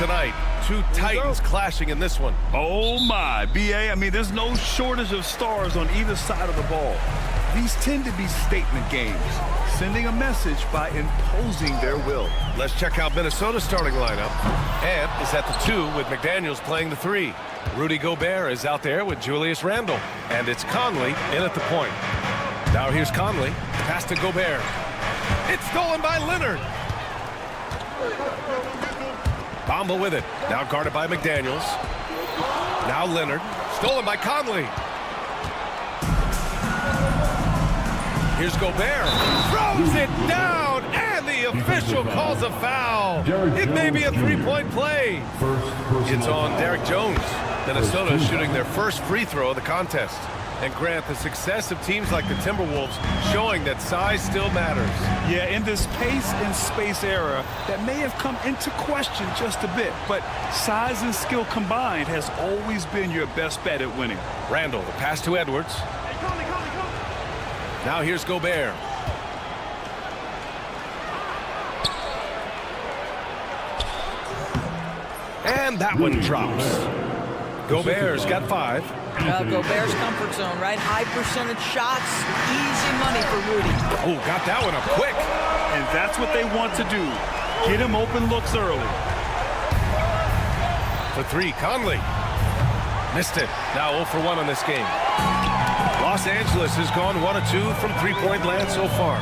tonight. Two titans clashing in this one. Oh, my. B.A., I mean, there's no shortage of stars on either side of the ball. These tend to be statement games, sending a message by imposing their will. Let's check out Minnesota's starting lineup. Ant is at the 2 with McDaniels playing the 3. Rudy Gobert is out there with Julius Randle. And it's Conley in at the point. Now here's Conley. Pass to Gobert. It's stolen by Leonard. Bamba with it. Now guarded by McDaniels. Now Leonard. Stolen by Conley. Here's Gobert. Throws it down. And the official calls a foul. It may be a three-point play. It's on Derek Jones. Minnesota shooting their first free throw of the contest. And Grant, the success of teams like the Timberwolves showing that size still matters. Yeah, in this pace and space era, that may have come into question just a bit, but size and skill combined has always been your best bet at winning. Randle, the pass to Edwards. Now here's Gobert. And that one drops. Gobert's got 5. Gobert's comfort zone, right? High percentage shots, easy money for Rudy. Oh, got that one up quick. And that's what they want to do. Get him open looks early. For 3, Conley. Missed it. Now 0 for 1 on this game. Los Angeles has gone 1 of 2 from three-point land so far.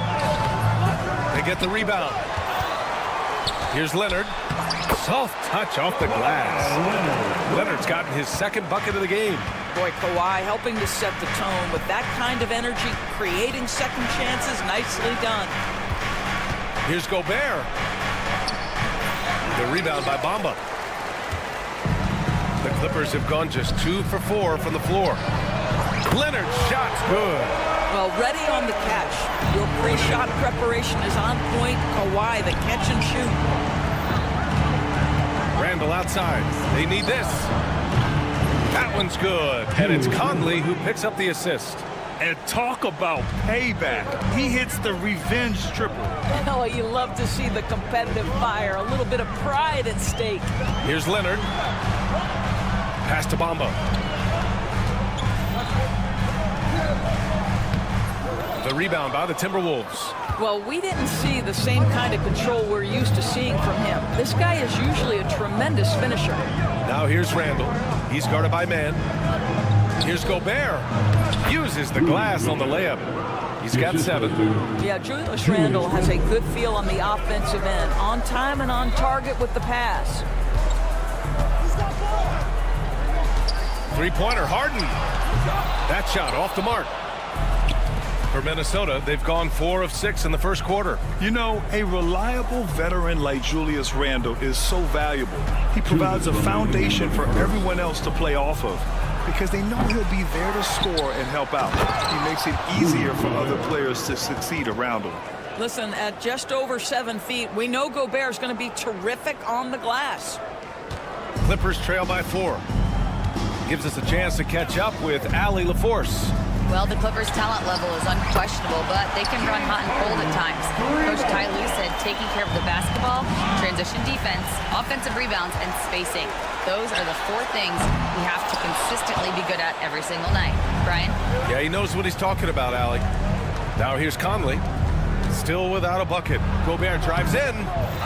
They get the rebound. Here's Leonard. Soft touch off the glass. Leonard's gotten his second bucket of the game. Boy, Kawhi helping to set the tone with that kind of energy, creating second chances. Nicely done. Here's Gobert. The rebound by Bamba. The Clippers have gone just 2 for 4 from the floor. Leonard's shot's good. Well, ready on the catch. Your pre-shot preparation is on point. Kawhi, the catch and shoot. Randle outside. They need this. That one's good. And it's Conley who picks up the assist. And talk about payback. He hits the revenge triple. Oh, you love to see the competitive fire. A little bit of pride at stake. Here's Leonard. Pass to Bamba. The rebound by the Timberwolves. Well, we didn't see the same kind of control we're used to seeing from him. This guy is usually a tremendous finisher. Now here's Randle. He's guarded by man. Here's Gobert. Uses the glass on the layup. He's got 7. Yeah, Julius Randle has a good feel on the offensive end. On time and on target with the pass. Three-pointer, Harden. That shot off the mark. For Minnesota, they've gone 4 of 6 in the first quarter. You know, a reliable veteran like Julius Randle is so valuable. He provides a foundation for everyone else to play off of because they know he'll be there to score and help out. He makes it easier for other players to succeed around him. Listen, at just over 7 feet, we know Gobert's going to be terrific on the glass. Clippers trail by 4. Gives us a chance to catch up with Allie LaForce. Well, the Clippers' talent level is unquestionable, but they can run hot and cold at times. Coach Ty Lue said taking care of the basketball, transition defense, offensive rebounds, and spacing. Those are the 4 things we have to consistently be good at every single night. Brian? Yeah, he knows what he's talking about, Allie. Now here's Conley. Still without a bucket. Gobert drives in.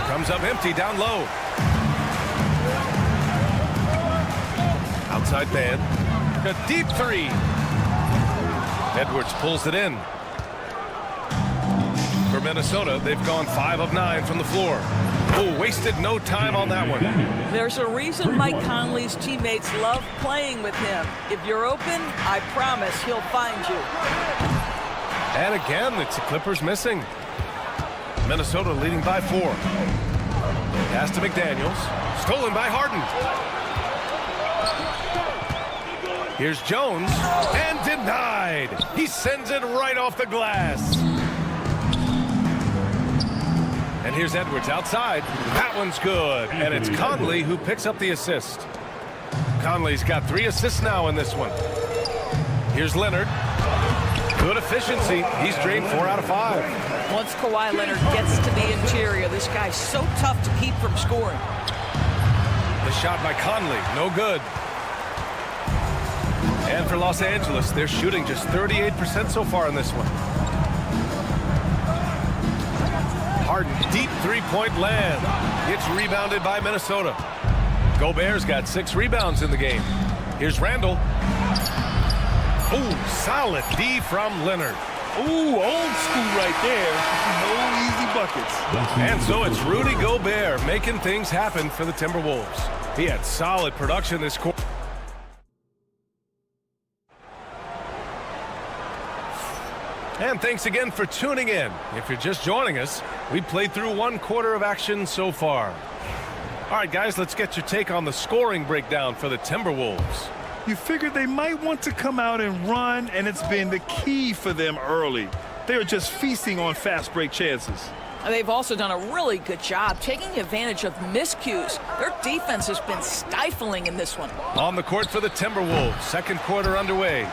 Comes up empty down low. Outside man. A deep 3. Edwards pulls it in. For Minnesota, they've gone 5 of 9 from the floor. Oh, wasted no time on that one. There's a reason Mike Conley's teammates love playing with him. If you're open, I promise he'll find you. And again, it's the Clippers missing. Minnesota leading by 4. Pass to McDaniels. Stolen by Harden. Here's Jones, and denied. He sends it right off the glass. And here's Edwards outside. That one's good, and it's Conley who picks up the assist. Conley's got 3 assists now in this one. Here's Leonard. Good efficiency. He's drained 4 out of 5. Once Kawhi Leonard gets to the interior, this guy's so tough to keep from scoring. The shot by Conley, no good. And for Los Angeles, they're shooting just 38% so far in this one. Harden, deep three-point land. It's rebounded by Minnesota. Gobert's got 6 rebounds in the game. Here's Randall. Ooh, solid D from Leonard. Ooh, old school right there. No easy buckets. And so it's Rudy Gobert making things happen for the Timberwolves. He had solid production this quarter. And thanks again for tuning in. If you're just joining us, we played through 1 quarter of action so far. All right, guys, let's get your take on the scoring breakdown for the Timberwolves. You figured they might want to come out and run, and it's been the key for them early. They're just feasting on fast break chances. They've also done a really good job taking advantage of miscues. Their defense has been stifling in this one. On the court for the Timberwolves, 2nd quarter underway.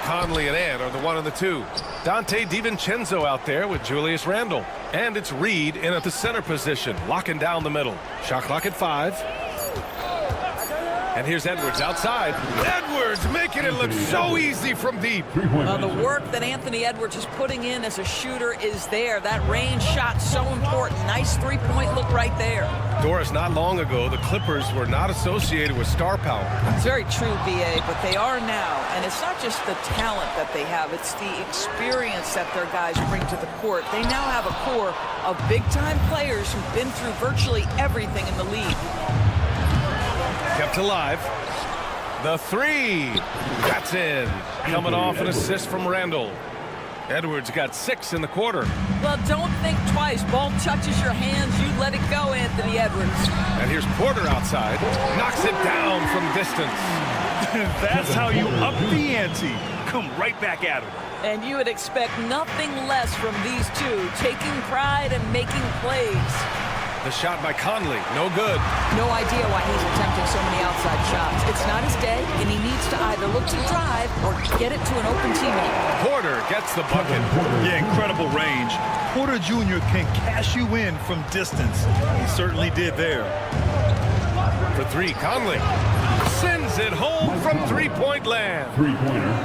Conley and Ant are the 1 and the 2. Dante DiVincenzo out there with Julius Randle. And it's Reed in at the center position, locking down the middle. Shot clock at 5. And here's Edwards outside. Edwards making it look so easy from deep. The work that Anthony Edwards is putting in as a shooter is there. That range shot so important. Nice three-point look right there. Doris, not long ago, the Clippers were not associated with star power. It's very true, B.A., but they are now. And it's not just the talent that they have. It's the experience that their guys bring to the court. They now have a core of big-time players who've been through virtually everything in the league. Kept alive. The 3. That's in. Coming off an assist from Randall. Edwards got 6 in the quarter. Well, don't think twice. Ball touches your hands, you let it go, Anthony Edwards. And here's Porter outside. Knocks it down from distance. That's how you up the ante. Come right back at him. And you would expect nothing less from these two, taking pride and making plays. The shot by Conley, no good. No idea why he's attempting so many outside shots. It's not his day, and he needs to either look to drive or get it to an open teammate. Porter gets the bucket. Yeah, incredible range. Porter Jr. can cash you in from distance. He certainly did there. For 3, Conley sends it home from three-point land.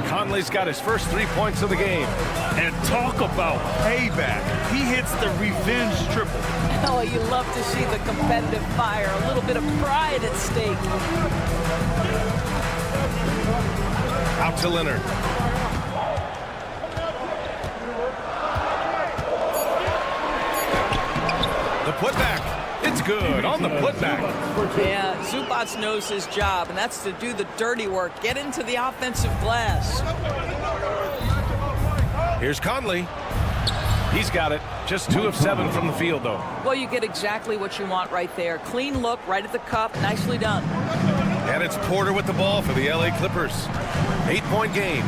Conley's got his first 3 points of the game. And talk about payback. He hits the revenge triple. Oh, you love to see the competitive fire. A little bit of pride at stake. Out to Leonard. The putback. It's good on the putback. Yeah, Zubac knows his job, and that's to do the dirty work. Get into the offensive glass. Here's Conley. He's got it. Just 2 of 7 from the field, though. Well, you get exactly what you want right there. Clean look, right at the cup. Nicely done. And it's Porter with the ball for the LA Clippers. 8-point game.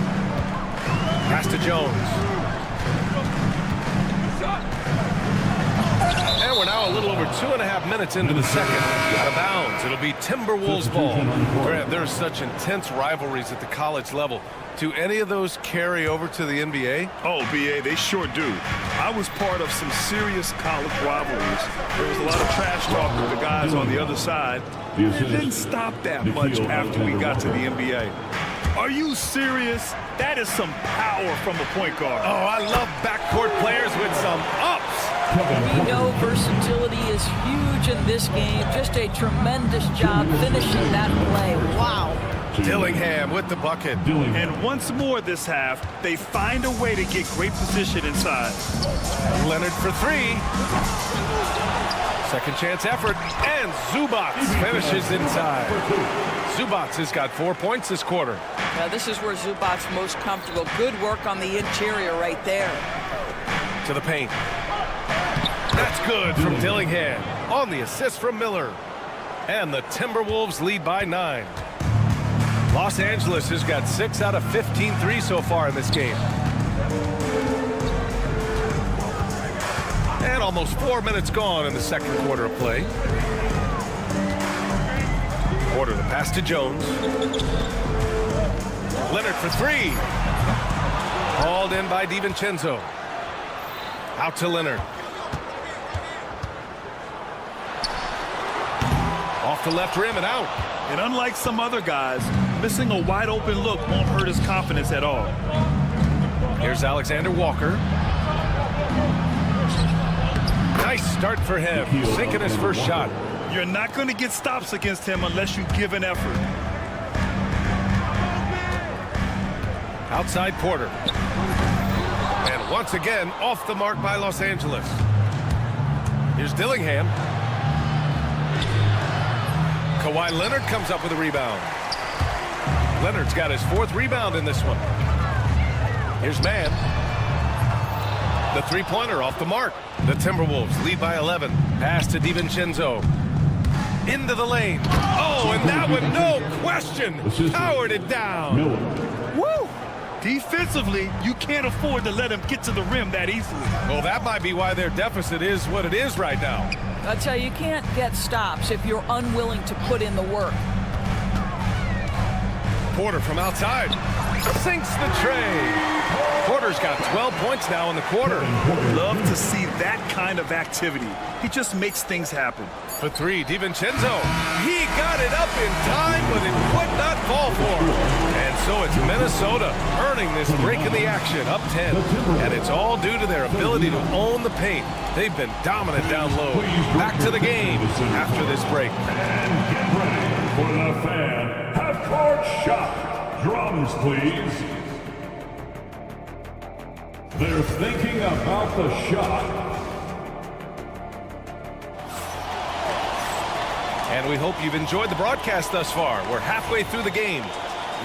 Pass to Jones. And we're now a little over 2.5 minutes into the second. Out of bounds. It'll be Timberwolves ball. Grant, there's such intense rivalries at the college level. Do any of those carry over to the NBA? Oh, B.A., they sure do. I was part of some serious college rivalries. There was a lot of trash talk with the guys on the other side. It didn't stop that much after we got to the NBA. Are you serious? That is some power from a point guard. Oh, I love backcourt players with some ups. We know versatility is huge in this game. Just a tremendous job finishing that play. Wow. Dillingham with the bucket. And once more this half, they find a way to get great position inside. Leonard for 3. Second chance effort. And Zubac finishes inside. Zubac has got 4 points this quarter. Now this is where Zubac's most comfortable. Good work on the interior right there. To the paint. That's good from Dillingham. On the assist from Miller. And the Timberwolves lead by 9. Los Angeles has got 6 out of 15 threes so far in this game. And almost 4 minutes gone in the second quarter of play. Porter, the pass to Jones. Leonard for 3. Hauled in by DiVincenzo. Out to Leonard. Off Off the left rim and out. And unlike some other guys, missing a wide open look won't hurt his confidence at all. Here's Alexander Walker. Nice start for him. Sinking his first shot. You're not going to get stops against him unless you give an effort. Outside Porter. And once again, off the mark by Los Angeles. Here's Dillingham. Kawhi Leonard comes up with a rebound. Leonard's got his 4th rebound in this one. Here's Mann. The three-pointer off the mark. The Timberwolves lead by 11. Pass to DiVincenzo. Into the lane. Oh, and that one, no question, powered it down. Woo! Defensively, you can't afford to let him get to the rim that easily. Well, that might be why their deficit is what it is right now. I tell you, you can't get stops if you're unwilling to put in the work. Porter from outside sinks the tray. Porter's got 12 points now in the quarter. Love to see that kind of activity. He just makes things happen. For 3, DiVincenzo. He got it up in time, but it would not fall for him. And so it's Minnesota earning this break in the action, up 10. And it's all due to their ability to own the paint. They've been dominant down low. Back to the game after this break. And get ready for the fan half-court shot. Drums, please. They're thinking about the shot. And we hope you've enjoyed the broadcast thus far. We're halfway through the game.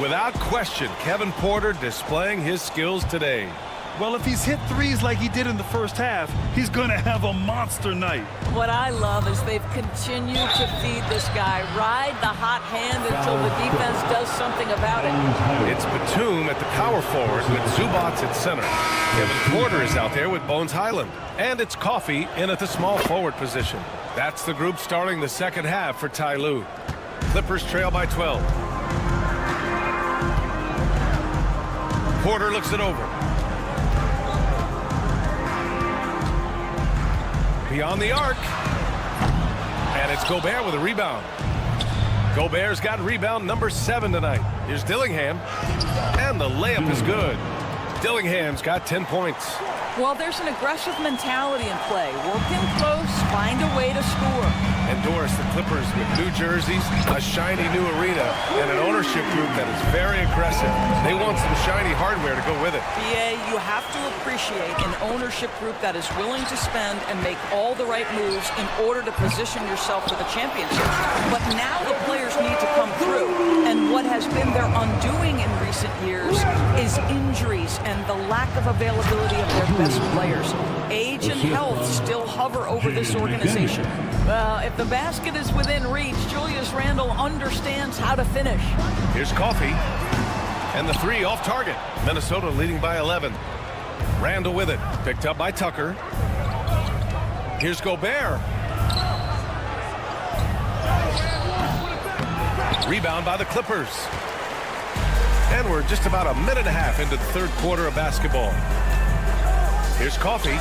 Without question, Kevin Porter displaying his skills today. Well, if he's hit threes like he did in the first half, he's going to have a monster night. What I love is they've continued to feed this guy, ride the hot hand until the defense does something about it. It's Batum at the power forward with Zubats at center. Kevin Porter is out there with Bones Highland. And it's Coffey in at the small forward position. That's the group starting the second half for Ty Lue. Clippers trail by 12. Porter looks it over. Beyond the arc. And it's Gobert with a rebound. Gobert's got rebound number 7 tonight. Here's Dillingham. And the layup is good. Dillingham's got 10 points. Well, there's an aggressive mentality in play. Work in close, find a way to score. And Doris, the Clippers with new jerseys, a shiny new arena, and an ownership group that is very aggressive. They want some shiny hardware to go with it. BA, you have to appreciate an ownership group that is willing to spend and make all the right moves in order to position yourself for the championship. But now the players need to come through. And what has been their undoing in recent years is injuries and the lack of availability of their best players. Age and health still hover over this organization. Well, if the basket is within reach, Julius Randle understands how to finish. Here's Coffey. And the 3 off target. Minnesota leading by 11. Randle with it. Picked up by Tucker. Here's Gobert. Rebound by the Clippers. And we're just about a minute and a half into the third quarter of basketball. Here's Coffey.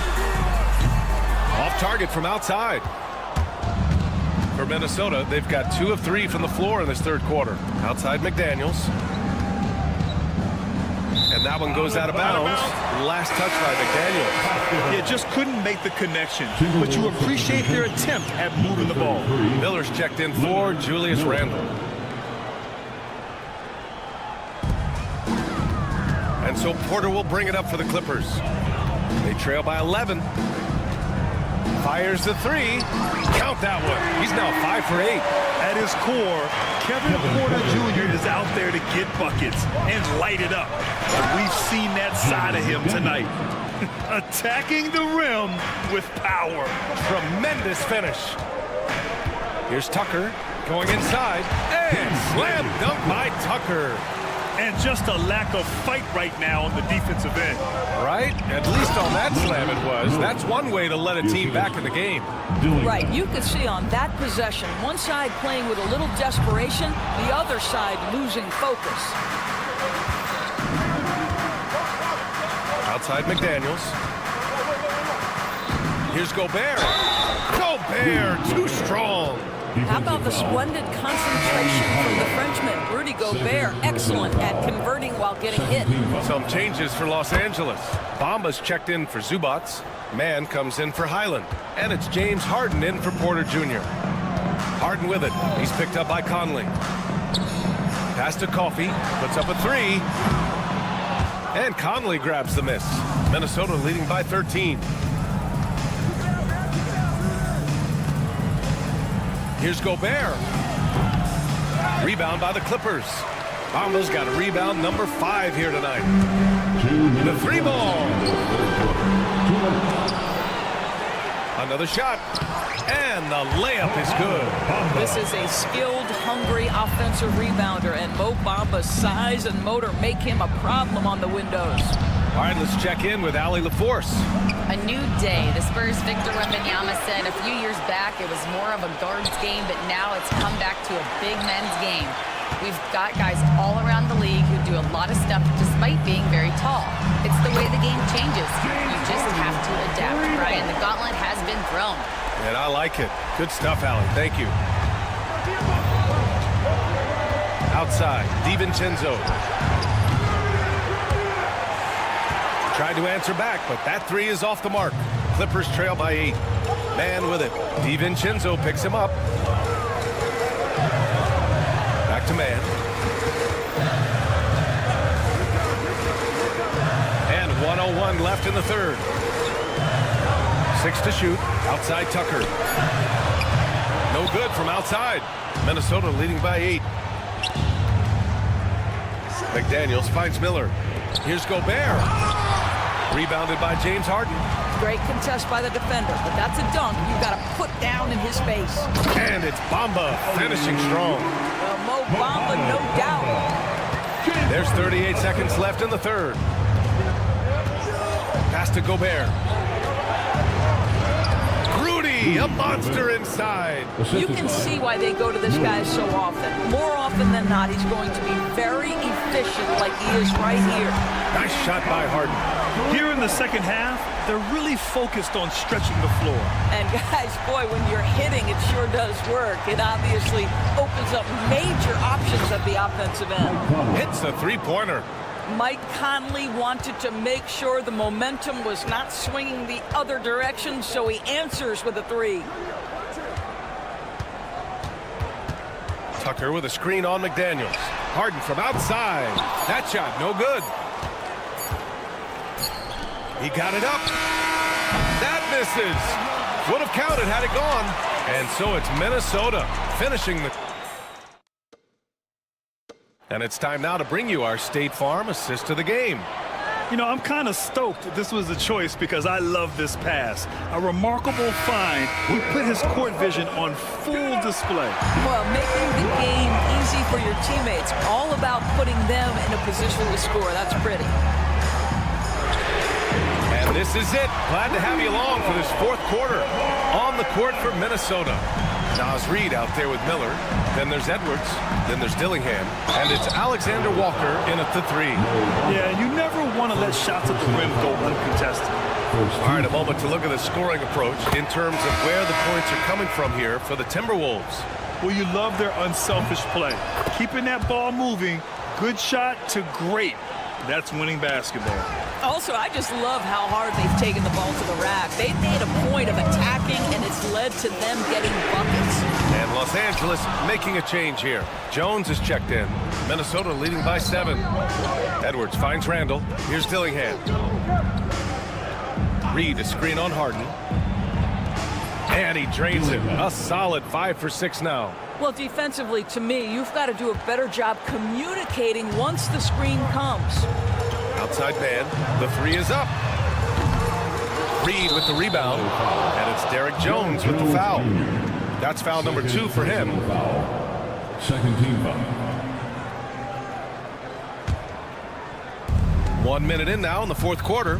Off target from outside. For Minnesota, they've got 2 of 3 from the floor in this third quarter. Outside McDaniels. And that one goes out of bounds. Last touch by McDaniels. Yeah, just couldn't make the connection. But you appreciate their attempt at moving the ball. Miller's checked in for Julius Randle. And so Porter will bring it up for the Clippers. They trail by 11. Fires the 3. Count that one. He's now 5 for 8. At his core, Kevin Porter Jr. is out there to get buckets and light it up. We've seen that side of him tonight. Attacking the rim with power. Tremendous finish. Here's Tucker going inside. And slam dunk by Tucker. And just a lack of fight right now on the defensive end. Right? At least on that slam it was. That's one way to let a team back in the game. Right. You could see on that possession, one side playing with a little desperation, the other side losing focus. Outside McDaniels. Here's Gobert. Gobert, too strong. How about the splendid concentration from the Frenchman, Rudy Gobert, excellent at converting while getting hit. Some changes for Los Angeles. Bamba's checked in for Zubats. Mann comes in for Highland. And it's James Harden in for Porter Jr. Harden with it. He's picked up by Conley. Pass to Coffey. Puts up a three. And Conley grabs the miss. Minnesota leading by 13. Here's Gobert. Rebound by the Clippers. Bamba's got a rebound number 5 here tonight. The three ball. Another shot. And the layup is good. This is a skilled, hungry offensive rebounder, and Mo Bamba's size and motor make him a problem on the windows. All right, let's check in with Allie LaForce. A new day. The Spurs' Victor Wembanyama said a few years back it was more of a guards game, but now it's come back to a big men's game. We've got guys all around the league who do a lot of stuff despite being very tall. It's the way the game changes. You just have to adapt, Brian. The gauntlet has been thrown. And I like it. Good stuff, Allie. Thank you. Outside, DiVincenzo. Tried to answer back, but that three is off the mark. Clippers trail by 8. Mann with it. DiVincenzo picks him up. Back to Mann. And 1:01 left in the third. 6 to shoot. Outside Tucker. No good from outside. Minnesota leading by 8. McDaniels finds Miller. Here's Gobert. Rebounded by James Harden. Great contest by the defender, but that's a dunk you've got to put down in his face. And it's Bamba finishing strong. Well, Mo Bamba, no doubt. There's 38 seconds left in the third. Pass to Gobert. Rudy, a monster inside. You can see why they go to this guy so often. More often than not, he's going to be very efficient like he is right here. Nice shot by Harden. Here in the second half, they're really focused on stretching the floor. And guys, boy, when you're hitting, it sure does work. It obviously opens up major options at the offensive end. Hits a three-pointer. Mike Conley wanted to make sure the momentum was not swinging the other direction, so he answers with a three. Tucker with a screen on McDaniels. Harden from outside. That shot, no good. He got it up. That misses. Would have counted had it gone. And so it's Minnesota finishing the... And it's time now to bring you our State Farm assist of the game. You know, I'm kind of stoked this was a choice because I love this pass. A remarkable find. He put his court vision on full display. Well, making the game easy for your teammates. All about putting them in a position to score. That's pretty. And this is it. Glad to have you along for this fourth quarter. On the court for Minnesota. Nas Reed out there with Miller. Then there's Edwards. Then there's Dillingham. And it's Alexander Walker in at the three. Yeah, you never want to let shots at the rim go uncontested. All right, a moment to look at the scoring approach in terms of where the points are coming from here for the Timberwolves. Well, you love their unselfish play. Keeping that ball moving, good shot to great. That's winning basketball. Also, I just love how hard they've taken the ball to the rack. They've made a point of attacking, and it's led to them getting buckets. And Los Angeles making a change here. Jones is checked in. Minnesota leading by 7. Edwards finds Randall. Here's Dillingham. Reed, a screen on Harden. And he drains it. A solid 5 for 6 now. Well, defensively, to me, you've got to do a better job communicating once the screen comes. Outside man. The three is up. Reed with the rebound. And it's Derek Jones with the foul. That's foul number 2 for him. Second team foul. 1 minute in now in the fourth quarter.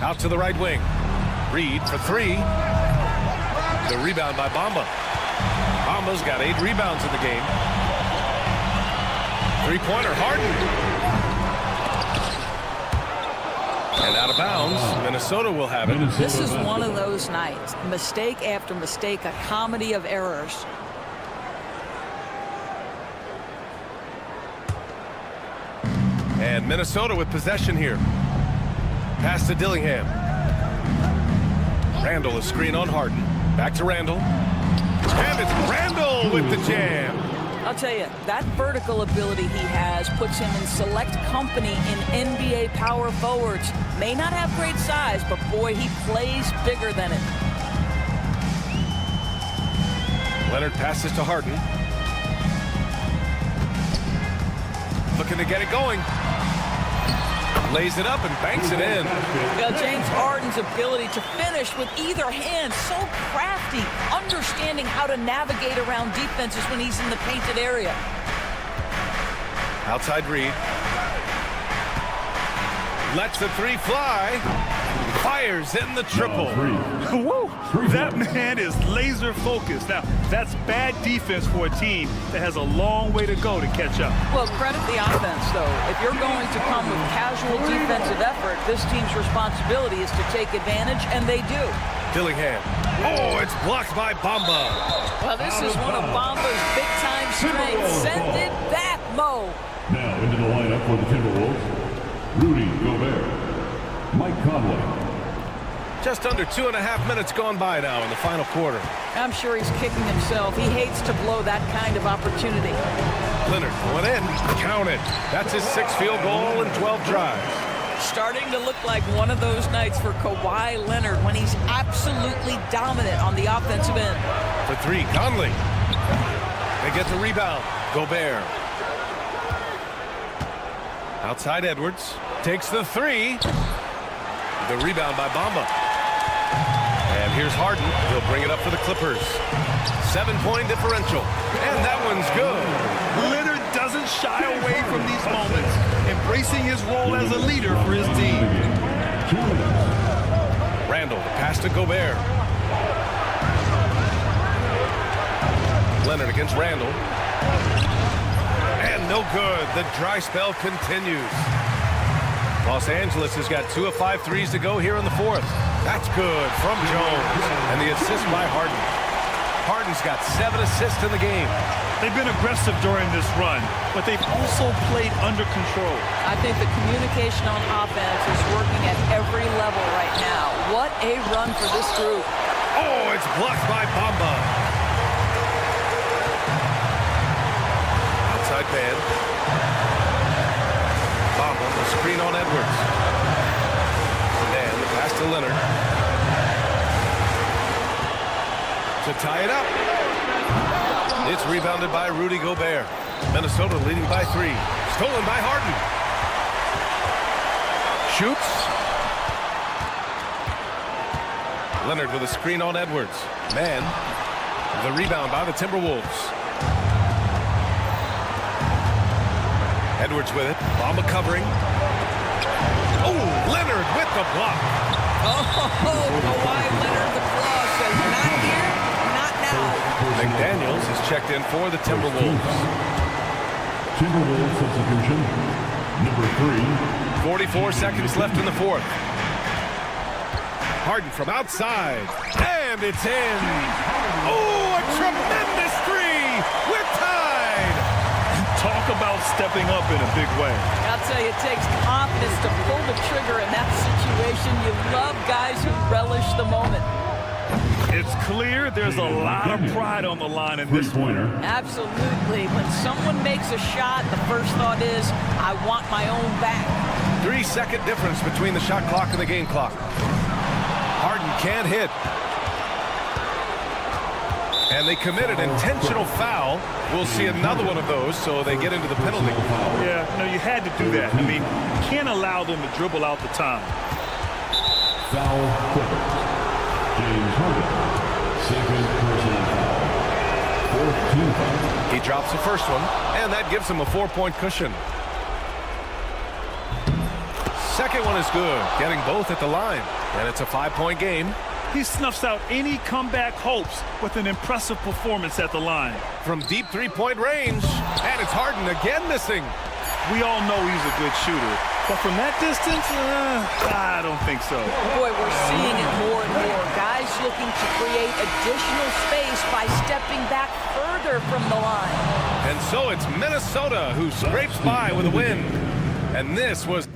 Out to the right wing. Reed for 3. The rebound by Bamba. Bamba's got 8 rebounds in the game. Three-pointer, Harden. And out of bounds, Minnesota will have it. This is one of those nights. Mistake after mistake, a comedy of errors. And Minnesota with possession here. Pass to Dillingham. Randall, a screen on Harden. Back to Randall. And it's Randall with the jam. I'll tell you, that vertical ability he has puts him in select company in NBA power forwards. May not have great size, but boy, he plays bigger than it. Leonard passes to Harden. Looking to get it going. Lays it up and banks it in. James Harden's ability to finish with either hand, so crafty, understanding how to navigate around defenses when he's in the painted area. Outside Reed. Lets the three fly. Fires in the triple. Woo! That man is laser focused. Now, that's bad defense for a team that has a long way to go to catch up. Well, credit the offense, though. If you're going to come with casual defensive effort, this team's responsibility is to take advantage, and they do. Dillingham. Oh, it's blocked by Bamba. Well, this is one of Bamba's big-time strengths. Send it back, Mo. Now into the lineup for the Timberwolves, Rudy Gobert, Mike Conley. Just under 2.5 minutes gone by now in the final quarter. I'm sure he's kicking himself. He hates to blow that kind of opportunity. Leonard going in. Count it. That's his 6th field goal in 12 drives. Starting to look like one of those nights for Kawhi Leonard when he's absolutely dominant on the offensive end. For 3, Conley. They get the rebound. Gobert. Outside Edwards. Takes the 3. The rebound by Bamba. And here's Harden. He'll bring it up for the Clippers. 7-point differential. And that one's good. Leonard doesn't shy away from these moments, embracing his role as a leader for his team. Randall, the pass to Gobert. Leonard against Randall. And no good. The dry spell continues. Los Angeles has got 2 of 5 threes to go here in the 4th. That's good from Jones. And the assist by Harden. Harden's got 7 assists in the game. They've been aggressive during this run, but they've also played under control. I think the communication on offense is working at every level right now. What a run for this group. Oh, it's blocked by Bamba. Outside man. Bamba, the screen on Edwards. And the pass to Leonard. To tie it up. It's rebounded by Rudy Gobert. Minnesota leading by 3. Stolen by Harden. Shoots. Leonard with a screen on Edwards. Man, the rebound by the Timberwolves. Edwards with it. Bamba covering. Oh, Leonard with the block. Oh, Kawhi Leonard, the claw says, not here, not now. McDaniels is checked in for the Timberwolves. Timberwolves substitution, number 3. 44 seconds left in the 4th. Harden from outside. And it's in. Oh, a tremendous 3. We're tied. Talk about stepping up in a big way. I'll tell you, it takes confidence to pull the trigger in that situation. You love guys who relish the moment. It's clear there's a lot of pride on the line in this one. Absolutely. When someone makes a shot, the first thought is, I want my own back. 3-second difference between the shot clock and the game clock. Harden can't hit. And they commit an intentional foul. We'll see another one of those, so they get into the penalty. Yeah, no, you had to do that. I mean, you can't allow them to dribble out the time. Foul Clippers. James Harden, second personal foul. 4th team foul. He drops the first one, and that gives him a 4-point cushion. Second one is good, getting both at the line. And it's a 5-point game. He snuffs out any comeback hopes with an impressive performance at the line. From deep 3-point range, and it's Harden again missing. We all know he's a good shooter, But from that distance, I don't think so. Boy, we're seeing it more and more. Guys looking to create additional space by stepping back further from the line. And so it's Minnesota who scrapes by with a win. And this was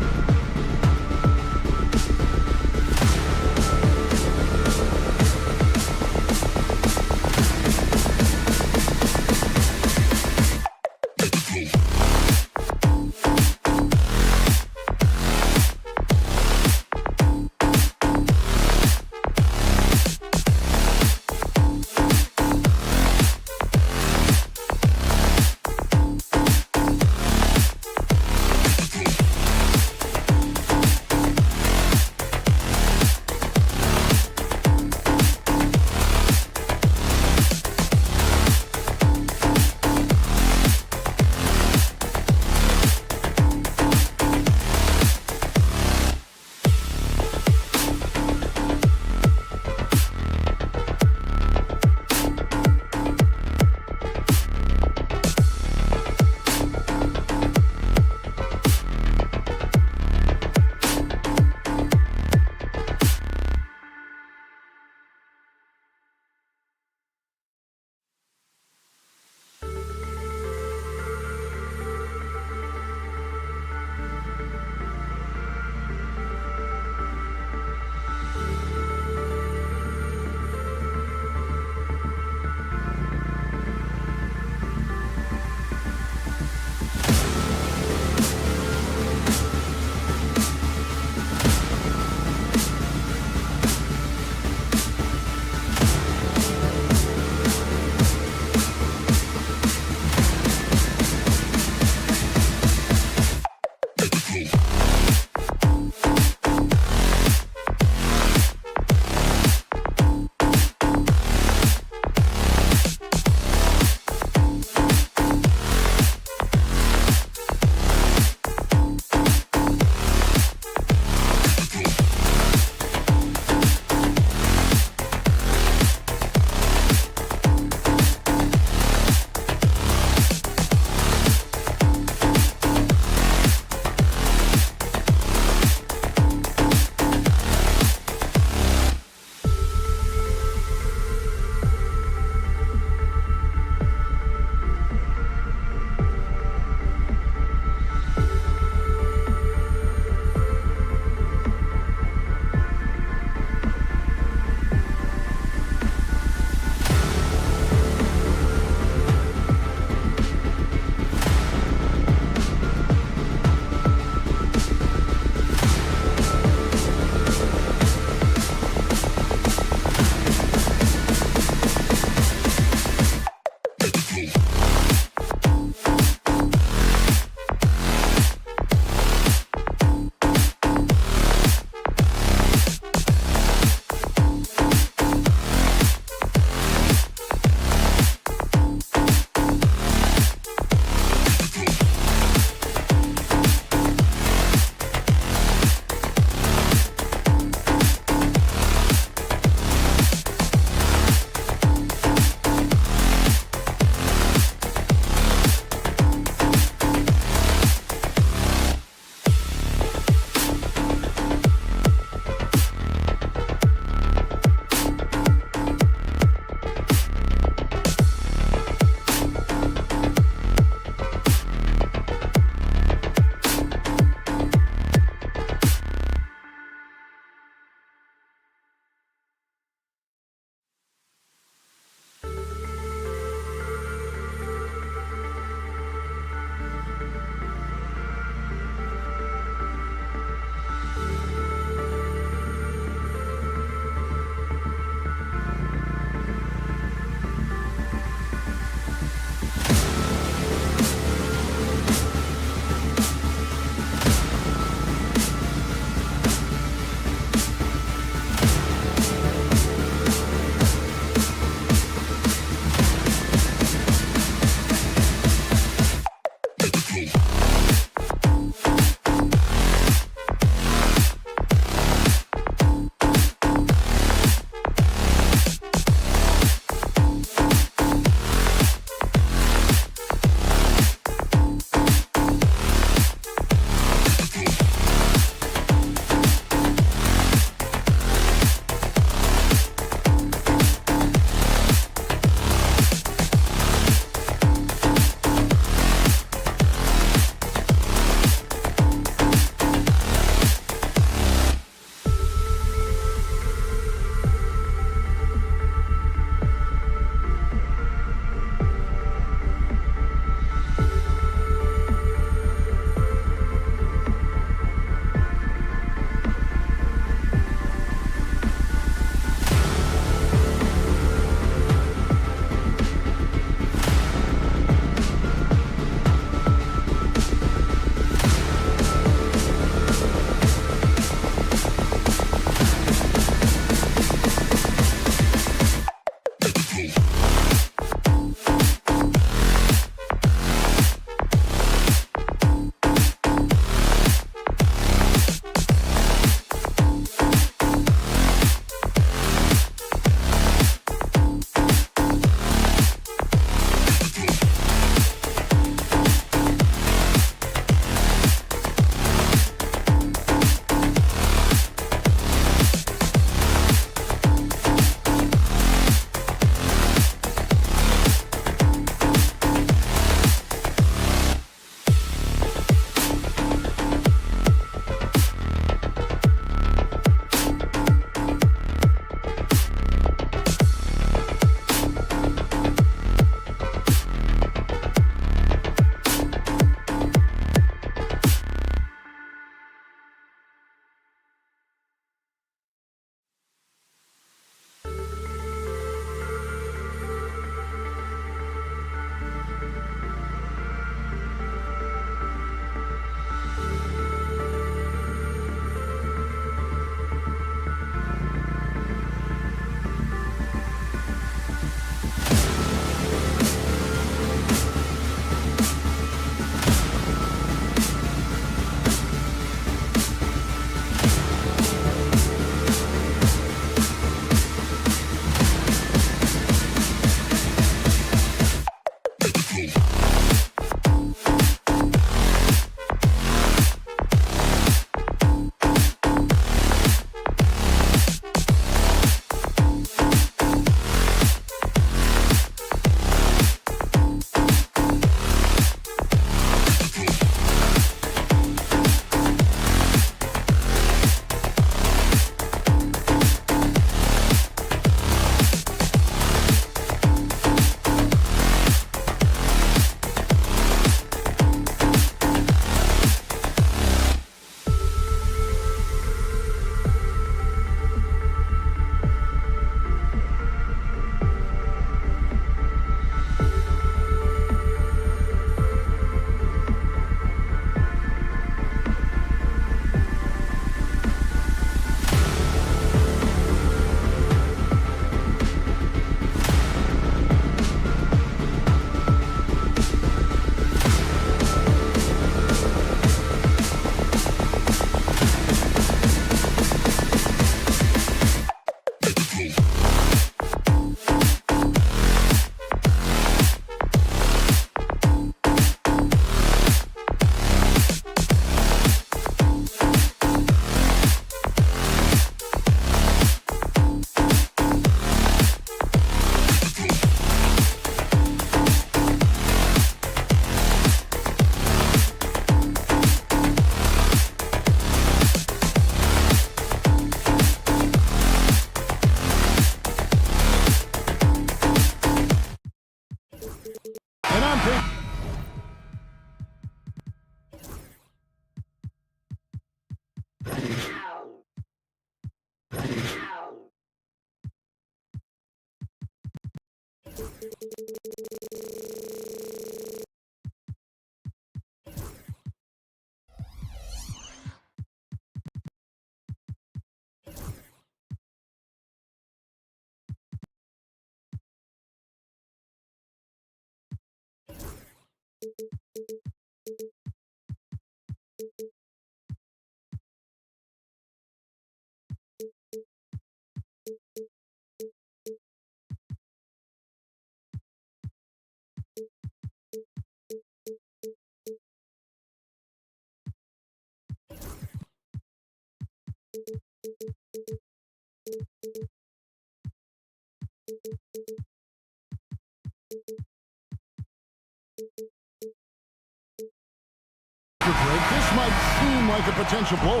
This might seem like a potential blow,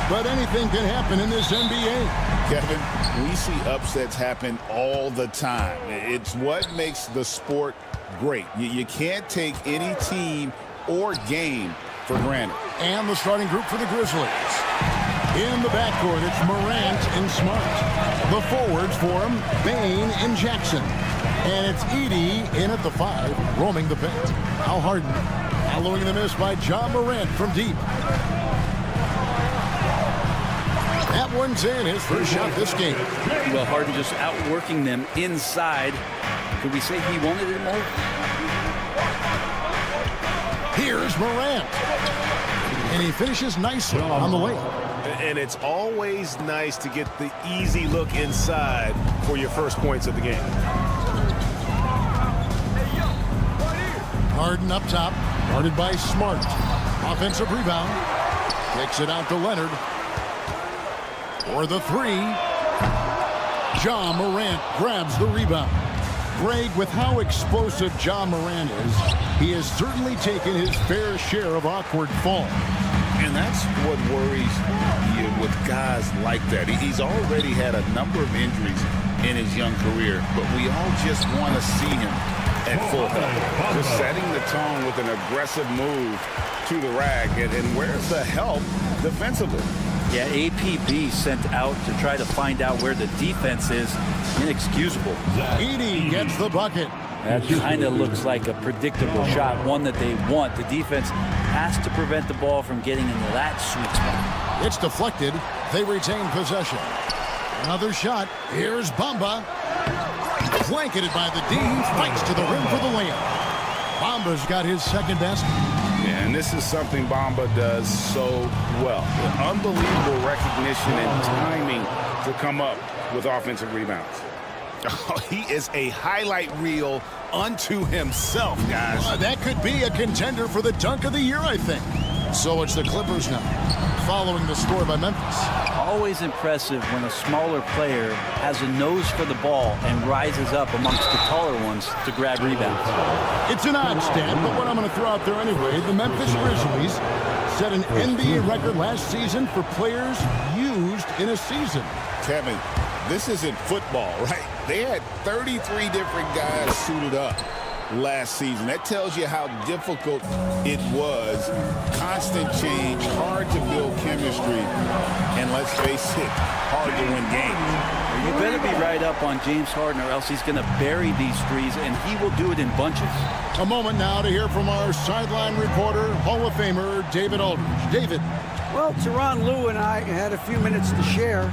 but anything can happen in this NBA. Kevin, we see upsets happen all the time. It's what makes the sport great. You can't take any team or game for granted. And the starting group for the Grizzlies. In the backcourt, it's Morant and Smart. The forwards for him, Bane and Jackson. And it's Edey in at the 5, roaming the paint. Al Harden following the miss by John Morant from deep. That one's in, his first shot this game. Well, Harden just outworking them inside. Could we say he wanted it more? Here's Morant. And he finishes nicely on the layup. And it's always nice to get the easy look inside for your first points of the game. Harden up top, guarded by Smart. Offensive rebound. Kicks it out to Leonard. For the 3. John Morant grabs the rebound. Greg, with how explosive John Morant is, he has certainly taken his fair share of awkward falls. And that's what worries you with guys like that. He's already had a number of injuries in his young career, but we all just want to see him at full health. Just setting the tone with an aggressive move to the rack. And where's the help defensively? Yeah, APB sent out to try to find out where the defense is. Inexcusable. Edey gets the bucket. That kind of looks like a predictable shot, one that they want. The defense has to prevent the ball from getting into that sweet spot. It's deflected. They retain possession. Another shot. Here's Bamba. Blanketed by the D. Fights to the rim for the layup. Bamba's got his second basket. Yeah, and this is something Bamba does so well. Unbelievable recognition and timing to come up with offensive rebounds. Oh, he is a highlight reel unto himself, guys. That could be a contender for the dunk of the year, I think. So it's the Clippers now, following the score by Memphis. Always impressive when a smaller player has a nose for the ball and rises up amongst the taller ones to grab rebounds. It's an odd stat, but what I'm going to throw out there anyway, the Memphis Grizzlies set an NBA record last season for players used in a season. Kevin, this isn't football, right? They had 33 different guys suited up last season. That tells you how difficult it was. Constant change, hard to build chemistry, and let's face it, hard to win games. You better be right up on James Harden or else he's going to bury these threes, and he will do it in bunches. A moment now to hear from our sideline reporter, Hall of Famer David Aldridge. David. Well, Tyronn Lue and I had a few minutes to share.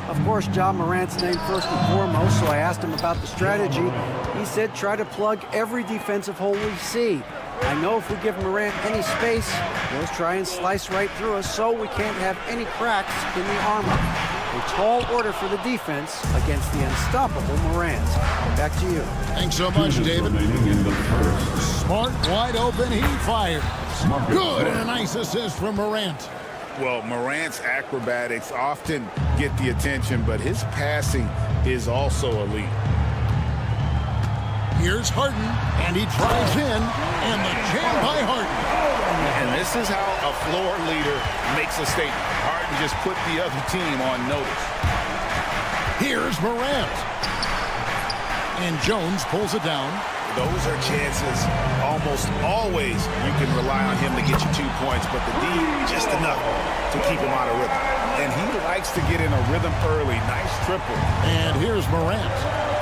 Of course, John Morant's name first and foremost, so I asked him about the strategy. He said try to plug every defensive hole we see. I know if we give Morant any space, he'll try and slice right through us, so we can't have any cracks in the armor. A tall order for the defense against the unstoppable Morant. Back to you. Thanks so much, David. Smart, wide open, he fires. Good, and a nice assist from Morant. Well, Morant's acrobatics often get the attention, but his passing is also elite. Here's Harden, and he drives in, and the jam by Harden. And this is how a floor leader makes a statement. Harden just put the other team on notice. Here's Morant. And Jones pulls it down. those are chances almost always you can rely on him to get you 2 points, but the D just enough to keep him out of rhythm. And he likes to get in a rhythm early. Nice triple. And here's Morant.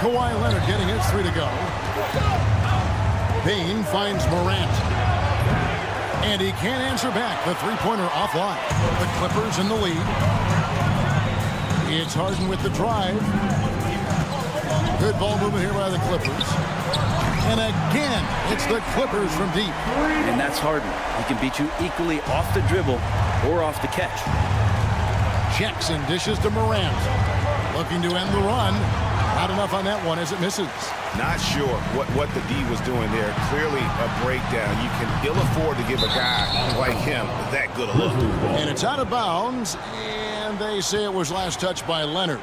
Kawhi Leonard getting his 3 to go. Payne finds Morant. And he can't answer back. The three-pointer offline. The Clippers in the lead. It's Harden with the drive. Good ball movement here by the Clippers. And again, it's the Clippers from deep. And that's Harden. He can beat you equally off the dribble or off the catch. Jackson dishes to Morant. Looking to end the run. Not enough on that one as it misses. Not sure what the D was doing there. Clearly a breakdown. You can ill afford to give a guy like him that good a look. And it's out of bounds. And they say it was last touched by Leonard.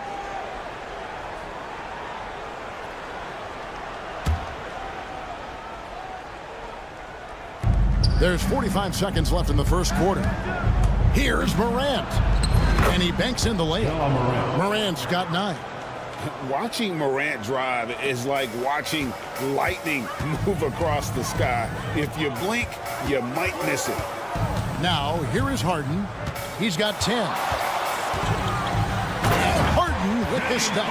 There's 45 seconds left in the first quarter. Here's Morant. And he banks in the layup. Morant's got 9. Watching Morant drive is like watching lightning move across the sky. If you blink, you might miss it. Now, here is Harden. He's got 10. And Harden with the stop.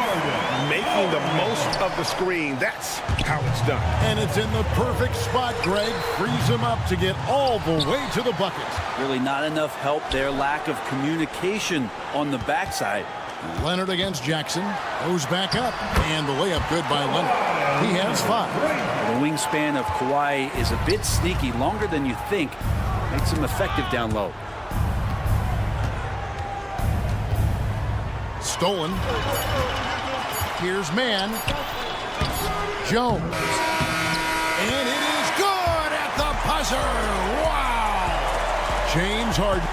Making the most of the screen. That's how it's done. And it's in the perfect spot, Greg. Frees him up to get all the way to the bucket. Really not enough help there. Lack of communication on the backside. Leonard against Jackson. Goes back up. And the layup good by Leonard. He has 5. The wingspan of Kawhi is a bit sneaky. Longer than you think. Makes him effective down low. Stolen. Here's man. Jones. And it is good at the buzzer. Wow. James Harden.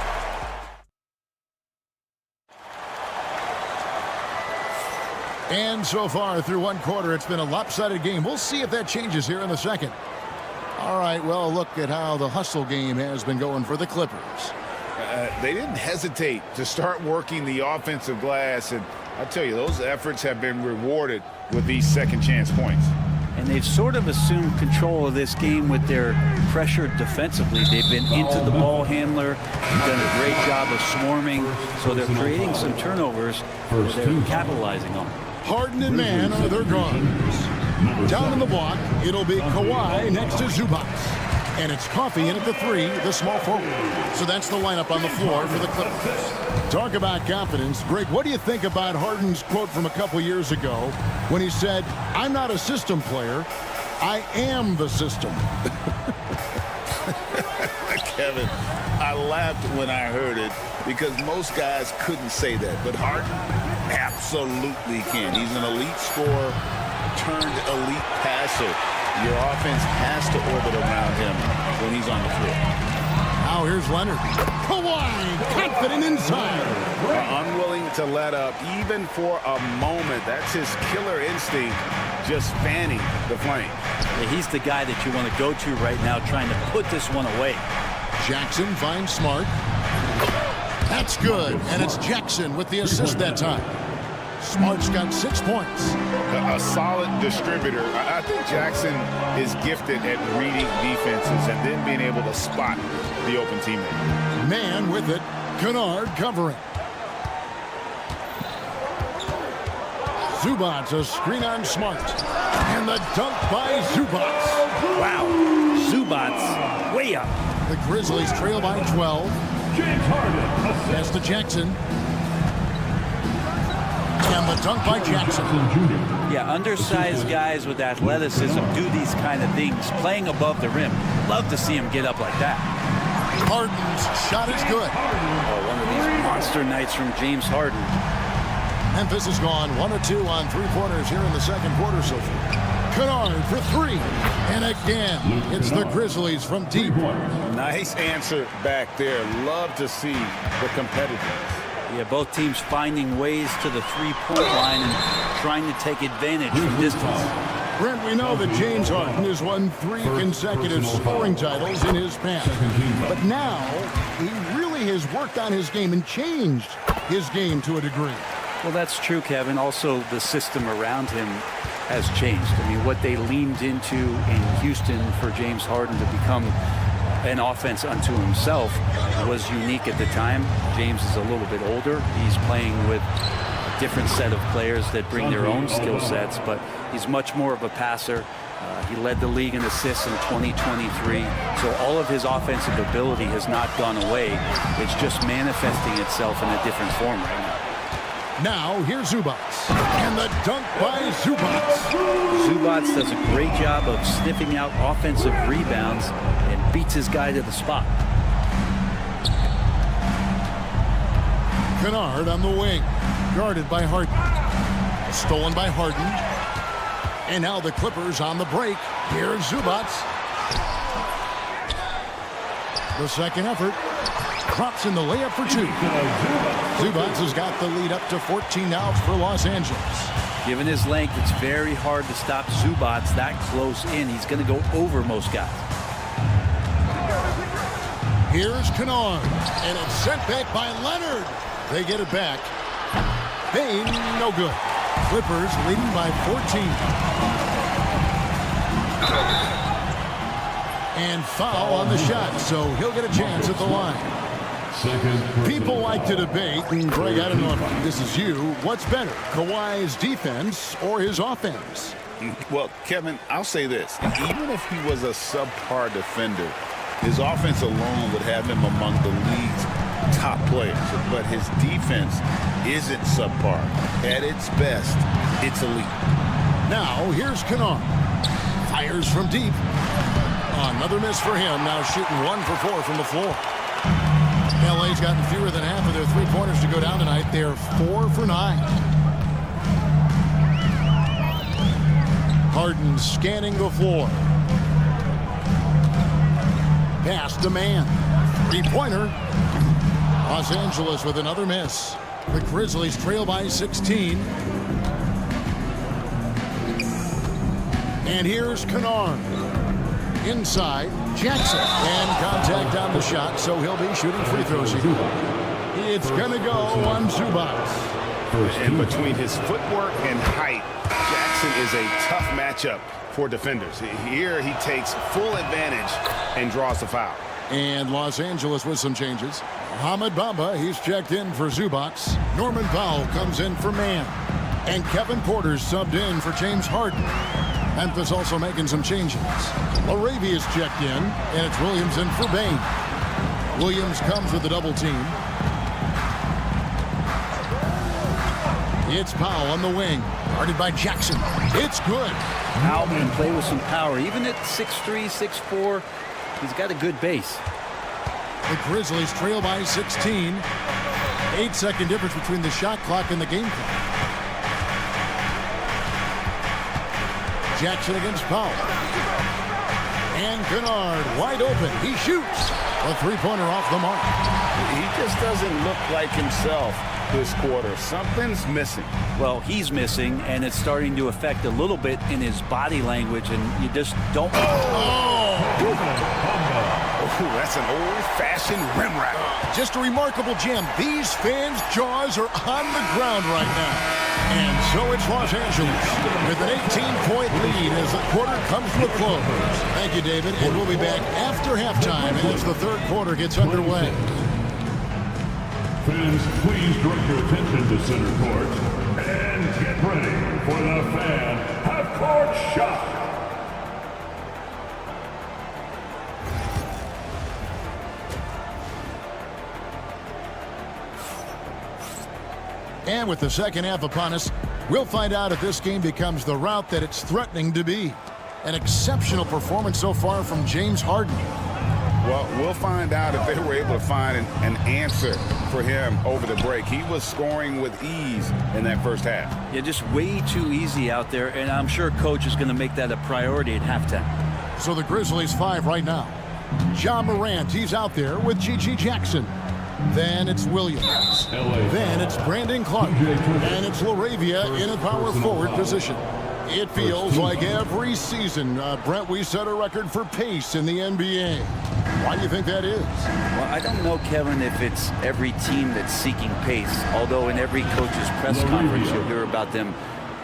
And so far through one quarter, it's been a lopsided game. We'll see if that changes here in the second. All right, well, look at how the hustle game has been going for the Clippers. They didn't hesitate to start working the offensive glass, and I tell you, those efforts have been rewarded with these second chance points. And they've sort of assumed control of this game with their pressure defensively. They've been into the ball handler, done a great job of swarming, so they're creating some turnovers that they're capitalizing on. Harden and man are their guards. Down in the block, it'll be Kawhi next to Zubac. And it's Coffey in at the 3, the small forward. So that's the lineup on the floor for the Clippers. Talk about confidence. Greg, what do you think about Harden's quote from a couple years ago when he said, "I'm not a system player, I am the system"? Kevin, I laughed when I heard it because most guys couldn't say that, but Harden absolutely can. He's an elite scorer turned elite passer. Your offense has to orbit around him when he's on the floor. Now here's Leonard. Kawhi, confident inside. Unwilling to let up even for a moment. That's his killer instinct, just fanning the flame. Yeah, he's the guy that you want to go to right now, trying to put this one away. Jackson finds Smart. That's good, and it's Jackson with the assist that time. Smart's got 6 points. A solid distributor. I think Jackson is gifted at reading defenses and then being able to spot the open teammate. Man with it. Kennard covering. Zubac, a screen on Smart. And the dunk by Zubac. Wow. Zubac way up. The Grizzlies trail by 12. James Harden. Pass to Jackson. And the dunk by Jackson. Yeah, undersized guys with athleticism do these kind of things, playing above the rim. Love to see him get up like that. Harden's shot is good. Oh, one of these monster nights from James Harden. Memphis has gone 1 of 2 on 3-pointers here in the second quarter so far. Kennard for 3. And again, it's the Grizzlies from deep. Nice answer back there. Love to see the competitiveness. Yeah, both teams finding ways to the three-point line and trying to take advantage from distance. Brent, we know that James Harden has won 3 consecutive scoring titles in his past. But now, he really has worked on his game and changed his game to a degree. Well, that's true, Kevin. Also, the system around him has changed. I mean, what they leaned into in Houston for James Harden to become an offense unto himself was unique at the time. James is a little bit older. He's playing with a different set of players that bring their own skill sets, but he's much more of a passer. He led the league in assists in 2023. So all of his offensive ability has not gone away. It's just manifesting itself in a different form right now. Now, here's Zubac. And the dunk by Zubac. Zubac does a great job of sniffing out offensive rebounds and beats his guy to the spot. Kennard on the wing. Guarded by Harden. Stolen by Harden. And now the Clippers on the break. Here's Zubac. The second effort. Drops in the layup for two. Zubac has got the lead up to 14 now for Los Angeles. Given his length, it's very hard to stop Zubac that close in. He's going to go over most guys. Here's Kennard. And it's sent back by Leonard. They get it back. Bain, no good. Clippers leading by 14. And foul on the shot, so he'll get a chance at the line. People like to debate, and Greg, I don't know if this is you, what's better, Kawhi's defense or his offense? Well, Kevin, I'll say this. Even if he was a subpar defender, his offense alone would have him among the league's top players. But his defense isn't subpar. At its best, it's elite. Now, here's Kennard. Fires from deep. Another miss for him. Now shooting 1 for 4 from the floor. LA's gotten fewer than half of their three-pointers to go down tonight. They're 4 for 9. Harden scanning the floor. Pass to man. Three-pointer. Los Angeles with another miss. The Grizzlies trail by 16. And here's Kennard. Inside, Jackson. And contact on the shot, so he'll be shooting free throws here. It's going to go on Zubac. And between his footwork and height, Jackson is a tough matchup for defenders. Here he takes full advantage and draws the foul. And Los Angeles with some changes. Mohamed Bamba, he's checked in for Zubac. Norman Powell comes in for Mann. And Kevin Porter's subbed in for James Harden. Memphis also making some changes. Laravia's checked in, and it's Williams in for Bain. Williams comes with a double team. It's Powell on the wing. Guarded by Jackson. It's good. Powell can play with some power. Even at 6'3", 6'4", he's got a good base. The Grizzlies trail by 16. 8-second difference between the shot clock and the game clock. Jackson against Powell. And Kennard wide open. He shoots. A three-pointer off the mark. He just doesn't look like himself this quarter. Something's missing. Well, he's missing, and it's starting to affect a little bit in his body language, and you just don't... Oh, that's an old-fashioned rim wrap. Just a remarkable jam. These fans' jaws are on the ground right now. And so it's Los Angeles with an 18-point lead as the quarter comes to a close. Thank you, David. And we'll be back after halftime as the third quarter gets underway. Fans, please direct your attention to center court and get ready for the fan half-court shot. And with the second half upon us, we'll find out if this game becomes the route that it's threatening to be. An exceptional performance so far from James Harden. Well, we'll find out if they were able to find an answer for him over the break. He was scoring with ease in that first half. Yeah, just way too easy out there, and I'm sure Coach is going to make that a priority at halftime. So the Grizzlies 5 right now. Ja Morant, he's out there with G.G. Jackson. Then it's Williams. Then it's Brandon Clark. And it's Laravia in a power forward position. It feels like every season, Brent, we set a record for pace in the NBA. Why do you think that is? Well, I don't know, Kevin, if it's every team that's seeking pace, although in every coach's press conference you'll hear about them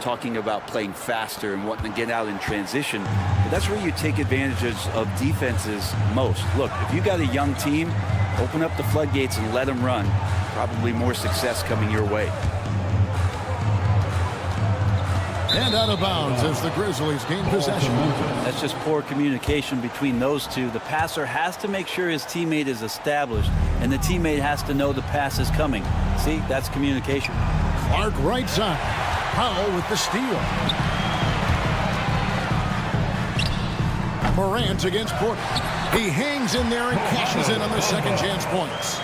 talking about playing faster and wanting to get out in transition. But that's where you take advantage of defenses most. Look, if you got a young team, open up the floodgates and let them run. Probably more success coming your way. And out of bounds as the Grizzlies gain possession. That's just poor communication between those two. The passer has to make sure his teammate is established, and the teammate has to know the pass is coming. See, that's communication. Clark right side. Powell with the steal. Morant against Porter. He hangs in there and cashes in on the second chance points.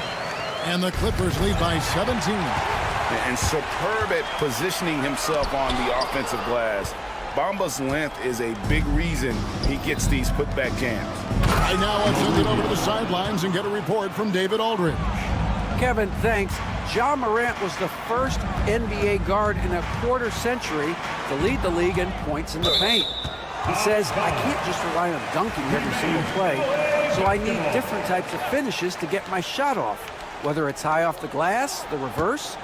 And the Clippers lead by 17. And superb at positioning himself on the offensive glass. Bamba's length is a big reason he gets these putback jams. Right now, let's send it over to the sidelines and get a report from David Aldridge. Kevin, thanks. Ja Morant was the first NBA guard in a quarter century to lead the league in points in the paint. He says, I can't just rely on dunking every single play, so I need different types of finishes to get my shot off, whether it's high off the glass, the reverse,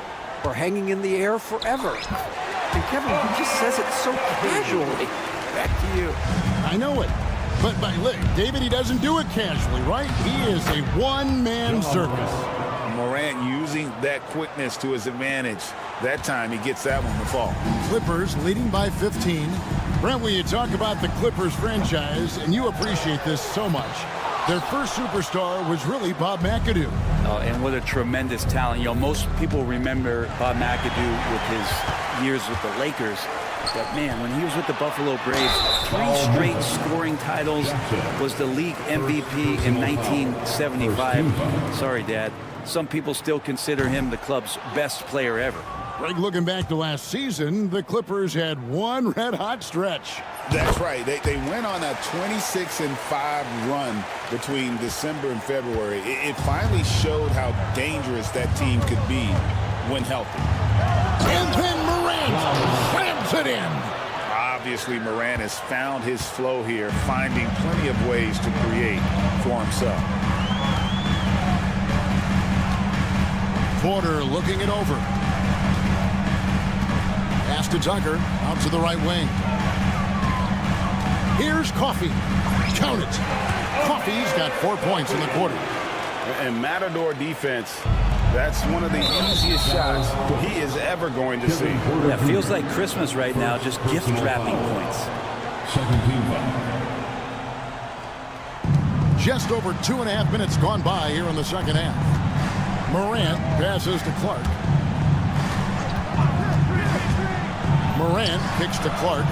or hanging in the air forever. And Kevin, he just says it so casually. Back to you. I know it. But David, he doesn't do it casually, right? He is a one-man circus. Morant using that quickness to his advantage. That time he gets that one to fall. Clippers leading by 15. Brent, when you talk about the Clippers franchise, and you appreciate this so much, their first superstar was really Bob McAdoo. Oh, and what a tremendous talent. You know, most people remember Bob McAdoo with his years with the Lakers. But, man, when he was with the Buffalo Braves, 3 straight scoring titles, was the league MVP in 1975. Sorry, Dad. Some people still consider him the club's best player ever. Greg, looking back to last season, the Clippers had one red-hot stretch. That's right. They went on a 26-5 run between December and February. It finally showed how dangerous that team could be when healthy. And then Morant slams it in. Obviously, Morant has found his flow here, finding plenty of ways to create for himself. Porter looking it over. Pass to Tucker, out to the right wing. Here's Coffey. Count it. Coffey's got 4 points in the quarter. And Matador defense, that's one of the easiest shots he is ever going to see. Yeah, feels like Christmas right now, just gift wrapping points. Just over 2.5 minutes gone by here in the second half. Morant passes to Clark. Morant kicks to Clark.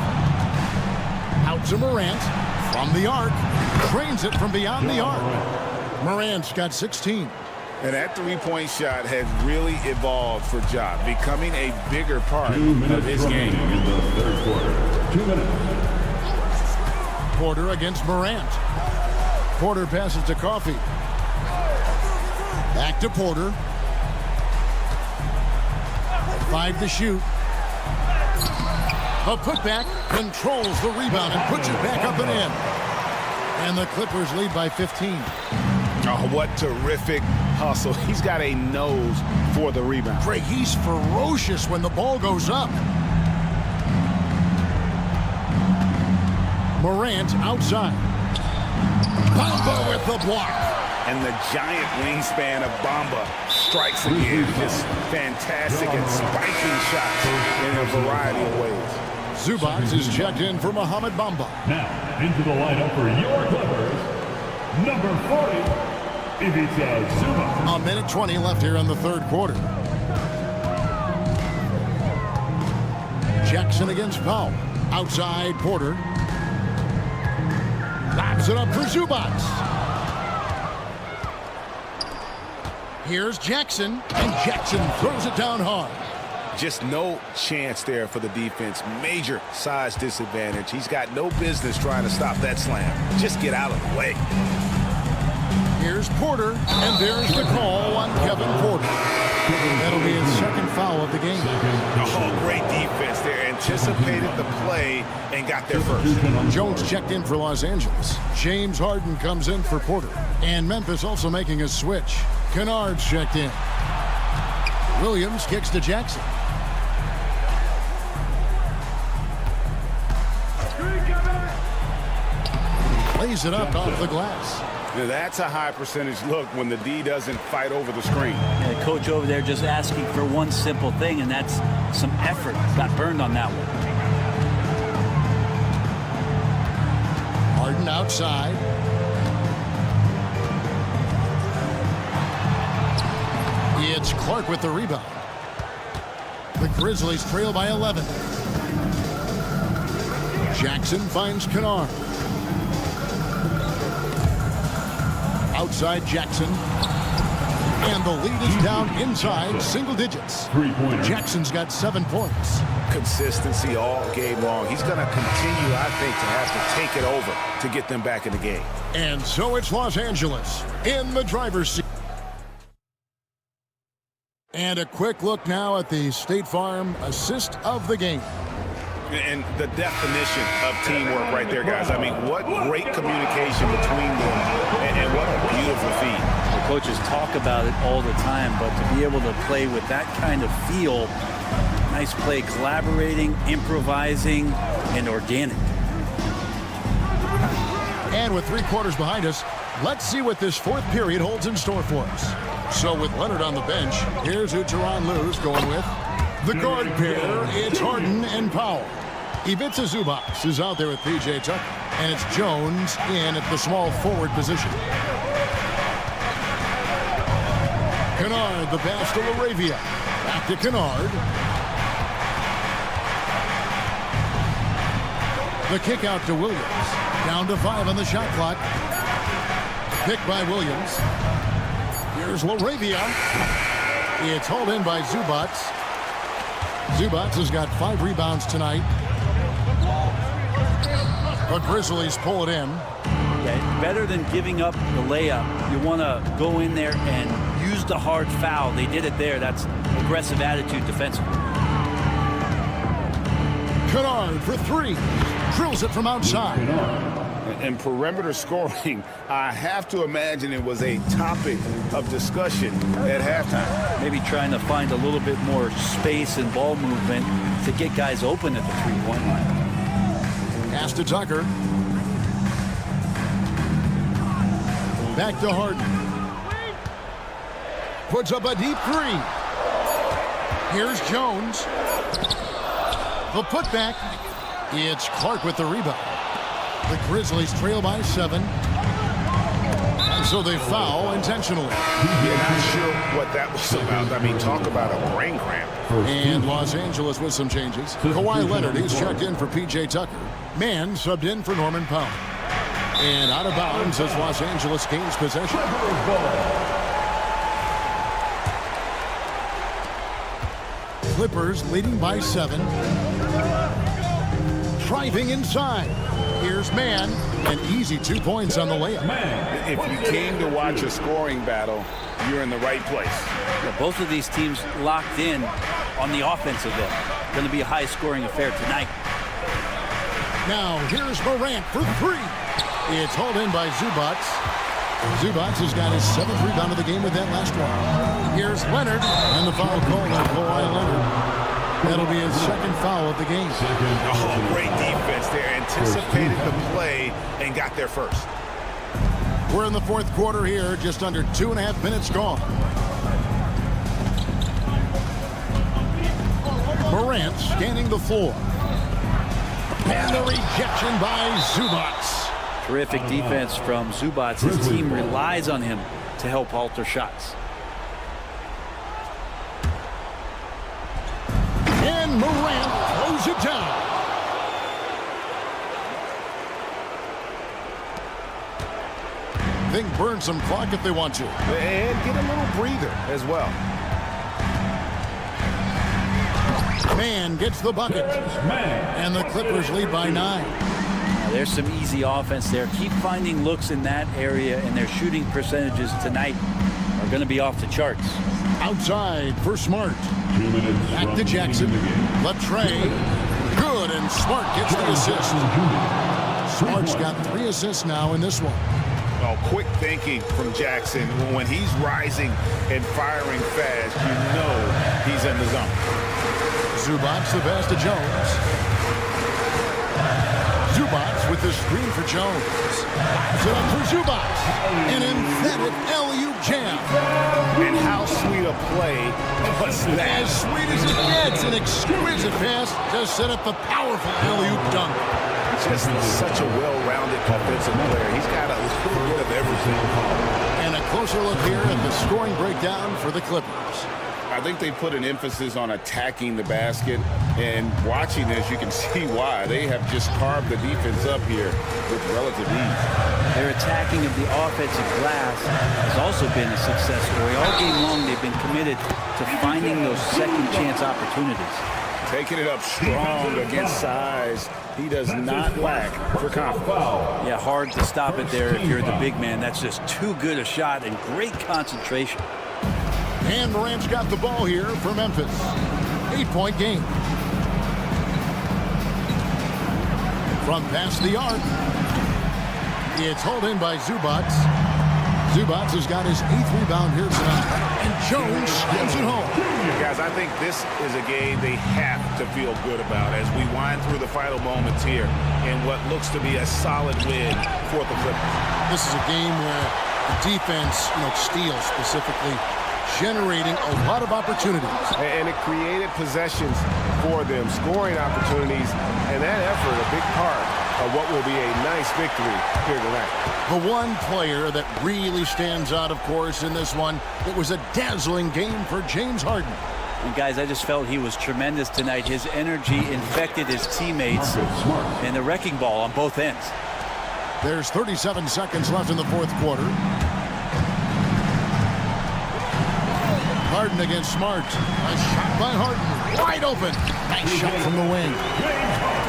Out to Morant from the arc. Trains it from beyond the arc. Morant's got 16. And that three-point shot has really evolved for Ja, becoming a bigger part of his game. In the third quarter. 2 minutes. Porter against Morant. Porter passes to Coffey. Back to Porter. 5 to shoot. A putback, controls the rebound and puts it back up and in. And the Clippers lead by 15. Oh, what terrific hustle. He's got a nose for the rebound. Craig, he's ferocious when the ball goes up. Morant outside. Bamba with the block. And the giant wingspan of Bamba strikes again. Just fantastic and spiking shots in a variety of ways. Zubac is checked in for Mohamed Bamba. Now, into the lineup for your Clippers, number 40, Ivica Zubac. 1:20 left here in the third quarter. Jackson against Powell. Outside Porter. Lobs it up for Zubac. Here's Jackson, and Jackson throws it down hard. Just no chance there for the defense. Major size disadvantage. He's got no business trying to stop that slam. Just get out of the way. Here's Porter, and there's the call on Kevin Porter. That'll be his second foul of the game. Oh, great defense there, and anticipated the play and got there first. Jones checked in for Los Angeles. James Harden comes in for Porter. And Memphis also making a switch. Kennard's checked in. Williams kicks to Jackson. Lays it up off the glass. Now that's a high percentage look when the D doesn't fight over the screen. And the coach over there just asking for one simple thing, and that's some effort. Got burned on that one. Harden outside. It's Clark with the rebound. The Grizzlies trail by 11. Jackson finds Kennard. Outside Jackson. And the lead is down inside single digits. Jackson's got 7 points. Consistency all game long. He's going to continue, I think, to have to take it over to get them back in the game. And so it's Los Angeles in the driver's seat. And a quick look now at the State Farm assist of the game. And the definition of teamwork right there, guys. I mean, what great communication between them, and what a beautiful feed. The coaches talk about it all the time, but to be able to play with that kind of feel, nice play, collaborating, improvising, and organic. And with 3 quarters behind us, let's see what this 4th period holds in store for us. So with Leonard on the bench, here's who Tyronn Lue's going with. The guard pair, it's Harden and Powell. Ivica Zubac is out there with P.J. Tucker. And it's Jones in at the small forward position. Kennard, the pass to LaRavia. Back to Kennard. The kick out to Williams. Down to 5 on the shot clock. Picked by Williams. Here's LaRavia. It's hauled in by Zubac. Zubac has got 5 rebounds tonight. The Grizzlies pull it in. Okay, better than giving up the layup. You want to go in there and use the hard foul. They did it there. That's aggressive attitude defensively. Kennard for 3. Drills it from outside. And perimeter scoring, I have to imagine it was a topic of discussion at halftime. Maybe trying to find a little bit more space and ball movement to get guys open at the 3-point line. Pass to Tucker. Back to Harden. Puts up a deep 3. Here's Jones. The putback. It's Clark with the rebound. The Grizzlies trail by 7. And so they foul intentionally. You're not sure what that was about. I mean, talk about a brain cramp. And Los Angeles with some changes. Kawhi Leonard, he's checked in for P.J. Tucker. Mann subbed in for Norman Powell. And out of bounds as Los Angeles gains possession. Clippers leading by 7. Driving inside. Here's Mann. An easy 2 points on the layup. If you came to watch a scoring battle, you're in the right place. Yeah, both of these teams locked in on the offensive end. Going to be a high-scoring affair tonight. Now here's Morant for 3. It's hauled in by Zubac. Zubac has got his 7th rebound of the game with that last one. Here's Leonard, and the foul called on Kawhi Leonard. That'll be his 2nd foul of the game. Oh, great defense there. Anticipated the play and got there first. We're in the 4th quarter here, just under 2.5 minutes gone. Morant scanning the floor. And the rejection by Zubac. Terrific defense from Zubac. His team relies on him to help alter shots. And Morant throws it down. They can burn some clock if they want to. And get a little breather as well. Mann gets the bucket. And the Clippers lead by 9. Now, there's some easy offense there. Keep finding looks in that area, and their shooting percentages tonight are going to be off the charts. Outside for Smart. 2 minutes. Back to Jackson. Latrey. good, and Smart gets the assist. Smart's got 3 assists now in this one. Oh, quick thinking from Jackson. When he's rising and firing fast, you know he's in the zone. Zubac the pass to Jones. Zubac with the screen for Jones. Set up for Zubac. An emphatic LU jam. And how sweet a play was that? As sweet as it gets, an exquisite pass to set up the powerful LU dunk. Just such a well-rounded offensive player. He's got a little bit of everything. And a closer look here at the scoring breakdown for the Clippers. I think they put an emphasis on attacking the basket, and watching this, you can see why. They have just carved the defense up here with relative ease. Their attacking of the offensive glass has also been a success story. All game long, they've been committed to finding those second chance opportunities. Taking it up strong against size. He does not lack for confidence. Yeah, hard to stop it there if you're the big man. That's just too good a shot and great concentration. And Morant's got the ball here for Memphis. 8-point game. From past the arc. It's hauled in by Zubac. Zubac has got his 8th rebound here tonight. And Jones slams it home. Guys, I think this is a game they have to feel good about as we wind through the final moments here in what looks to be a solid win for the Clippers. This is a game where the defense, steals specifically, generating a lot of opportunities. And it created possessions for them, scoring opportunities, and that effort a big part of what will be a nice victory here tonight. The one player that really stands out, of course, in this one, it was a dazzling game for James Harden. And guys, I just felt he was tremendous tonight. His energy infected his teammates, and the wrecking ball on both ends. There's 37 seconds left in the fourth quarter. Harden against Smart. A shot by Harden. Wide open. Nice shot from the wing.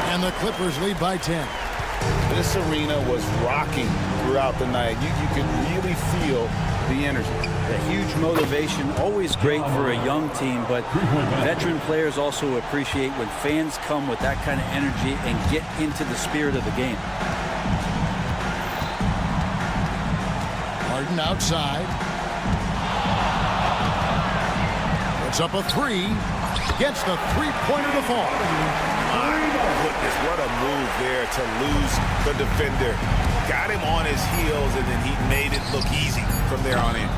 And the Clippers lead by 10. This arena was rocking throughout the night. You could really feel the energy. A huge motivation, always great for a young team, but veteran players also appreciate when fans come with that kind of energy and get into the spirit of the game. Harden outside. Puts up a 3. Gets the three-pointer to fall. Goodness, what a move there to lose the defender. Got him on his heels, and then he made it look easy from there on in.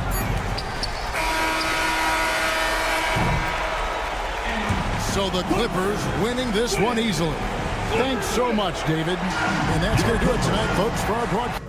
So the Clippers winning this one easily. Thanks so much, David. And that's going to do it tonight, folks, for our broadcast.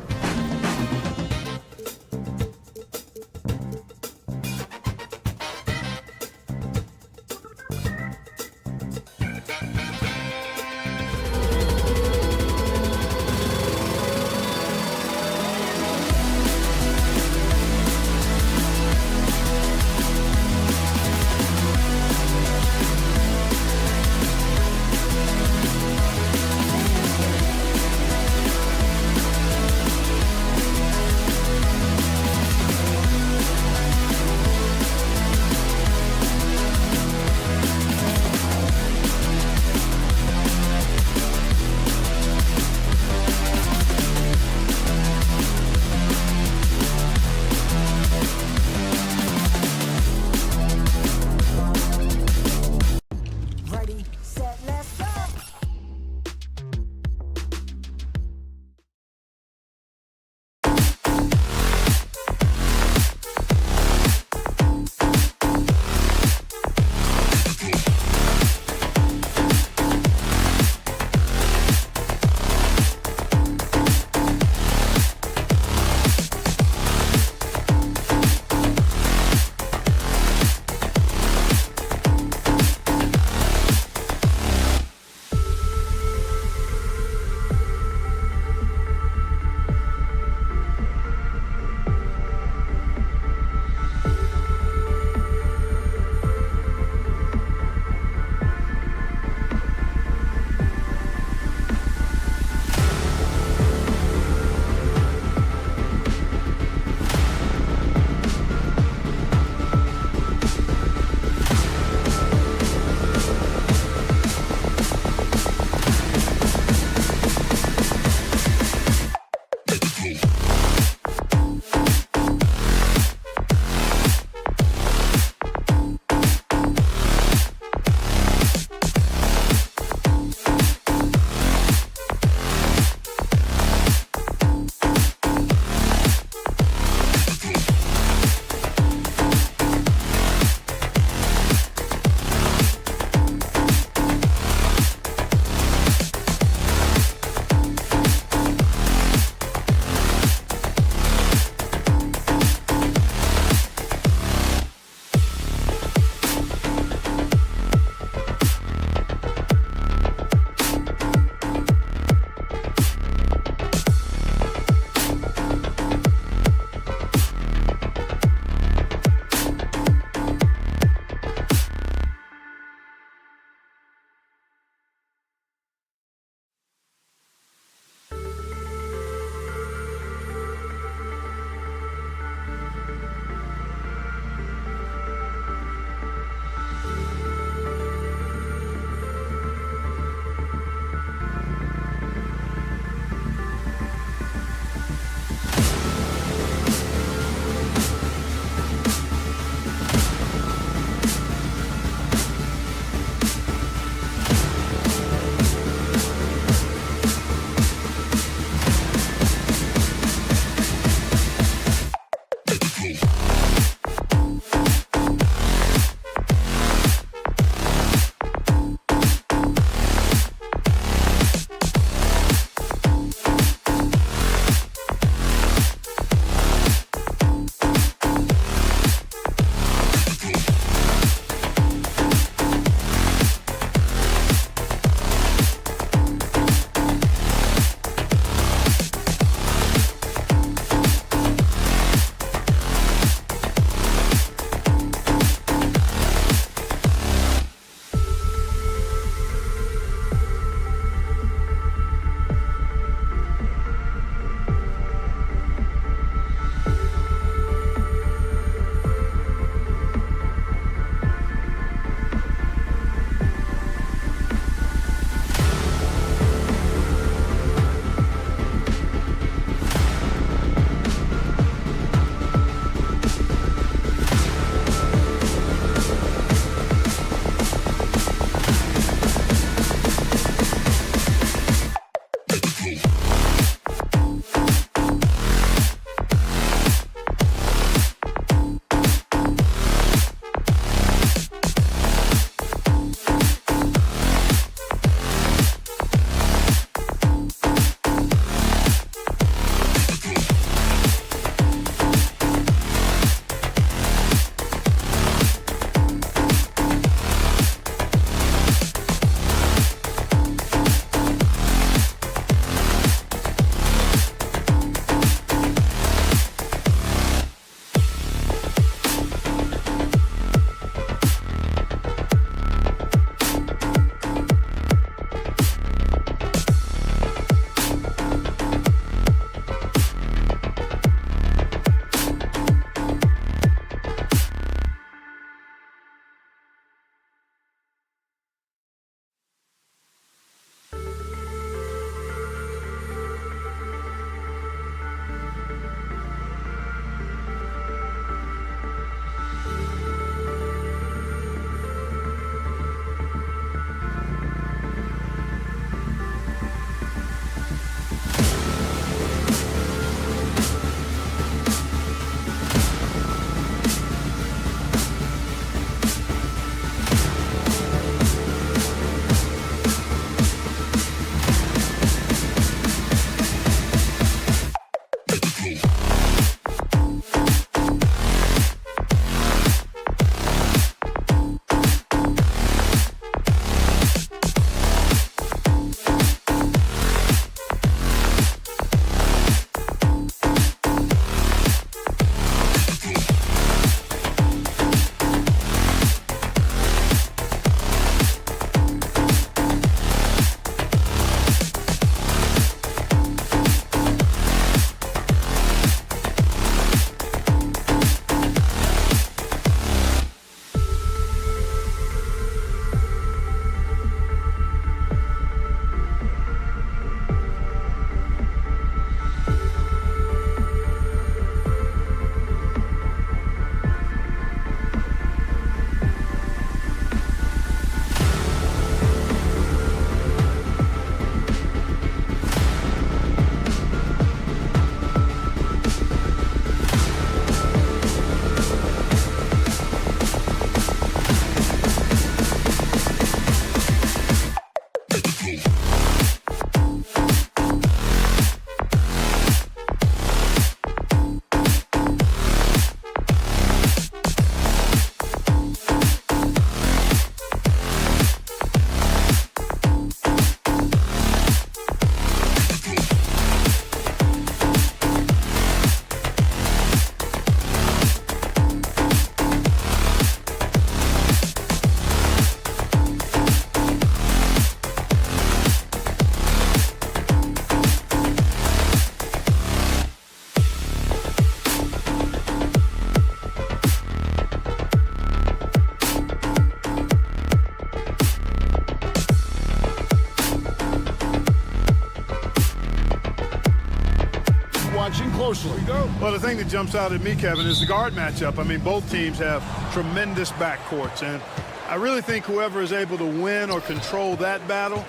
closely. Well, the thing that jumps out at me, Kevin, is the guard matchup. I mean, both teams have tremendous backcourts, and I really think whoever is able to win or control that battle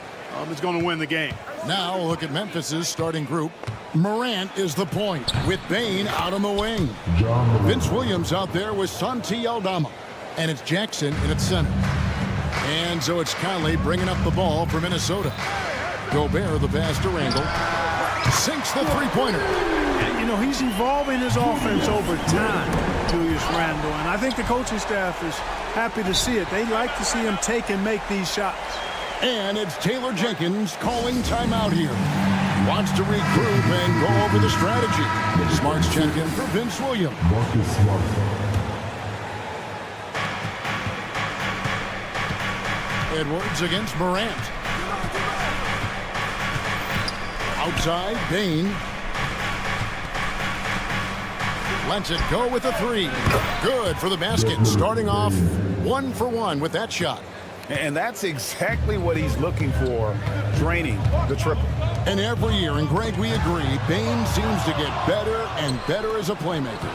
is going to win the game. Now look at Memphis's starting group. Morant is the point with Bane out on the wing. Vince Williams out there with Santi Aldama. And it's Jackson in its center. And so it's CLA bringing up the ball for Minnesota. Gobert the pass to Randall. Sinks the three-pointer. You know, he's evolving his offense over time, Julius Randle. And I think the coaching staff is happy to see it. They like to see him take and make these shots. And it's Taylor Jenkins calling timeout here. He wants to regroup and go over the strategy. Smart's check in for Vince Williams. Marcus Smart. Edwards against Morant. Outside, Bane. Lets it go with a three. Good for the basket. Starting off 1 for 1 with that shot. And that's exactly what he's looking for, draining the triple. And every year, and Greg, we agree, Bane seems to get better and better as a playmaker.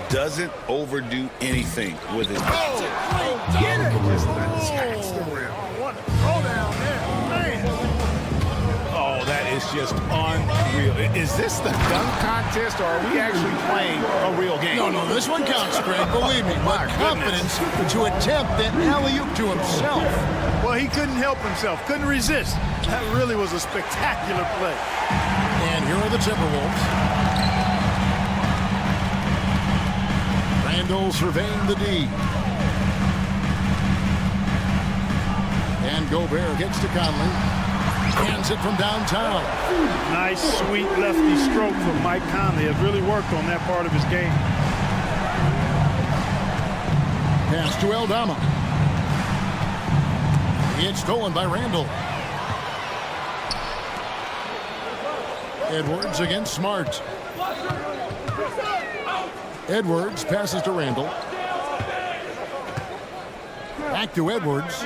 Doesn't overdo anything with his Get it! Just attacks the rim. What a throwdown there, man. Oh, that is just unreal. Is this the dunk contest, or are we actually playing a real game? No, this one counts, Greg, believe me. But confidence to attempt that alley-oop to himself. Well, he couldn't help himself, couldn't resist. That really was a spectacular play. And here are the Timberwolves. Randall surveying the D. And Gobert gets to Conley. Hands it from downtown. Nice, sweet lefty stroke from Mike Conley. Has really worked on that part of his game. Pass to Aldama. It's stolen by Randall. Edwards against Smart. Edwards passes to Randall. Back to Edwards.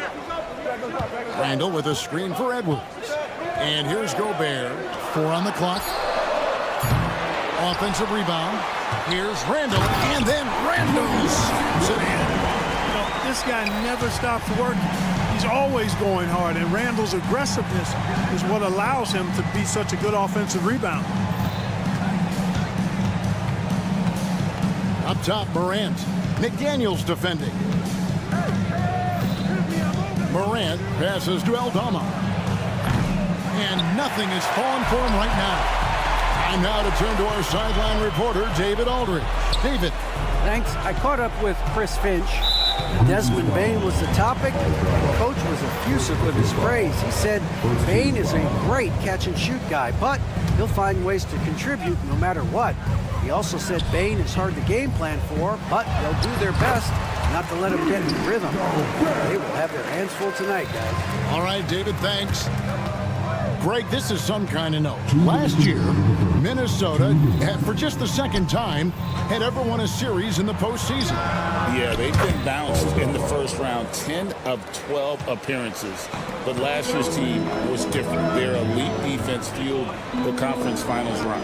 Randall with a screen for Edwards. And here's Gobert. 4 on the clock. Offensive rebound. Here's Randall. And then Randall slams it in. You know, this guy never stops working. He's always going hard, and Randall's aggressiveness is what allows him to be such a good offensive rebounder. Up top, Morant. McDaniels defending. Morant passes to Aldama. And nothing is falling for him right now. Time now to turn to our sideline reporter, David Aldridge. David. Thanks. I caught up with Chris Finch. Desmond Bane was the topic. The coach was effusive with his praise. He said Bane is a great catch-and-shoot guy, but he'll find ways to contribute no matter what. He also said Bane is hard to game plan for, but they'll do their best not to let him get in rhythm. They will have their hands full tonight, guys. All right, David, thanks. Greg, this is some kind of note. Last year, Minnesota, for just the second time, had ever won a series in the postseason. Yeah, they've been bounced in the first round, 10 of 12 appearances. But last year's team was different. Their elite defense fueled the conference finals run.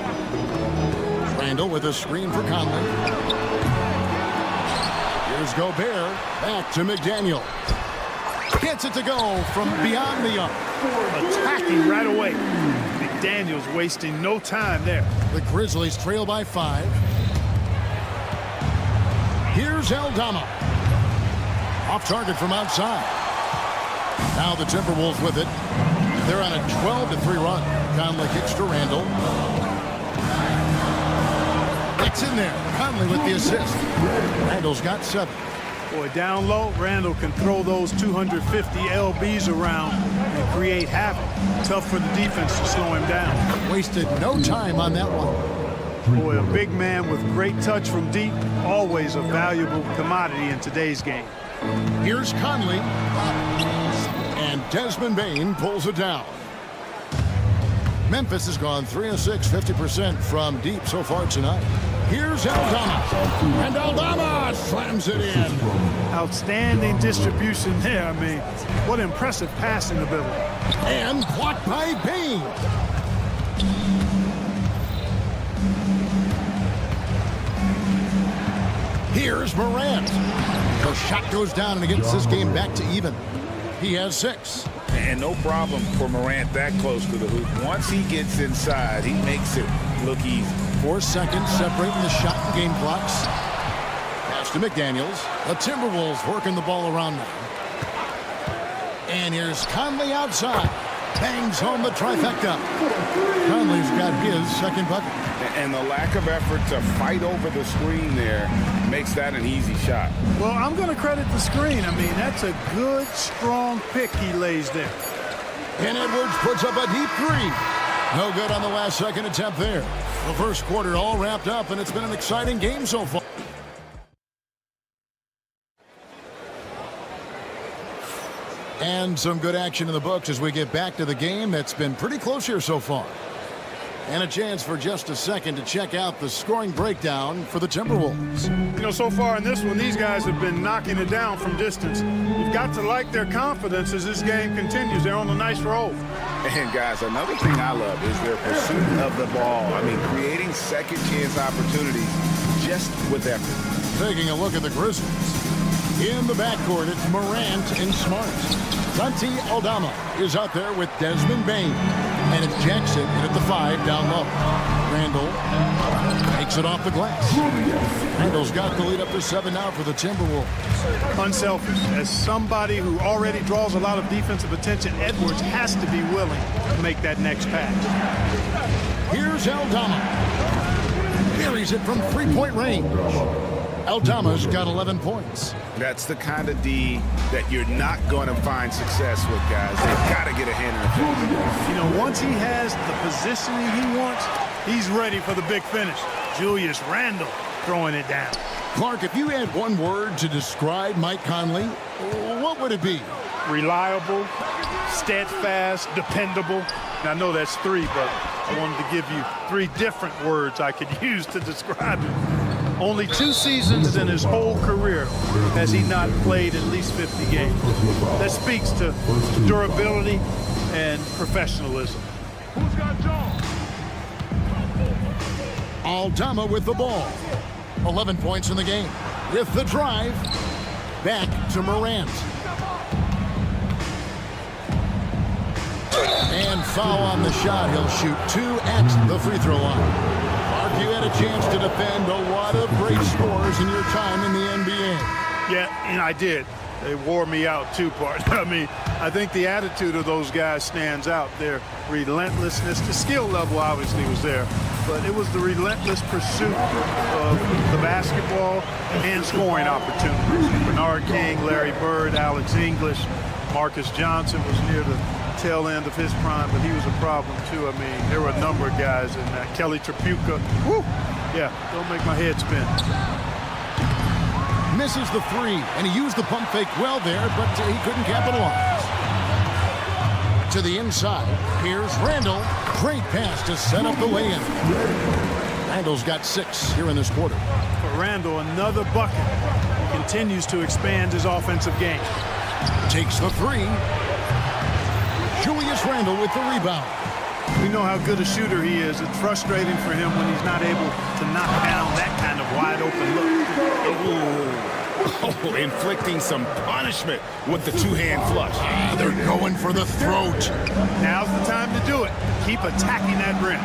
Randall with a screen for Conley. Here's Gobert. Back to McDaniel. Gets it to go from beyond the arc. Attacking right away. McDaniels wasting no time there. The Grizzlies trail by 5. Here's Aldama. Off target from outside. Now the Timberwolves with it. They're on a 12-3 run. Conley kicks to Randall. It's in there. Conley with the assist. Randall's got 7. Boy, down low, Randall can throw those 250 LBs around and create havoc. Tough for the defense to slow him down. Wasted no time on that one. Boy, a big man with great touch from deep, always a valuable commodity in today's game. Here's Conley. And Desmond Bane pulls it down. Memphis has gone 3 of 6, 50% from deep so far tonight. Here's Aldama. And Aldama slams it in. Outstanding distribution there. I mean, what impressive passing ability. And blocked by Bane. Here's Morant. The shot goes down and it gets this game back to even. He has 6. And no problem for Morant that close to the hoop. Once he gets inside, he makes it look easy. 4 seconds separating the shot and game clocks. Pass to McDaniels. The Timberwolves working the ball around now. And here's Conley outside. Bangs home the trifecta. Conley's got his second bucket. And the lack of effort to fight over the screen there makes that an easy shot. Well, I'm going to credit the screen. I mean, that's a good, strong pick he lays there. And Edwards puts up a deep 3. No good on the last second attempt there. The first quarter all wrapped up, and it's been an exciting game so far. And some good action in the books as we get back to the game that's been pretty close here so far. And a chance for just a second to check out the scoring breakdown for the Timberwolves. You know, so far in this one, these guys have been knocking it down from distance. You've got to like their confidence as this game continues. They're on a nice roll. And, guys, another thing I love is their pursuit of the ball. I mean, creating second chance opportunities just with effort. Taking a look at the Grizzlies. In the backcourt, it's Morant and Smart. Santi Aldama is out there with Desmond Bain. And it's Jackson in at the 5 down low. Randall takes it off the glass. Randall's got the lead up to 7 now for the Timberwolves. Unselfish. As somebody who already draws a lot of defensive attention, Edwards has to be willing to make that next pass. Here's Aldama. Carries it from 3-point range. Aldama's got 11 points. That's the kind of D that you're not going to find success with, guys. They've got to get a hand in the face. You know, once he has the positioning he wants, he's ready for the big finish. Julius Randle throwing it down. Clark, if you had one word to describe Mike Conley, what would it be? Reliable, steadfast, dependable. And I know that's 3, but I wanted to give you 3 different words I could use to describe him. Only 2 seasons in his whole career has he not played at least 50 games. That speaks to durability and professionalism. Who's got Jones? Aldama with the ball. 11 points in the game. With the drive, back to Morant. And foul on the shot. He'll shoot 2 at the free throw line. You had a chance to defend a lot of great scores in your time in the NBA. Yeah, and I did. They wore me out too, partner. I mean, I think the attitude of those guys stands out. Their relentlessness, the skill level obviously was there, but it was the relentless pursuit of the basketball and scoring opportunities. Bernard King, Larry Bird, Alex English, Marcus Johnson was near the tail end of his prime, but he was a problem too. I mean, there were a number of guys in that. Kelly Tripucka. Woo! Yeah, don't make my head spin. Misses the 3, and he used the pump fake well there, but he couldn't capitalize. To the inside, here's Randall. Great pass to set up the lay-in. Randall's got 6 here in this quarter. For Randall, another bucket. Continues to expand his offensive game. Takes the 3. Julius Randle with the rebound. We know how good a shooter he is. It's frustrating for him when he's not able to knock down that kind of wide open look. Oh, inflicting some punishment with the 2-hand flush. They're going for the throat. Now's the time to do it. Keep attacking that rim.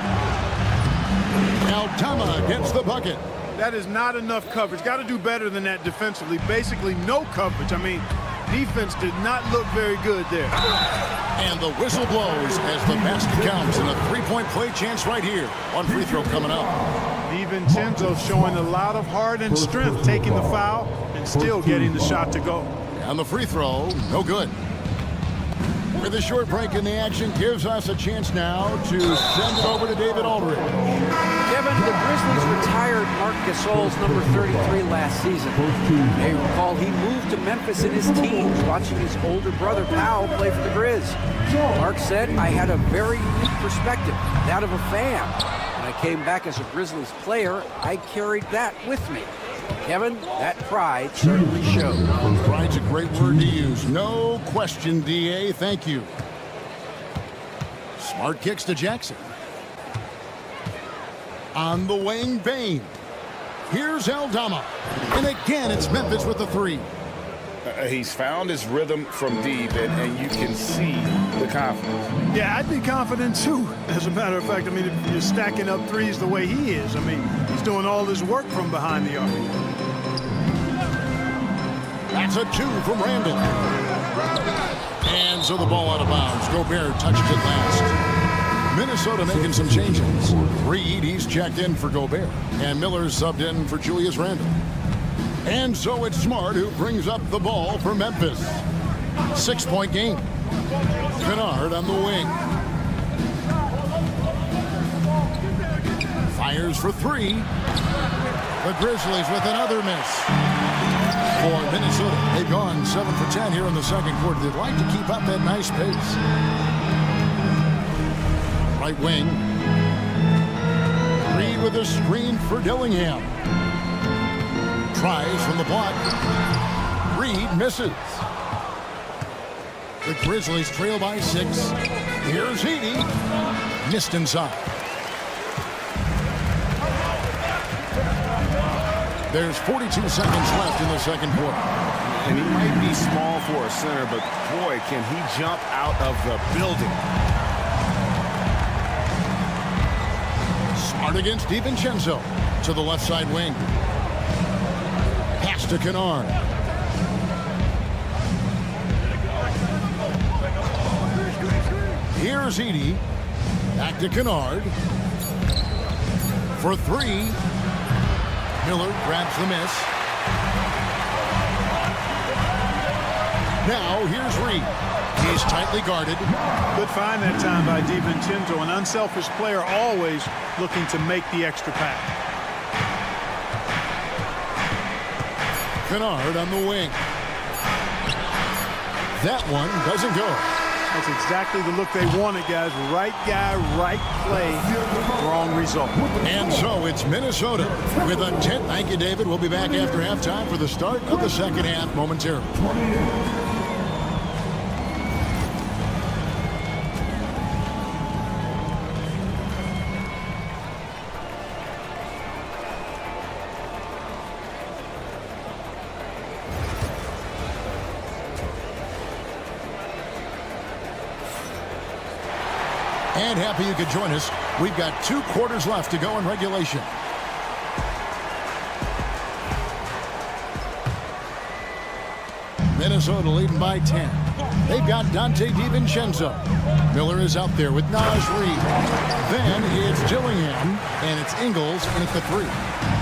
Aldama gets the bucket. That is not enough coverage. Got to do better than that defensively. Basically no coverage. I mean, defense did not look very good there. And the whistle blows as the basket counts, and a 3-point play chance right here. 1 free throw coming up. DiVincenzo showing a lot of heart and strength, taking the foul and still getting the shot to go. And the free throw, no good. With a short break in the action, gives us a chance now to send it over to David Aldridge. Kevin, the Grizzlies retired Marc Gasol's number 33 last season. You may recall he moved to Memphis in his teens, watching his older brother Powell play for the Grizz. Mark said, I had a very unique perspective, that of a fan. When I came back as a Grizzlies player, I carried that with me. Kevin, that pride certainly shows. Pride's a great word to use. No question, D.A. Thank you. Smart kicks to Jackson. On the wing, Bain. Here's Aldama. And again, it's Memphis with the three. He's found his rhythm from deep, and you can see the confidence. Yeah, I'd be confident too. As a matter of fact, I mean, if you're stacking up threes the way he is, I mean, he's doing all this work from behind the arc. That's a 2 from Randall. And so the ball out of bounds. Gobert touched it last. Minnesota making some changes. Reed, he's checked in for Gobert. And Miller subbed in for Julius Randle. And so it's Smart who brings up the ball for Memphis. 6-point game. Kennard on the wing. Fires for 3. The Grizzlies with another miss. For Minnesota, they've gone 7 for 10 here in the second quarter. They'd like to keep up that nice pace. Right wing. Reed with a screen for Dillingham. Tries from the block. Reed misses. The Grizzlies trail by 6. Here's Heaney. Missed inside. There's 42 seconds left in the second quarter. And he might be small for a center, but boy, can he jump out of the building. Smart against DiVincenzo to the left side wing. Pass to Kennard. Here's Edey. Back to Kennard. For 3. Miller grabs the miss. Now here's Reed. He's tightly guarded. Good find that time by DiVincenzo, an unselfish player always looking to make the extra pass. Kennard on the wing. That one doesn't go. That's exactly the look they wanted, guys. Right guy, right play, wrong result. And so it's Minnesota with a 10. Thank you, David. We'll be back after halftime for the start of the second half momentarily. And happy you could join us. We've got 2 quarters left to go in regulation. Minnesota leading by 10. They've got Dante DiVincenzo. Miller is out there with Naz Reid. Then it's Dillingham, and it's Ingles in at the 3.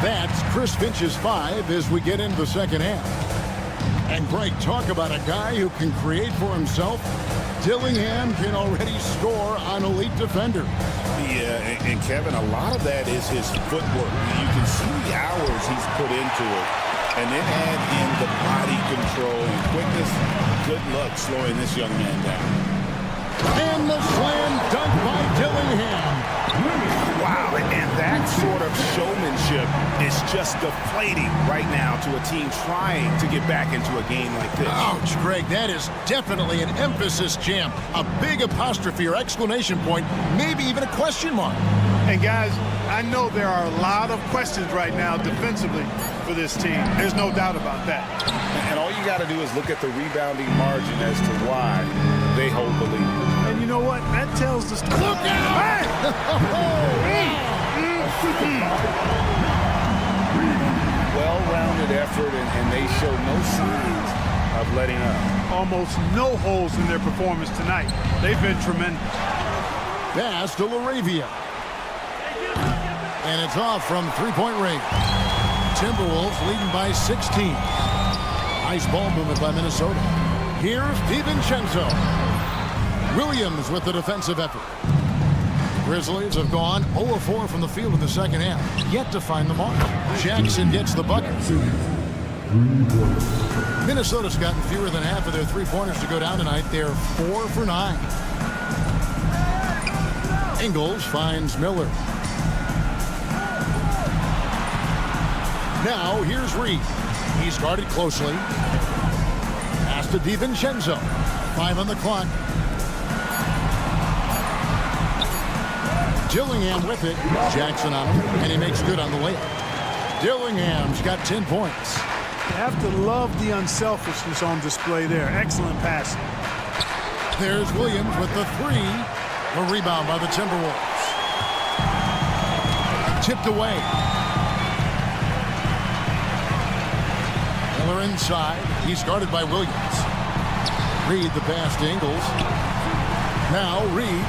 That's Chris Finch's 5 as we get into the second half. And Greg, talk about a guy who can create for himself. Dillingham can already score on elite defenders. Yeah, and Kevin, a lot of that is his footwork. You can see the hours he's put into it. And then add in the body control and quickness. Good luck slowing this young man down. And the slam dunk by Dillingham. Wow, and that sort of showmanship is just deflating right now to a team trying to get back into a game like this. Ouch, Greg, that is definitely an emphasis jam. A big apostrophe or exclamation point, maybe even a question mark. And guys, I know there are a lot of questions right now defensively for this team. There's no doubt about that. And all you got to do is look at the rebounding margin as to why they hold the lead. And you know what? That tells the story. Look out! Well-rounded effort, and they show no signs of letting up. Almost no holes in their performance tonight. They've been tremendous. Pass to LaRavia. And it's off from three-point range. Timberwolves leading by 16. Nice ball movement by Minnesota. Here's DiVincenzo. Williams with the defensive effort. Grizzlies have gone 0-4 from the field in the second half. Yet to find the mark. Jackson gets the bucket. Minnesota's gotten fewer than half of their three-pointers to go down tonight. They're 4 for 9. Ingles finds Miller. Now here's Reed. He's guarded closely. Pass to DiVincenzo. 5 on the clock. Dillingham with it. Jackson on him, and he makes good on the layup. Dillingham's got 10 points. You have to love the unselfishness on display there. Excellent passing. There's Williams with the 3. A rebound by the Timberwolves. Tipped away. Miller inside. He's guarded by Williams. Reed the pass to Ingles. Now Reed.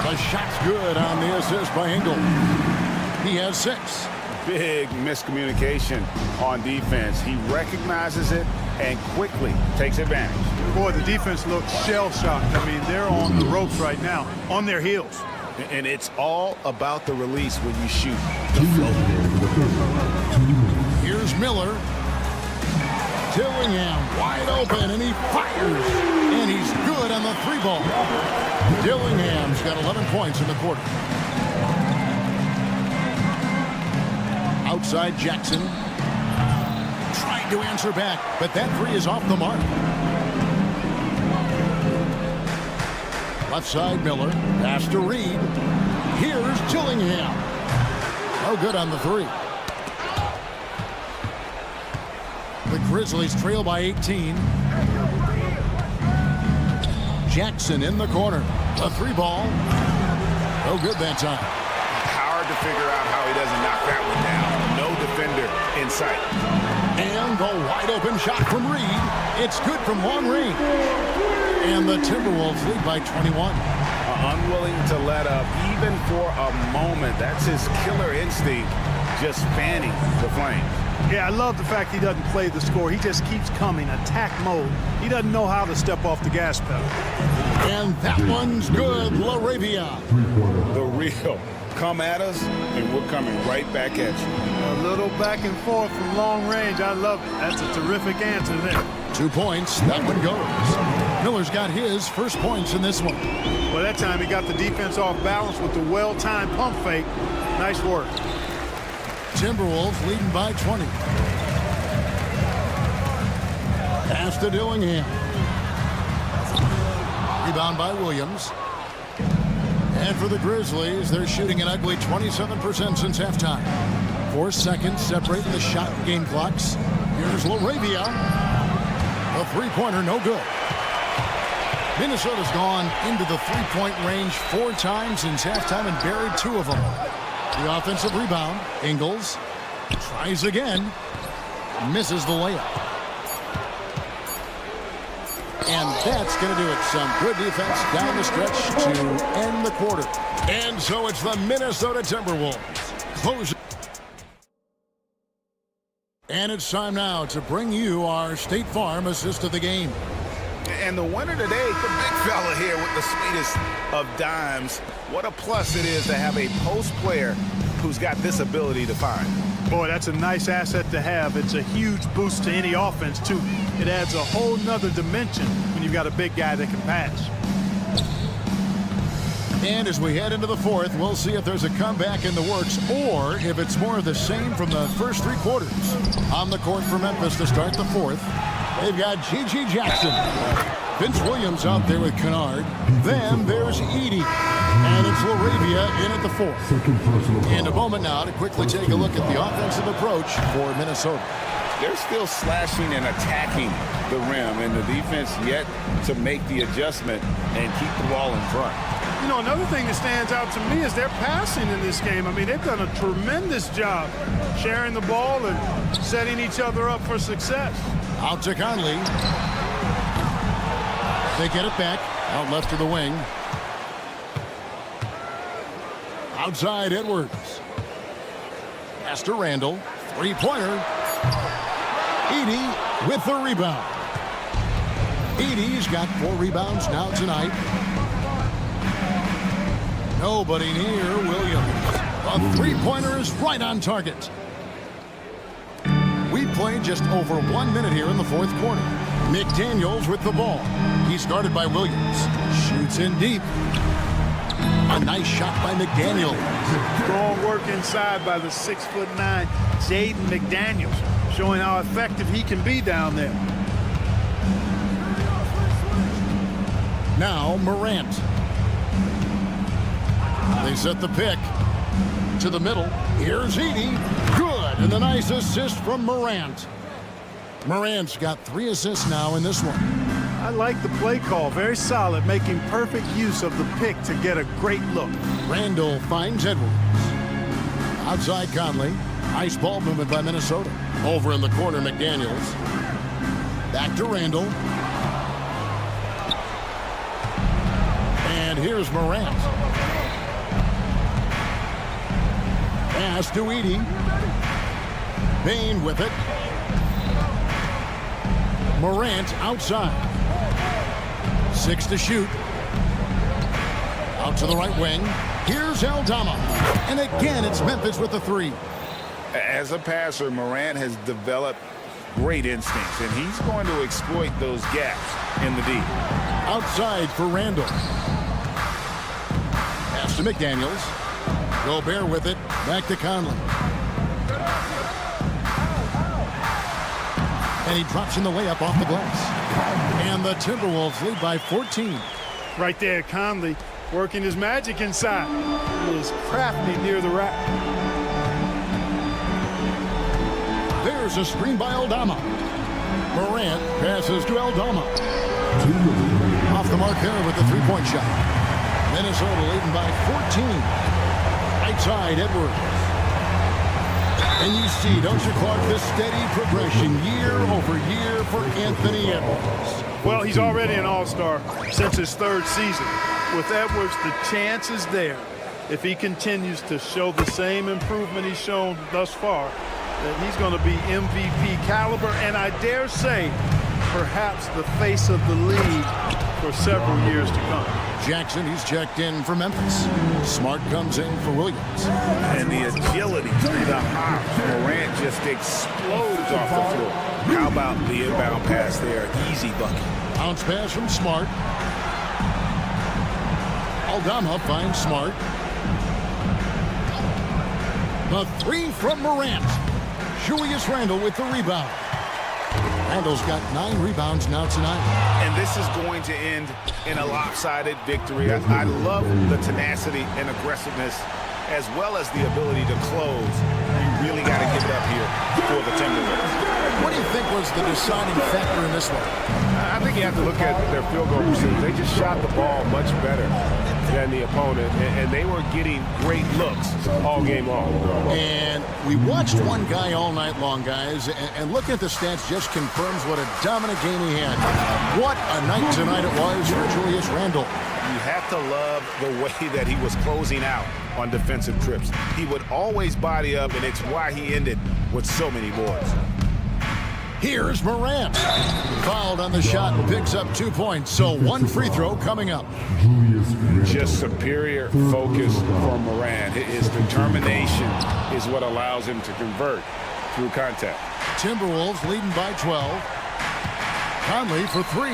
The shot's good on the assist by Ingles. He has 6. Big miscommunication on defense. He recognizes it and quickly takes advantage. Boy, the defense looks shell-shocked. I mean, they're on the ropes right now, on their heels. And it's all about the release when you shoot the float. Here's Miller. Dillingham wide open, and he fires. And he's good on the 3-ball. Dillingham's got 11 points in the quarter. Outside Jackson. Trying to answer back, but that 3 is off the mark. Left side Miller. Pass to Reed. Here's Dillingham. No good on the 3. The Grizzlies trail by 18. Jackson in the corner. A 3-ball. No good that time. Hard to figure out how he doesn't knock that one down. No defender in sight. And the wide open shot from Reed. It's good from long range. And the Timberwolves lead by 21. Unwilling to let up even for a moment. That's his killer instinct, just fanning the flames. Yeah, I love the fact he doesn't play the score. He just keeps coming, attack mode. He doesn't know how to step off the gas pedal. And that one's good, LaRavia. The real. Come at us, and we're coming right back at you. A little back and forth from long range. I love it. That's a terrific answer there. 2 points. That one goes. Miller's got his first points in this one. Well, that time he got the defense off balance with the well-timed pump fake. Nice work. Timberwolves leading by 20. Pass to Dillingham. Rebound by Williams. And for the Grizzlies, they're shooting an ugly 27% since halftime. 4 seconds separating the shot game clocks. Here's LaRavia. A 3-pointer, no good. Minnesota's gone into the 3-point range 4 times since halftime and buried 2 of them. The offensive rebound. Ingles tries again. Misses the layup. And that's going to do it. Some good defense down the stretch to end the quarter. And so it's the Minnesota Timberwolves. Close. And it's time now to bring you our State Farm assist of the game. And the winner today, the big fella here with the sweetest of dimes. What a plus it is to have a post player who's got this ability to find. Boy, that's a nice asset to have. It's a huge boost to any offense, too. It adds a whole nother dimension when you've got a big guy that can pass. And as we head into the 4th, we'll see if there's a comeback in the works or if it's more of the same from the first 3 quarters. On the court for Memphis to start the 4th, they've got G.G. Jackson. Vince Williams out there with Kennard. Then there's Edey. And it's LaRavia in at the 4th. And a moment now to quickly take a look at the offensive approach for Minnesota. They're still slashing and attacking the rim, and the defense yet to make the adjustment and keep the ball in front. You know, another thing that stands out to me is their passing in this game. I mean, they've done a tremendous job sharing the ball and setting each other up for success. Out to Conley. They get it back. Out left to the wing. Outside Edwards. Pass to Randall. 3-pointer. Edey with the rebound. Edey's got 4 rebounds now tonight. Nobody near Williams. A 3-pointer is right on target. We played just over 1 minute here in the 4th quarter. McDaniels with the ball. He's guarded by Williams. Shoots in deep. A nice shot by McDaniels. Strong work inside by the 6'9" Jaden McDaniels, showing how effective he can be down there. Now Morant. They set the pick to the middle. Here's Edey. Good. And the nice assist from Morant. Morant's got 3 assists now in this one. I like the play call. Very solid, making perfect use of the pick to get a great look. Randall finds Edwards. Outside Conley. Nice ball movement by Minnesota. Over in the corner, McDaniels. Back to Randall. And here's Morant. Pass to Edey. Bane with it. Morant outside. 6 to shoot. Out to the right wing. Here's Aldama. And again, it's Memphis with the 3. As a passer, Morant has developed great instincts, and he's going to exploit those gaps in the D. Outside for Randall. Pass to McDaniels. Gobert with it. Back to Conley. And he drops in the layup off the glass. And the Timberwolves lead by 14. Right there, Conley working his magic inside. He is crafty near the rack. There's a screen by Aldama. Morant passes to Aldama. Off the mark there with the 3-point shot. Minnesota leading by 14. Right side, Edwards. And you see, don't you, Clark, this steady progression year over year for Anthony Edwards. Well, he's already an all-star since his 3rd season. With Edwards, the chance is there. If he continues to show the same improvement he's shown thus far, that he's going to be MVP caliber, and I dare say, perhaps the face of the league for several years to come. Jackson, he's checked in for Memphis. Smart comes in for Williams. And the agility, the hop. Morant just explodes off the floor. How about the inbound pass there? Easy bucket. Bounce pass from Smart. Aldama finds Smart. The 3 from Morant. Julius Randle with the rebound. Randle's got 9 rebounds now tonight. And this is going to end in a lopsided victory. I love the tenacity and aggressiveness, as well as the ability to close. You really got to give it up here for the Timberwolves. What do you think was the deciding factor in this one? I think you have to look at their field goal percentage. They just shot the ball much better than the opponent, and they were getting great looks all game long. And we watched one guy all night long, guys, and looking at the stats just confirms what a dominant game he had. What a night tonight it was for Julius Randle. You have to love the way that he was closing out on defensive trips. He would always body up, and it's why he ended with so many boards. Here's Morant. Fouled on the shot and picks up 2 points. So 1 free throw coming up. Just superior focus from Morant. His determination is what allows him to convert through contact. Timberwolves leading by 12. Conley for 3.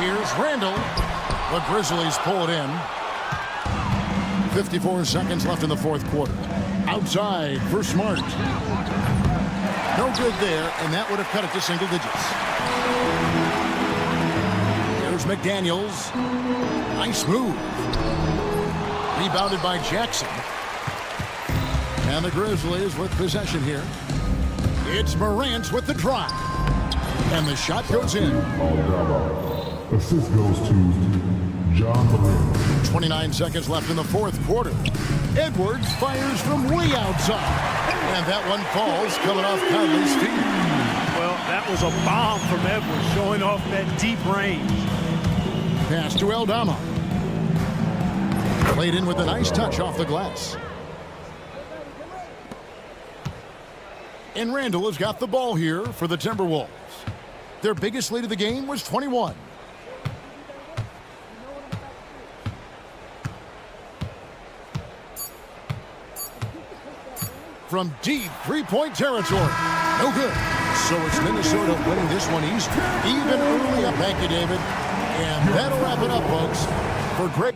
Here's Randall. The Grizzlies pull it in. 54 seconds left in the 4th quarter. Outside for Smart. No good there, and that would have cut it to single digits. Here's McDaniels. Nice move. Rebounded by Jackson. And the Grizzlies with possession here. It's Morant with the drive. And the shot goes in. Assist goes to John Morant. 29 seconds left in the 4th quarter. Edwards fires from way outside. And that one falls, coming off Conley's feet. Well, that was a bomb from Edwards, showing off that deep range. Pass to Aldama. Played in with a nice touch off the glass. And Randall has got the ball here for the Timberwolves. Their biggest lead of the game was 21. From deep 3-point territory. No good. So it's Minnesota winning this one easy. Even early up. Thank you, David. And that'll wrap it up, folks. For Greg.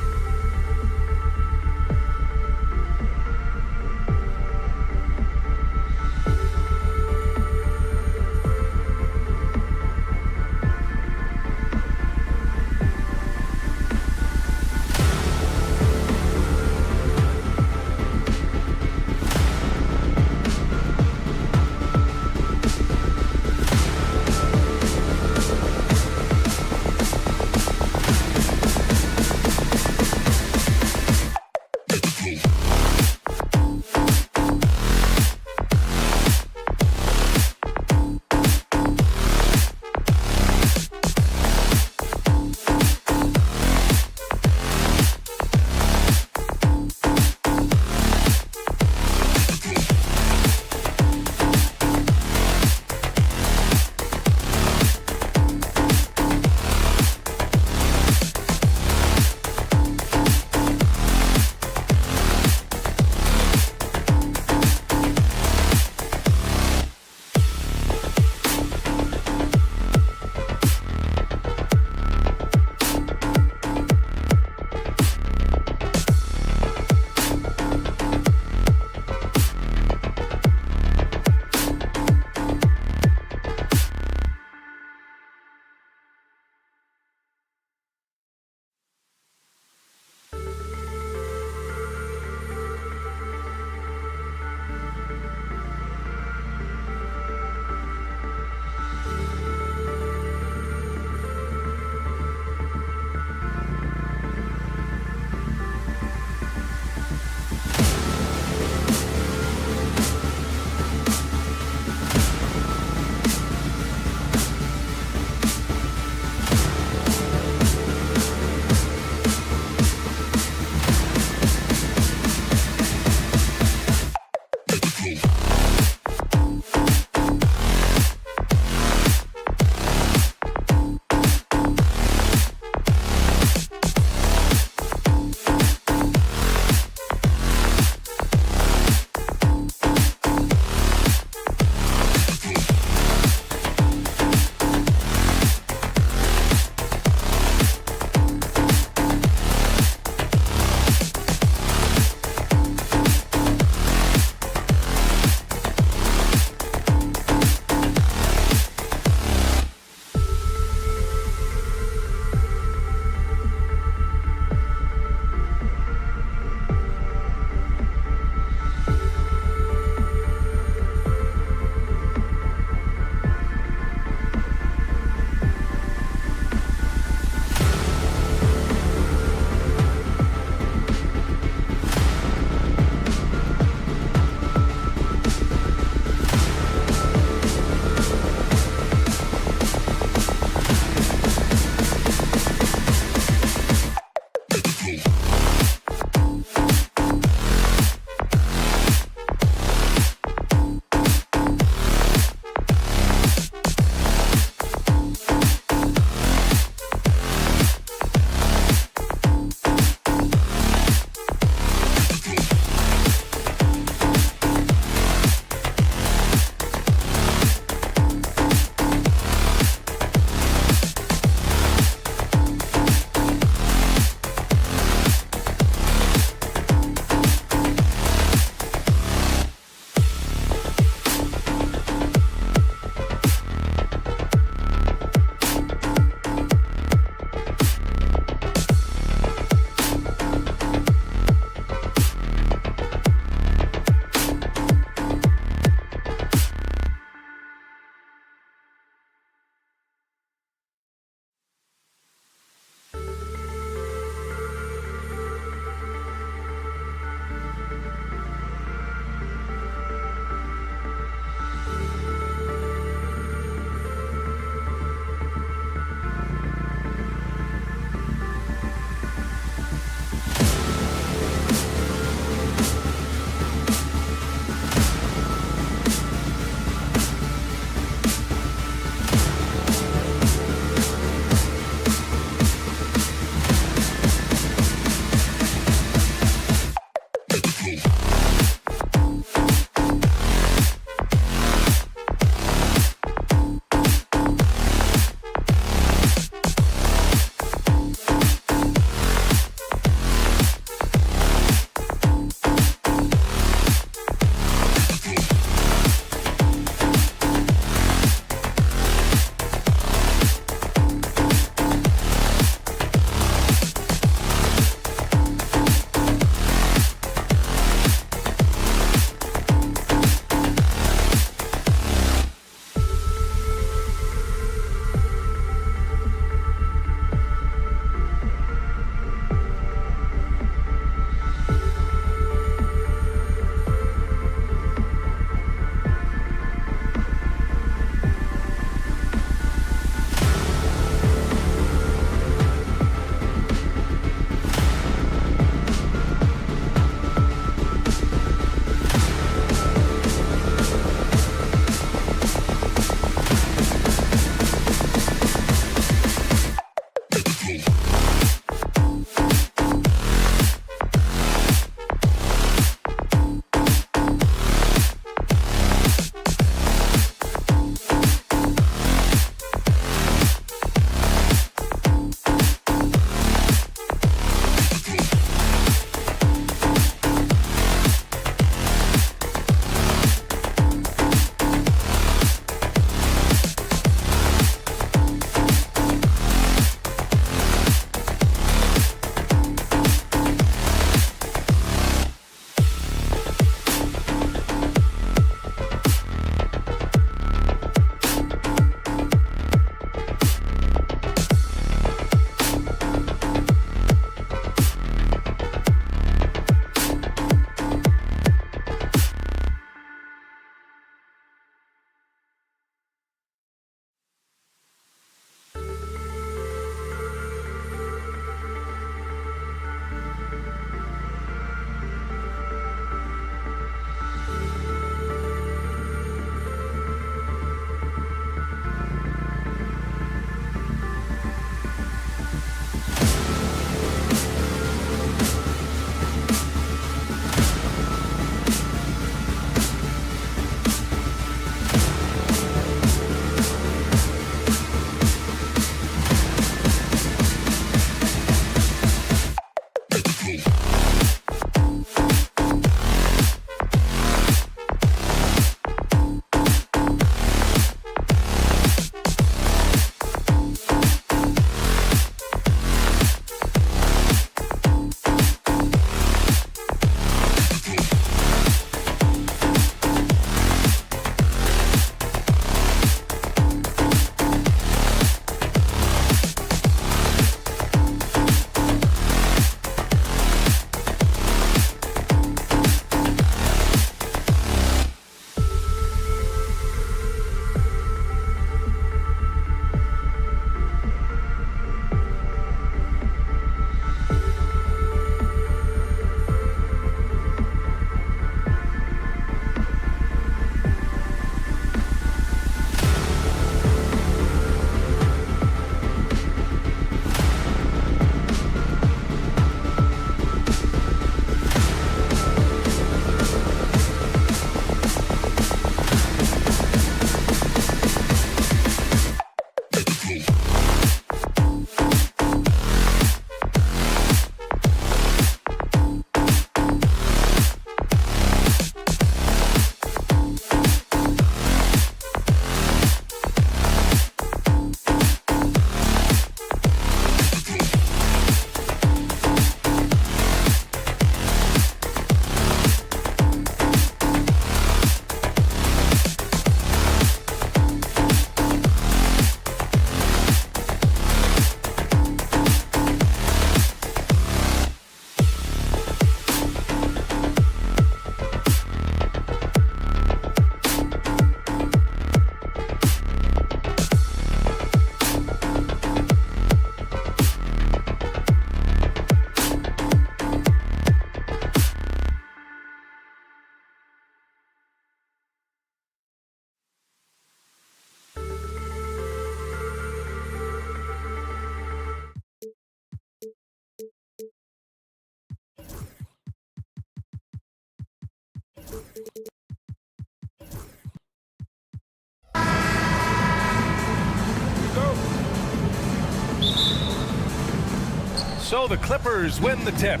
So the Clippers win the tip.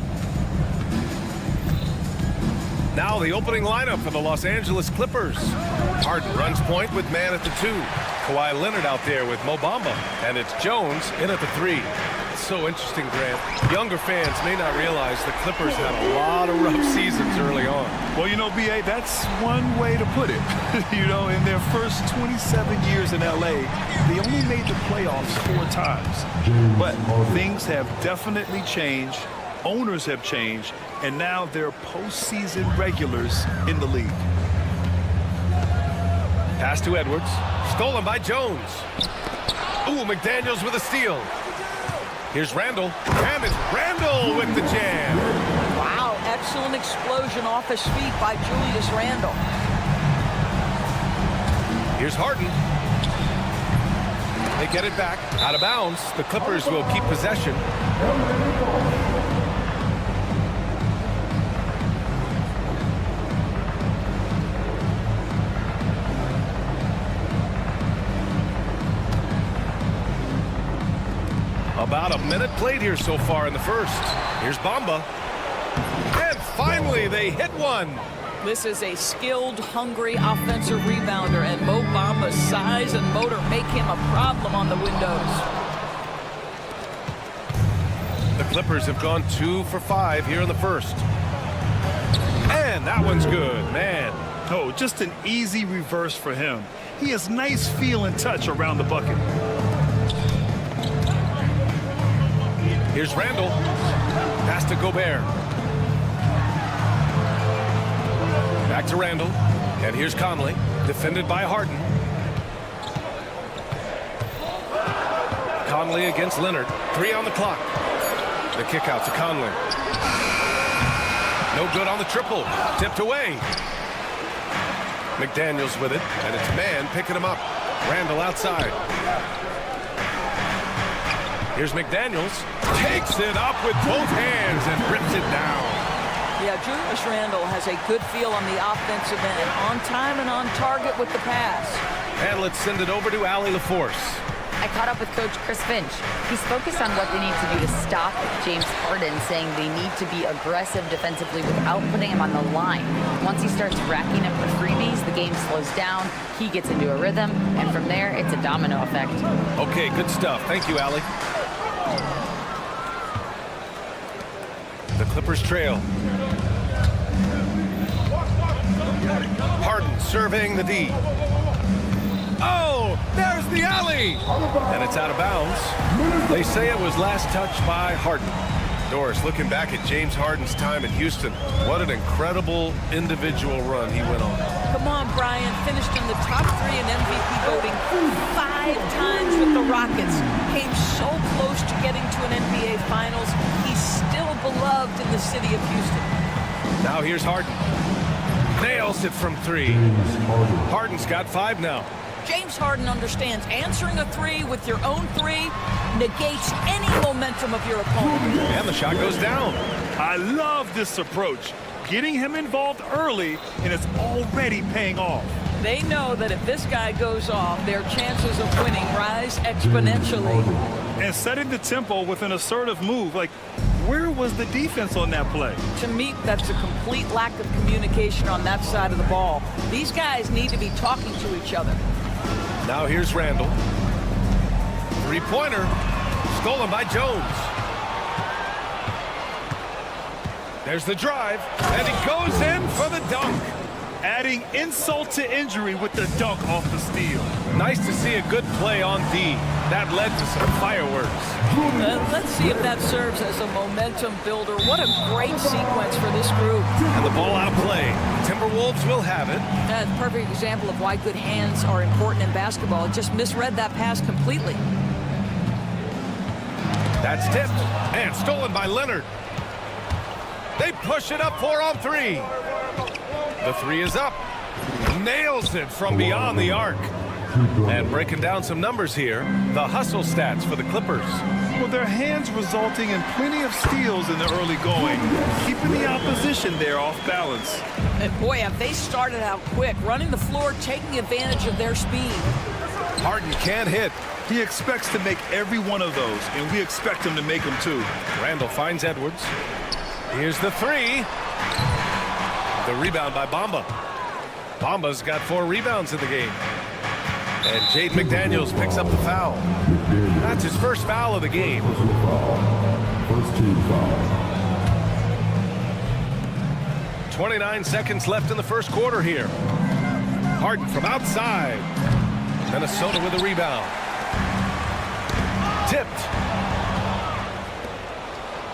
Now the opening lineup for the Los Angeles Clippers. Harden runs point with man at the 2. Kawhi Leonard out there with Mo Bamba. And it's Jones in at the 3. It's so interesting, Grant. Younger fans may not realize the Clippers had a lot of rough seasons early on. Well, you know, B.A., that's one way to put it. You know, in their first 27 years in L.A., they only made the playoffs 4 times. But things have definitely changed. Owners have changed. And now they're postseason regulars in the league. Pass to Edwards. Stolen by Jones. Ooh, McDaniels with a steal. Here's Randall. And it's Randall with the jam. Wow, excellent explosion off his feet by Julius Randle. Here's Harden. They get it back. Out of bounds. The Clippers will keep possession. About a minute played here so far in the first. Here's Bamba. And finally, they hit one. This is a skilled, hungry offensive rebounder, and Mo Bamba's size and motor make him a problem on the windows. The Clippers have gone 2 for 5 here in the first. And that one's good, man. Oh, just an easy reverse for him. He has nice feel and touch around the bucket. Here's Randall. Pass to Gobert. Back to Randall. And here's Conley. Defended by Harden. Conley against Leonard. 3 on the clock. The kick out to Conley. No good on the triple. Tipped away. McDaniels with it. And it's man picking him up. Randall outside. Here's McDaniels. Takes it up with both hands and rips it down. Yeah, Julius Randle has a good feel on the offensive end. On time and on target with the pass. And let's send it over to Allie LaForce. I caught up with Coach Chris Finch. He's focused on what they need to do to stop James Harden, saying they need to be aggressive defensively without putting him on the line. Once he starts racking up the freebies, the game slows down, he gets into a rhythm, and from there, it's a domino effect. Okay, good stuff. Thank you, Allie. The Clippers trail. Harden surveying the D. Oh, there's the alley! And it's out of bounds. They say it was last touched by Harden. Doris, looking back at James Harden's time in Houston, what an incredible individual run he went on. Come on, Brian. Finished in the top 3 in MVP voting 5 times with the Rockets. Came so close to getting to an NBA Finals. He's still beloved in the city of Houston. Now here's Harden. Nails it from 3. Harden's got 5 now. James Harden understands answering a 3 with your own 3 negates any momentum of your opponent. And the shot goes down. I love this approach. Getting him involved early, and it's already paying off. They know that if this guy goes off, their chances of winning rise exponentially. And setting the tempo with an assertive move. Like, where was the defense on that play? To me, that's a complete lack of communication on that side of the ball. These guys need to be talking to each other. Now here's Randall. 3-pointer. Stolen by Jones. There's the drive. And he goes in for the dunk. Adding insult to injury with the dunk off the steal. Nice to see a good play on D. That led to some fireworks. Let's see if that serves as a momentum builder. What a great sequence for this group. And the ball out of play. Timberwolves will have it. That's a perfect example of why good hands are important in basketball. Just misread that pass completely. That's tipped and stolen by Leonard. They push it up 4 on 3. The 3 is up. Nails it from beyond the arc. And breaking down some numbers here, the hustle stats for the Clippers. Well, their hands resulting in plenty of steals in the early going, keeping the opposition there off balance. And boy, have they started out quick, running the floor, taking advantage of their speed. Harden can't hit. He expects to make every one of those, and we expect him to make them too. Randall finds Edwards. Here's the three. The rebound by Bamba. Bamba's got 4 rebounds in the game. And Jaden McDaniels picks up the foul. That's his first foul of the game. First team foul. 29 seconds left in the first quarter here. Harden from outside. Minnesota with a rebound. Tipped.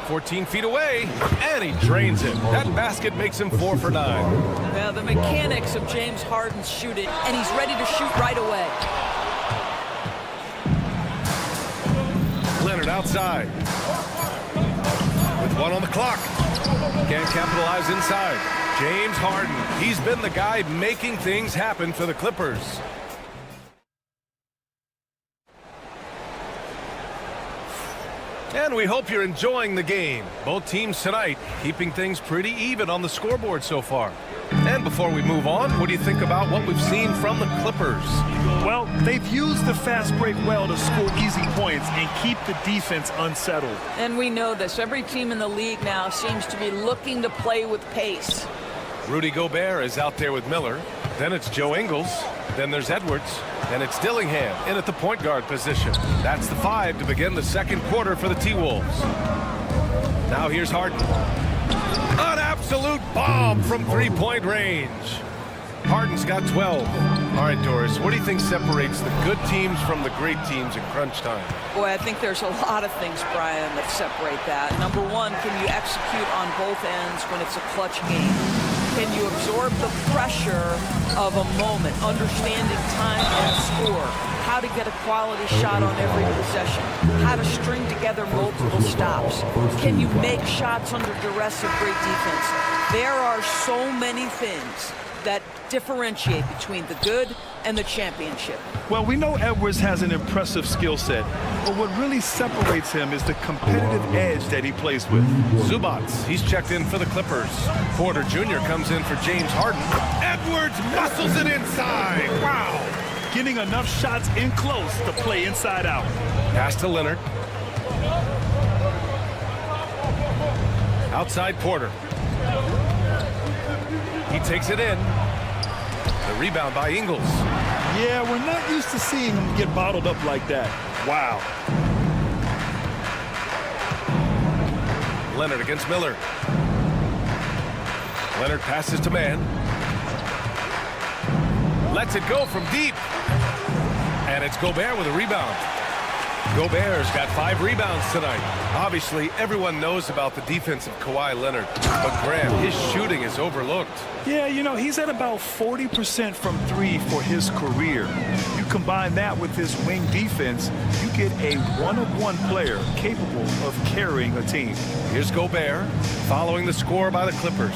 14 feet away, and he drains it. That basket makes him 4 for 9. Now the mechanics of James Harden's shooting, and he's ready to shoot right away. Leonard outside. With 1 on the clock. Can't capitalize inside. James Harden, he's been the guy making things happen for the Clippers. And we hope you're enjoying the game. Both teams tonight keeping things pretty even on the scoreboard so far. And before we move on, what do you think about what we've seen from the Clippers? Well, they've used the fast break well to score easy points and keep the defense unsettled. And we know this. Every team in the league now seems to be looking to play with pace. Rudy Gobert is out there with Miller. Then it's Joe Ingles. Then there's Edwards. And it's Dillingham in at the point guard position. That's the 5 to begin the second quarter for the T-Wolves. Now here's Harden. An absolute bomb from three-point range. Harden's got 12. All right, Doris, what do you think separates the good teams from the great teams in crunch time? Boy, I think there's a lot of things, Brian, that separate that. Number one, can you execute on both ends when it's a clutch game? Can you absorb the pressure of a moment, understanding time and score, how to get a quality shot on every possession, how to string together multiple stops? Can you make shots under duress of great defense? There are so many things that differentiate between the good and the championship. Well, we know Edwards has an impressive skill set, but what really separates him is the competitive edge that he plays with. Zubac, he's checked in for the Clippers. Porter Jr. comes in for James Harden. Edwards muscles it inside. Wow. Getting enough shots in close to play inside out. Pass to Leonard. Outside Porter. He takes it in. The rebound by Ingles. Yeah, we're not used to seeing him get bottled up like that. Wow. Leonard against Miller. Leonard passes to man. Lets it go from deep. And it's Gobert with a rebound. Gobert's got 5 rebounds tonight. Obviously, everyone knows about the defense of Kawhi Leonard. But Graham, his shooting is overlooked. Yeah, you know, he's at about 40% from 3 for his career. You combine that with his wing defense, you get a one-of-one player capable of carrying a team. Here's Gobert following the score by the Clippers.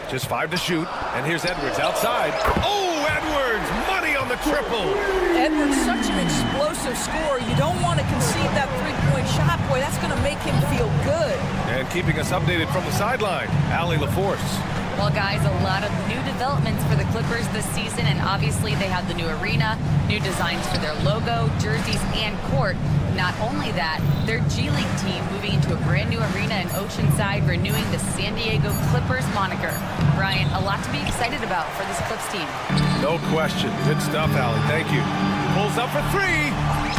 Just 5 to shoot, and here's Edwards outside. Oh, Edwards, money on the triple. Edwards, such an explosive scorer. You don't want to concede that three-point shot. Boy, that's going to make him feel good. And keeping us updated from the sideline, Allie LaForce. Well, guys, a lot of new developments for the Clippers this season, and obviously they have the new arena, new designs for their logo, jerseys, and court. Not only that, their G League team moving into a brand new arena in Oceanside, renewing the San Diego Clippers moniker. Brian, a lot to be excited about for this Clips team. No question. Good stuff, Allie. Thank you. Pulls up for 3.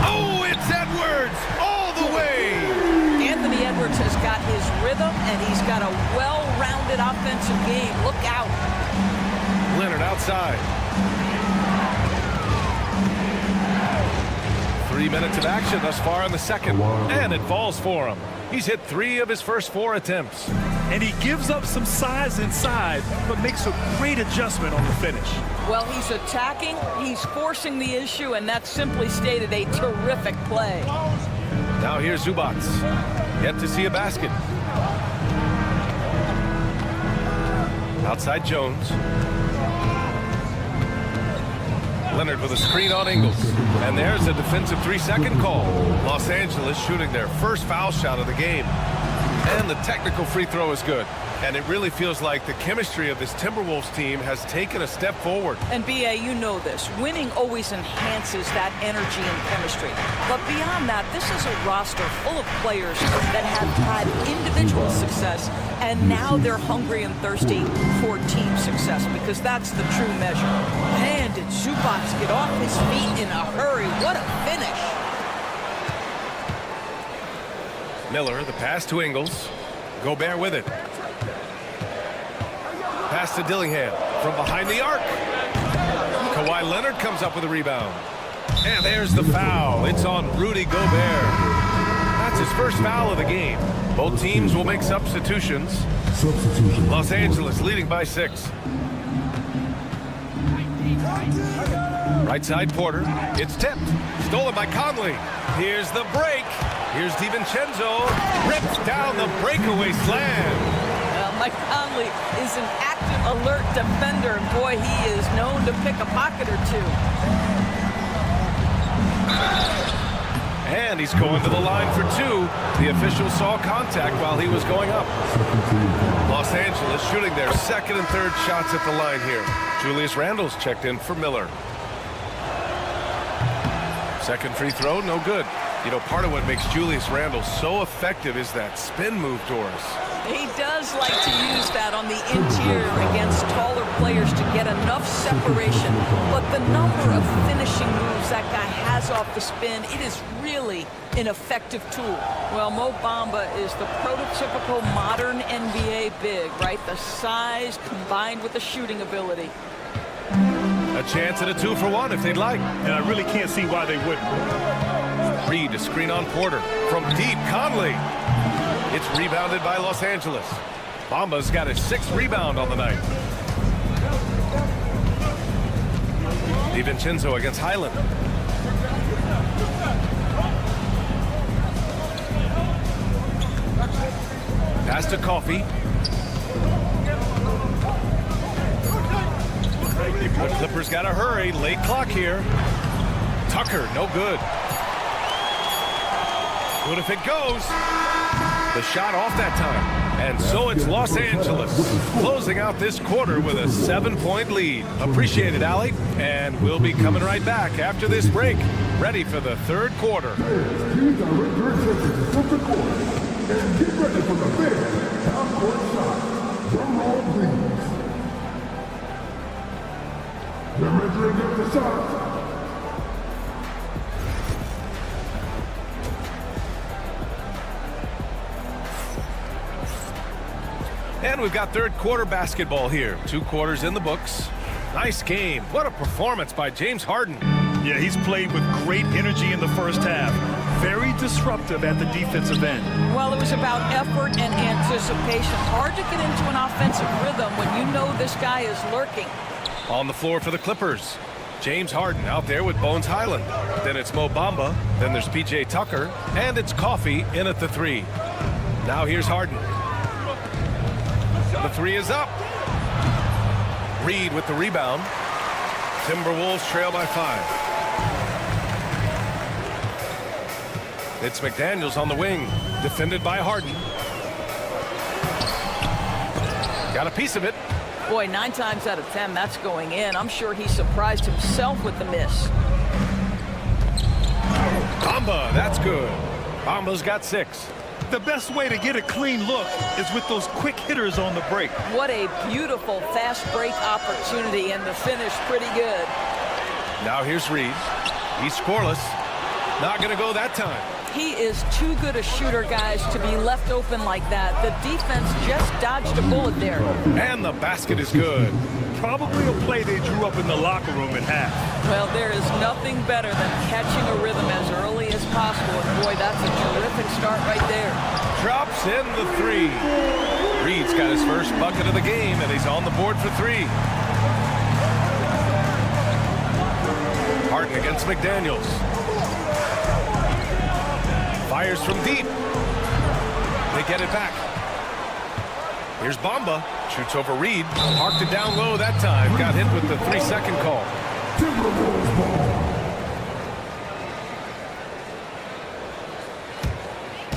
Oh, it's Edwards all the way. Anthony Edwards has got his rhythm, and he's got a well-rounded offensive game. Look out. Leonard outside. 3 minutes of action thus far in the second, and it falls for him. He's hit 3 of his first 4 attempts. And he gives up some size inside, but makes a great adjustment on the finish. Well, he's attacking, he's forcing the issue, and that's simply stated a terrific play. Now here's Zubac. Yet to see a basket. Outside Jones. Leonard with a screen on Ingles. And there's a defensive 3-second call. Los Angeles shooting their first foul shot of the game. And the technical free throw is good. And it really feels like the chemistry of this Timberwolves team has taken a step forward. And B.A., you know this. Winning always enhances that energy and chemistry. But beyond that, this is a roster full of players that have had individual success, and now they're hungry and thirsty for team success, because that's the true measure. Man, did Zubac get off his feet in a hurry. What a finish. Miller, the pass to Ingles. Gobert with it. Pass to Dillingham from behind the arc. Kawhi Leonard comes up with a rebound. And there's the foul. It's on Rudy Gobert. That's his first foul of the game. Both teams will make substitutions. Los Angeles leading by 6. Right side Porter. It's tipped. Stolen by Conley. Here's the break. Here's DiVincenzo. Rips down the breakaway slam. Mike Conley is an active, alert defender, and boy, he is known to pick a pocket or two. And he's going to the line for 2. The official saw contact while he was going up. Los Angeles shooting their second and third shots at the line here. Julius Randle's checked in for Miller. Second free throw, no good. You know, part of what makes Julius Randle so effective is that spin move, Doris. He does like to use that on the interior against taller players to get enough separation. But the number of finishing moves that guy has off the spin, it is really an effective tool. Well, Mo Bamba is the prototypical modern NBA big, right? The size combined with the shooting ability. A chance at a 2-for-1 if they'd like. And I really can't see why they wouldn't. Reed, a screen on Porter. From deep, Conley. It's rebounded by Los Angeles. Bamba's got his 6th rebound on the night. DiVincenzo against Highland. Pass to Coffey. The Clippers got to hurry. Late clock here. Tucker, no good. Good if it goes. The shot off that time. And so it's Los Angeles closing out this quarter with a 7-point lead. Appreciate it, Allie. And we'll be coming right back after this break. Ready for the third quarter. Get ready for the big half-court shot. Drum roll, please. They're measuring up the shot. And we've got third quarter basketball here. 2 quarters in the books. Nice game. What a performance by James Harden. Yeah, he's played with great energy in the first half. Very disruptive at the defensive end. Well, it was about effort and anticipation. Hard to get into an offensive rhythm when you know this guy is lurking. On the floor for the Clippers. James Harden out there with Bones Highland. Then it's Mo Bamba. Then there's P.J. Tucker. And it's Coffey in at the 3. Now here's Harden. The 3 is up. Reed with the rebound. Timberwolves trail by 5. It's McDaniels on the wing. Defended by Harden. Got a piece of it. Boy, 9 times out of 10, that's going in. I'm sure he surprised himself with the miss. Bamba, that's good. Bamba's got 6. The best way to get a clean look is with those quick hitters on the break. What a beautiful fast break opportunity, and the finish pretty good. Now here's Reed. He's scoreless. Not going to go that time. He is too good a shooter, guys, to be left open like that. The defense just dodged a bullet there. And the basket is good. Probably a play they drew up in the locker room at half. Well, there is nothing better than catching a rhythm as early as possible. And boy, that's a terrific start right there. Drops in the 3. Reed's got his first bucket of the game, and he's on the board for 3. Harden against McDaniels. Fires from deep. They get it back. Here's Bamba. Shoots over Reed. Parked it down low that time. Got hit with the 3-second call. Timberwolves ball.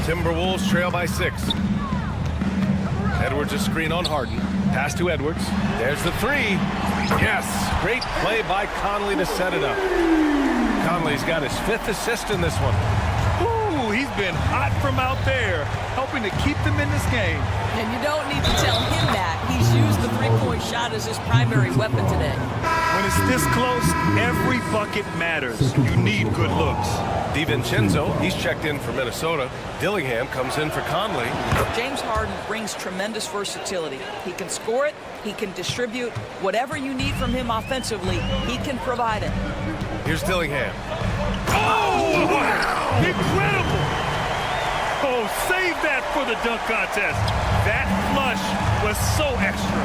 Timberwolves trail by 6. Edwards' a screen on Harden. Pass to Edwards. There's the 3. Yes, great play by Conley to set it up. Conley's got his 5th assist in this one. Ooh, he's been hot from out there, helping to keep them in this game. And you don't need to tell him that. He's used the three-point shot as his primary weapon today. When it's this close, every bucket matters. You need good looks. DiVincenzo, he's checked in for Minnesota. Dillingham comes in for Conley. James Harden brings tremendous versatility. He can score it, he can distribute. Whatever you need from him offensively, he can provide it. Here's Dillingham. Oh, wow! Incredible! Oh, save that for the dunk contest. That flush was so extra.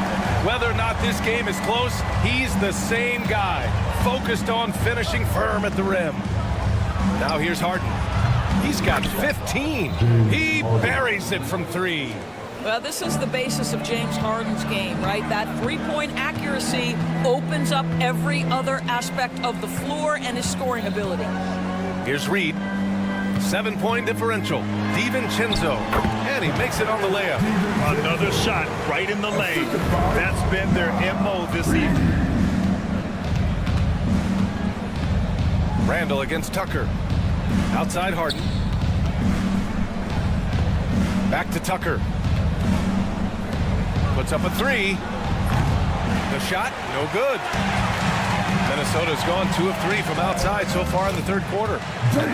Whether or not this game is close, he's the same guy, focused on finishing firm at the rim. Now here's Harden. He's got 15. He buries it from 3. Well, this is the basis of James Harden's game, right? That three-point accuracy opens up every other aspect of the floor and his scoring ability. Here's Reed. 7-point differential. DiVincenzo. And he makes it on the layup. Another shot right in the lane. That's been their MO this evening. Randall against Tucker. Outside Harden. Back to Tucker. Puts up a 3. The shot, no good. Minnesota's gone 2 of 3 from outside so far in the third quarter.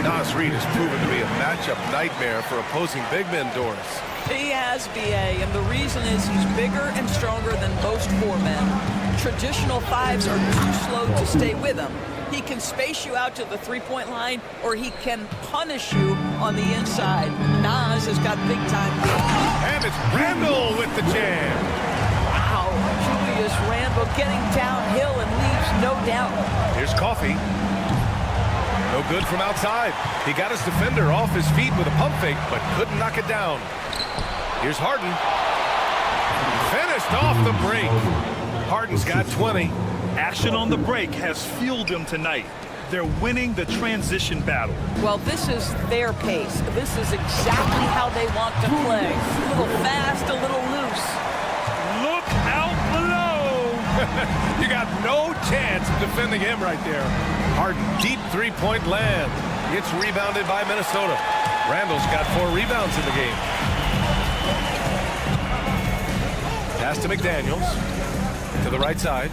Nas Reed has proven to be a matchup nightmare for opposing big men, Doris. He has, B.A., and the reason is he's bigger and stronger than most 4 men. Traditional 5s are too slow to stay with him. He can space you out to the three-point line, or he can punish you on the inside. Nas has got big-time game. And it's Randall with the jam. Wow, Julius Randle getting downhill and leaves no doubt. Here's Coffey. No good from outside. He got his defender off his feet with a pump fake, but couldn't knock it down. Here's Harden. Finished off the break. Harden's got 20. Action on the break has fueled them tonight. They're winning the transition battle. Well, this is their pace. This is exactly how they want to play. A little fast, a little loose. Look out below! You got no chance of defending him right there. Harden, deep three-point land. It's rebounded by Minnesota. Randall's got 4 rebounds in the game. Pass to McDaniels. To the right side.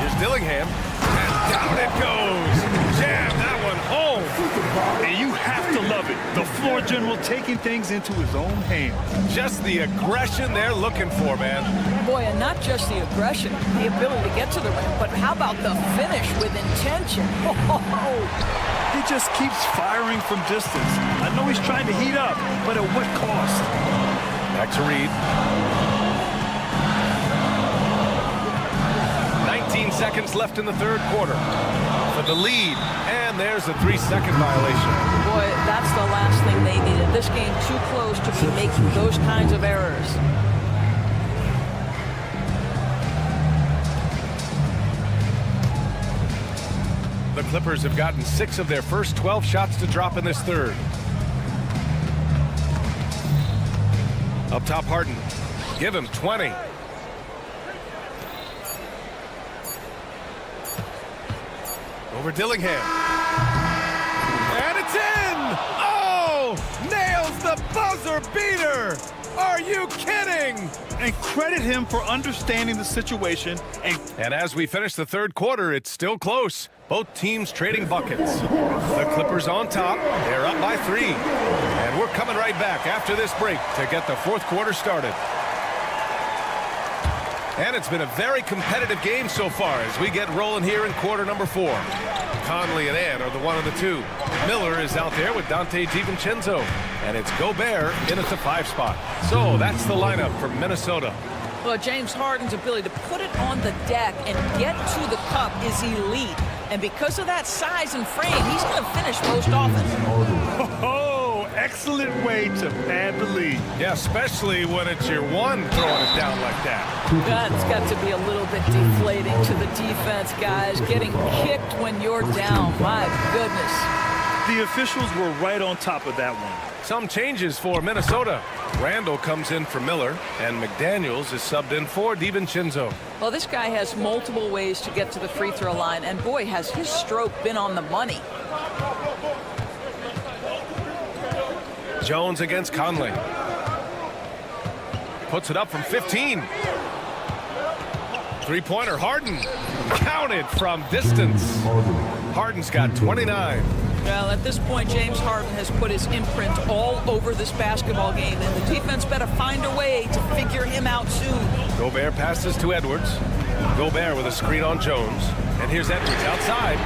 Here's Dillingham. And down it goes. Jam that one home. And you have to love it. The floor general taking things into his own hands. Just the aggression they're looking for, man. Boy, and not just the aggression, the ability to get to the rim, but how about the finish with intention? He just keeps firing from distance. I know he's trying to heat up, but at what cost? Back to Reed. 19 seconds left in the third quarter for the lead, and there's a 3-second violation. Boy, that's the last thing they needed. This game too close to be making those kinds of errors. The Clippers have gotten 6 of their first 12 shots to drop in this third. Up top, Harden. Give him 20. Over Dillingham. And it's in! Oh! Nails the buzzer beater! Are you kidding? And credit him for understanding the situation. And as we finish the third quarter, it's still close. Both teams trading buckets. The Clippers on top. They're up by 3. And we're coming right back after this break to get the fourth quarter started. And it's been a very competitive game so far as we get rolling here in quarter number 4. Conley and Ant are the 1 and the 2. Miller is out there with Dante DiVincenzo. And it's Gobert in at the 5 spot. So that's the lineup for Minnesota. Well, James Harden's ability to put it on the deck and get to the cup is elite. And because of that size and frame, he's going to finish most often. Oh, excellent way to pad the lead. Yeah, especially when it's your one throwing it down like that. That's got to be a little bit deflating to the defense, guys. Getting kicked when you're down. My goodness. The officials were right on top of that one. Some changes for Minnesota. Randall comes in for Miller, and McDaniels is subbed in for DiVincenzo. Well, this guy has multiple ways to get to the free throw line, and boy, has his stroke been on the money. Jones against Conley. Puts it up from 15. Three-pointer, Harden. Counted from distance. Harden's got 29. Well, at this point, James Harden has put his imprint all over this basketball game, and the defense better find a way to figure him out soon. Gobert passes to Edwards. Gobert with a screen on Jones. And here's Edwards outside.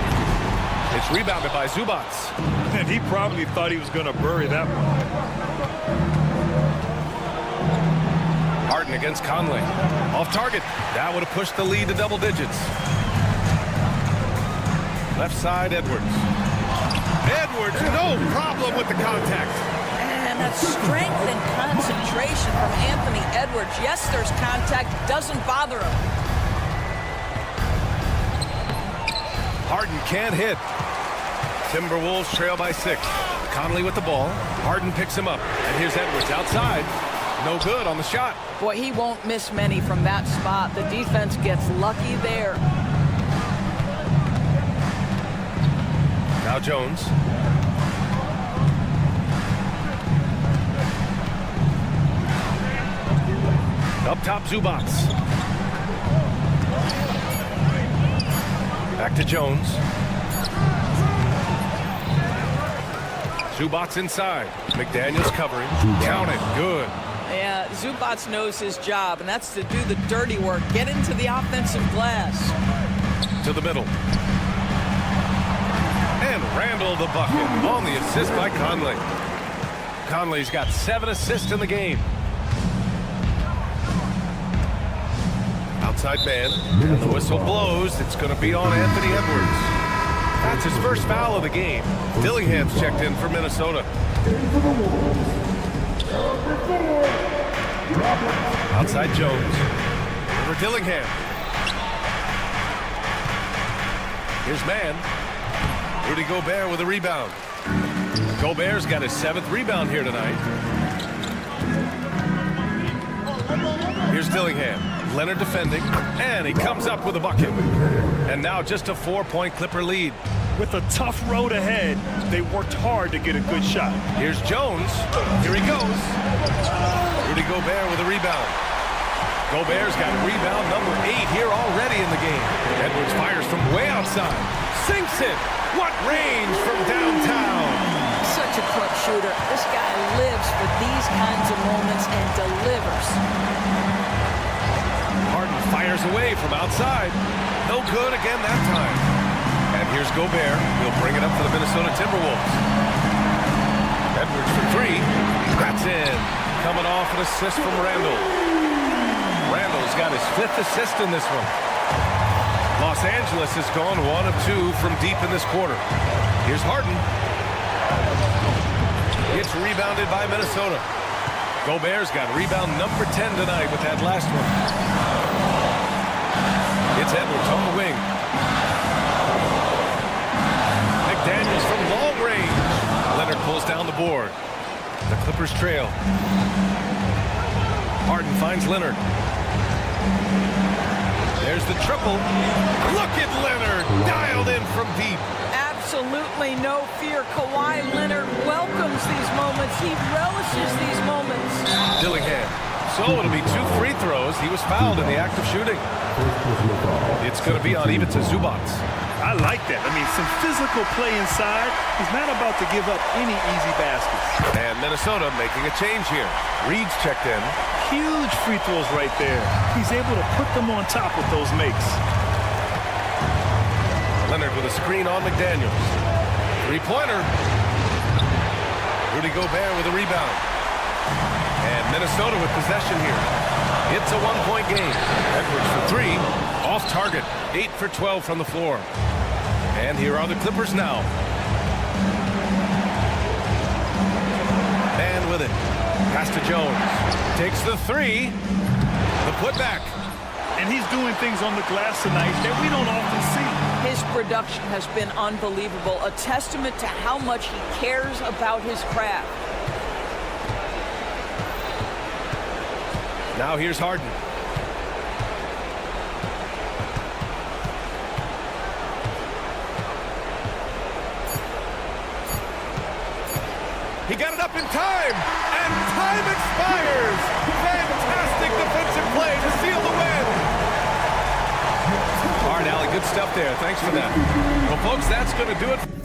It's rebounded by Zubac. And he probably thought he was going to bury that one. Harden against Conley. Off target. That would have pushed the lead to double digits. Left side, Edwards. Edwards, no problem with the contact. And that strength and concentration from Anthony Edwards. Yes, there's contact. Doesn't bother him. Harden can't hit. Timberwolves trail by 6. Conley with the ball. Harden picks him up. And here's Edwards outside. No good on the shot. Boy, he won't miss many from that spot. The defense gets lucky there. Now Jones. Up top, Zubac. Back to Jones. Zubac inside. McDaniels covering. Count it. Good. Yeah, Zubac knows his job, and that's to do the dirty work. Get into the offensive glass. To the middle. And Randall the bucket on the assist by Conley. Conley's got 7 assists in the game. Outside man. And the whistle blows. It's going to be on Anthony Edwards. That's his first foul of the game. Dillingham's checked in for Minnesota. Outside Jones. Over Dillingham. Here's man. Rudy Gobert with a rebound. Gobert's got his 7th rebound here tonight. Here's Dillingham. Leonard defending, and he comes up with a bucket. And now just a 4-point Clipper lead. With a tough road ahead, they worked hard to get a good shot. Here's Jones. Here he goes. Rudy Gobert with a rebound. Gobert's got rebound number 8 here already in the game. Edwards fires from way outside. Sinks it. What range from downtown. Such a clutch shooter. This guy lives for these kinds of moments and delivers. Harden fires away from outside. No good again that time. And here's Gobert. He'll bring it up for the Minnesota Timberwolves. Edwards for 3. That's in. Coming off an assist from Randall. Randall's got his 5th assist in this one. Los Angeles has gone 1 of 2 from deep in this quarter. Here's Harden. It's rebounded by Minnesota. Gobert's got rebound number 10 tonight with that last one. It's Edwards on the wing. McDaniels from long range. Leonard pulls down the board. The Clippers trail. Harden finds Leonard. There's the triple. Look at Leonard, dialed in from deep. Absolutely no fear. Kawhi Leonard welcomes these moments. He relishes these moments. Dillingham. So it'll be 2 free throws. He was fouled in the act of shooting. It's going to be on Ivica Zubac. I like that. I mean, some physical play inside. He's not about to give up any easy baskets. And Minnesota making a change here. Reed's checked in. Huge free throws right there. He's able to put them on top with those makes. Leonard with a screen on McDaniels. 3-pointer. Rudy Gobert with a rebound. And Minnesota with possession here. It's a 1-point game. Edwards for 3. Off target. 8 for 12 from the floor. And here are the Clippers now. with it. Pass to Jones. Takes the three. The putback. And he's doing things on the glass tonight that we don't often see. His production has been unbelievable, a testament to how much he cares about his craft. Now here's Harden. He got it up in time, and time expires. Fantastic defensive play to seal the win. All right, Allie, good stuff there. Thanks for that. Well, folks, that's going to do it.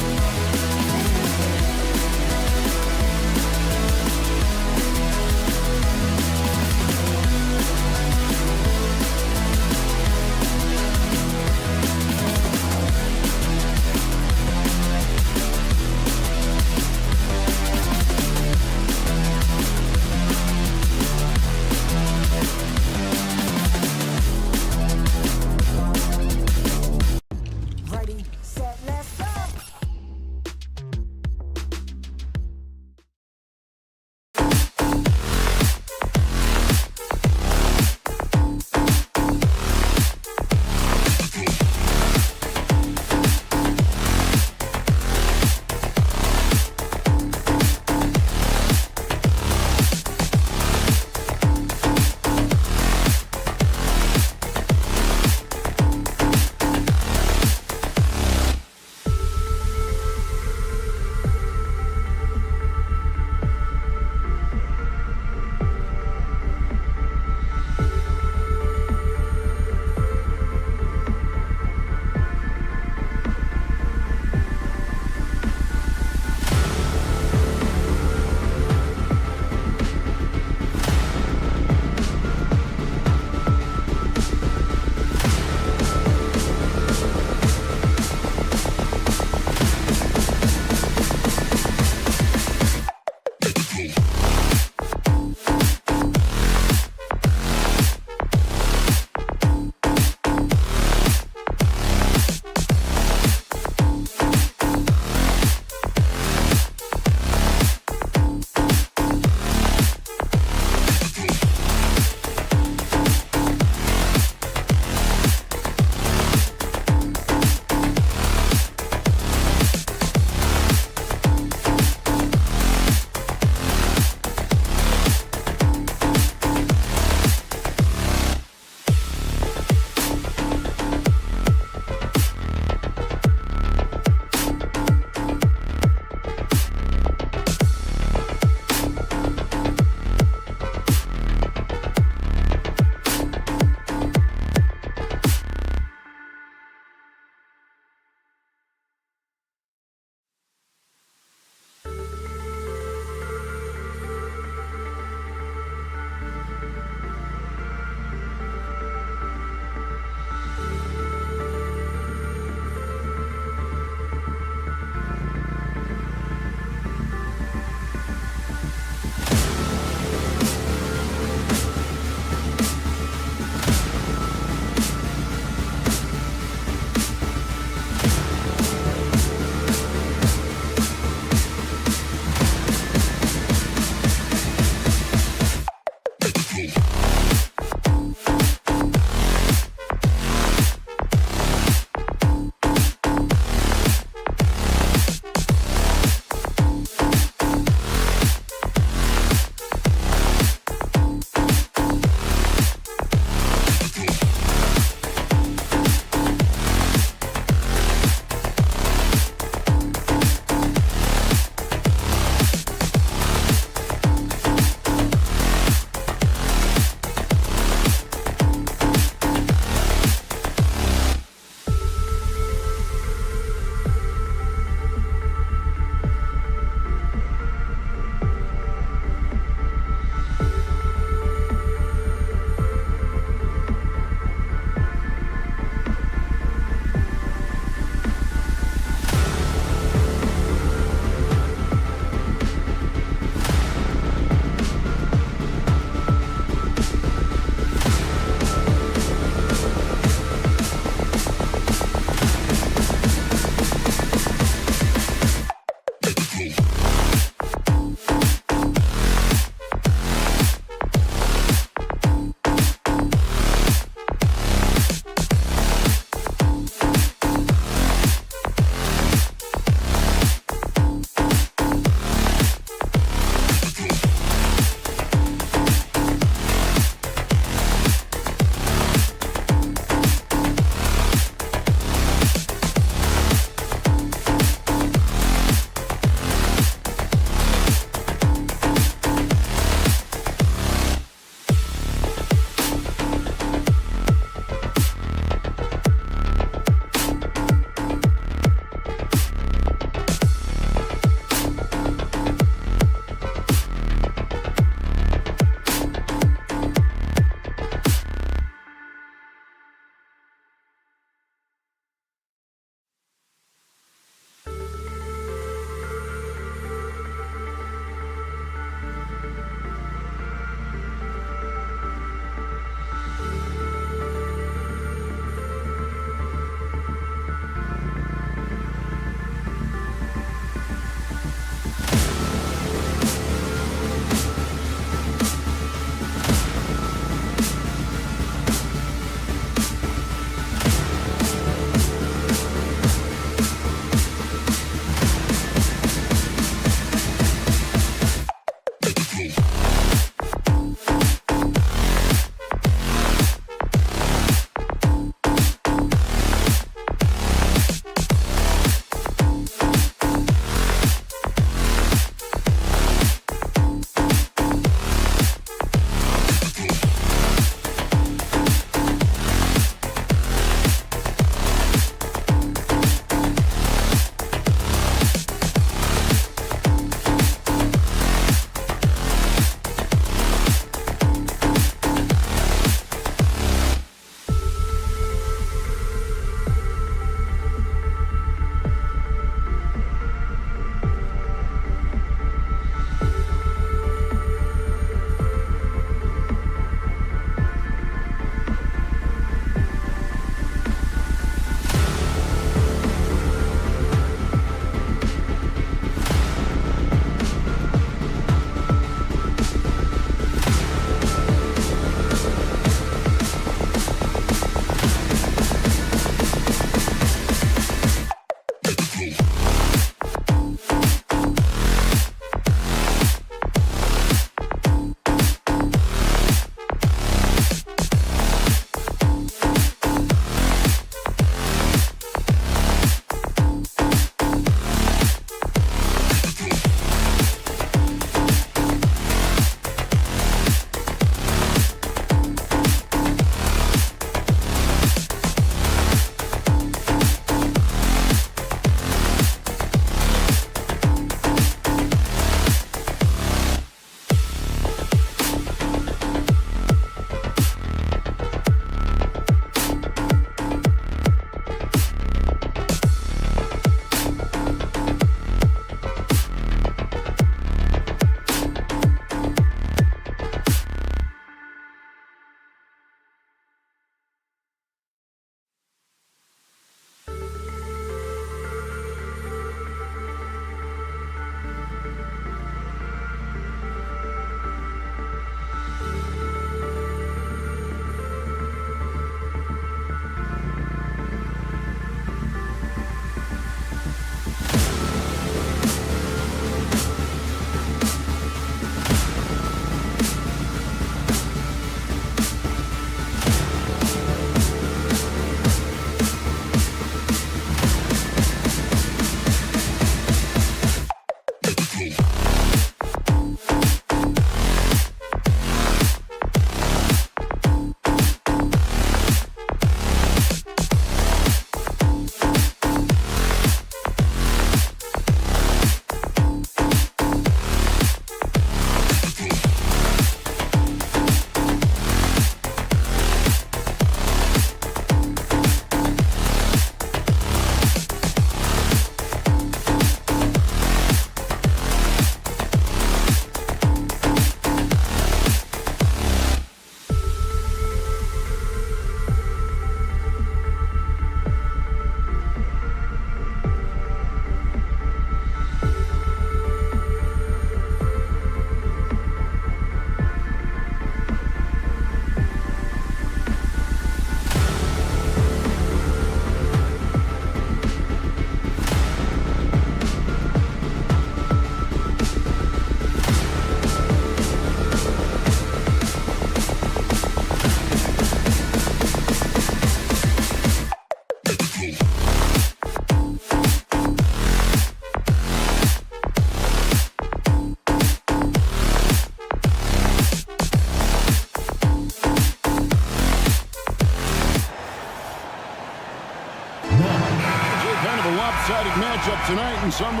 matchup tonight in some.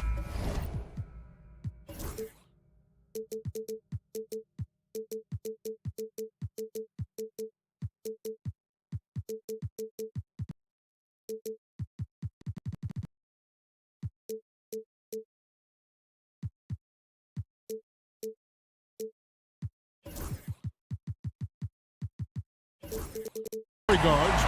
Guards.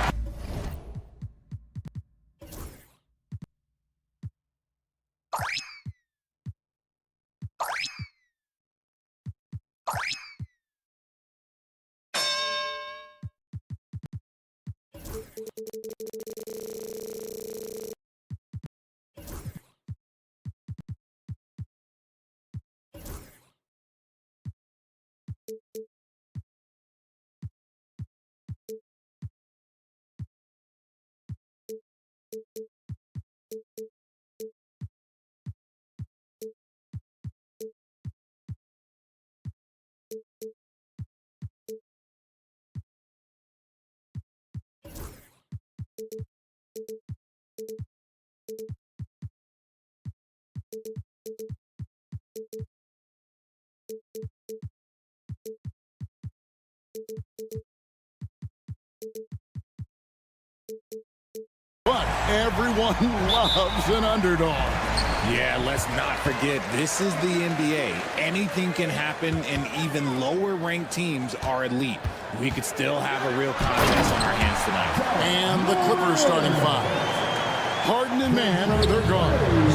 But everyone loves an underdog. Yeah, let's not forget, this is the NBA. Anything can happen, and even lower-ranked teams are elite. We could still have a real contest on our hands tonight. And the Clippers starting five. Harden and Mann are their guards.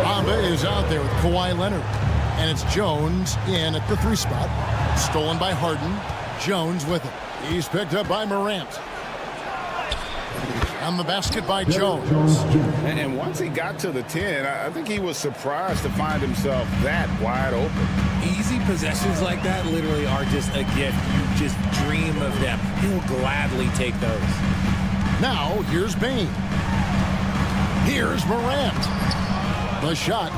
Bamba is out there with Kawhi Leonard. And it's Jones in at the 3 spot. Stolen by Harden. Jones with it. He's picked up by Morant. And the basket by Jones. And once he got to the 10, I think he was surprised to find himself that wide open. Easy possessions like that literally are just a gift. You just dream of them. He'll gladly take those. Now, here's Bane. Here's Morant. The shot,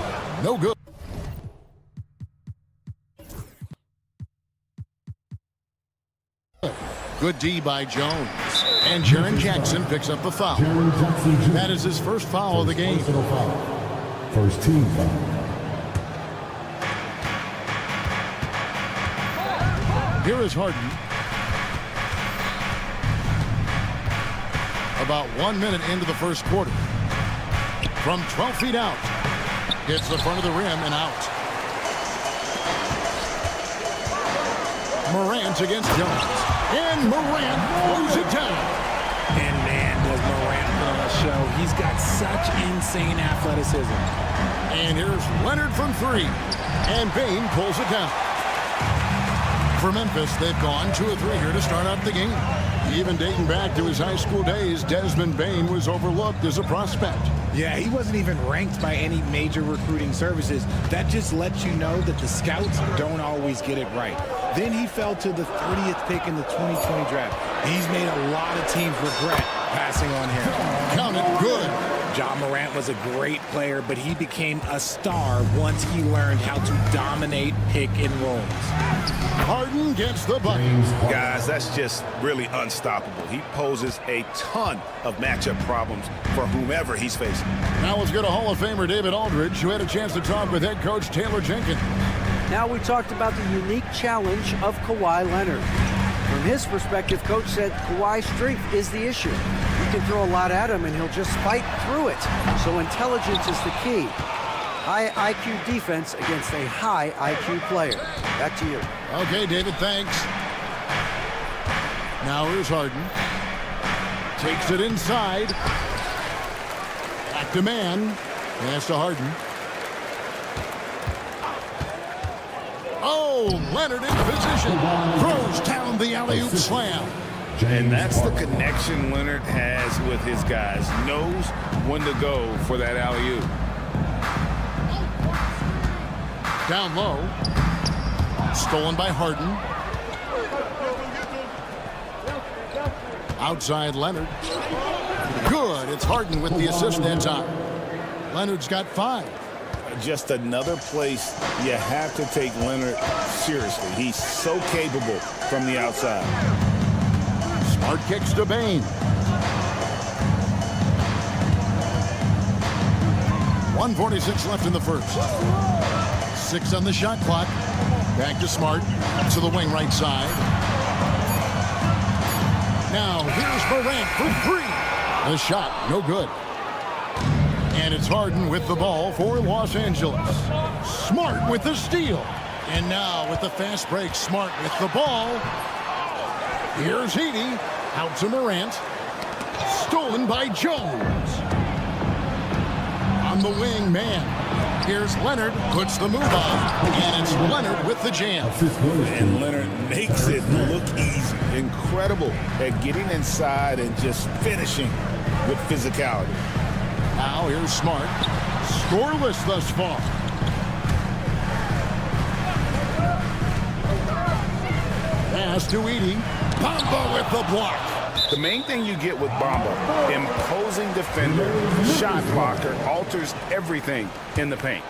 no good. Good D by Jones. And Jaren Jackson picks up the foul. That is his first foul of the game. First team foul. Here is Harden. About 1 minute into the first quarter. From 12 feet out. Hits the front of the rim and out. Morant against Jones. And Morant throws it down. And man, does Morant put on a show. He's got such insane athleticism. And here's Leonard from 3. And Bane pulls it down. For Memphis, they've gone 2 of 3 here to start out the game. Even dating back to his high school days, Desmond Bane was overlooked as a prospect. Yeah, he wasn't even ranked by any major recruiting services. That just lets you know that the scouts don't always get it right. Then he fell to the 30th pick in the 2020 draft. He's made a lot of teams regret passing on him. Count it good. Ja Morant was a great player, but he became a star once he learned how to dominate pick and rolls. Harden gets the bucket. Guys, that's just really unstoppable. He poses a ton of matchup problems for whomever he's facing. Now let's go to Hall of Famer David Aldridge, who had a chance to talk with head coach Taylor Jenkins. Now we talked about the unique challenge of Kawhi Leonard. From his perspective, coach said Kawhi's strength is the issue. You can throw a lot at him and he'll just fight through it. So intelligence is the key. High IQ defense against a high IQ player. Back to you. Okay, David, thanks. Now here's Harden. Takes it inside. Back to Mann. Pass to Harden. Oh, Leonard in position. Throws down the alley-oop slam. And that's the connection Leonard has with his guys. Knows when to go for that alley-oop. Down low. Stolen by Harden. Outside Leonard. Good. It's Harden with the assist that time. Leonard's got 5. Just another place you have to take Leonard seriously. He's so capable from the outside. Smart kicks to Bane. 1:46 left in the first. 6 on the shot clock. Back to Smart. To the wing right side. Now here's Morant for 3. The shot, no good. And it's Harden with the ball for Los Angeles. Smart with the steal. And now with the fast break, Smart with the ball. Here's Edey. Out to Morant. Stolen by Jones. On the wing, man. Here's Leonard. Puts the move on. And it's Leonard with the jam. And Leonard makes it look easy. Incredible at getting inside and just finishing with physicality. Now here's Smart. Scoreless thus far. Pass to Edey. Bamba with the block. The main thing you get with Bamba, imposing defender, shot blocker, alters everything in the paint.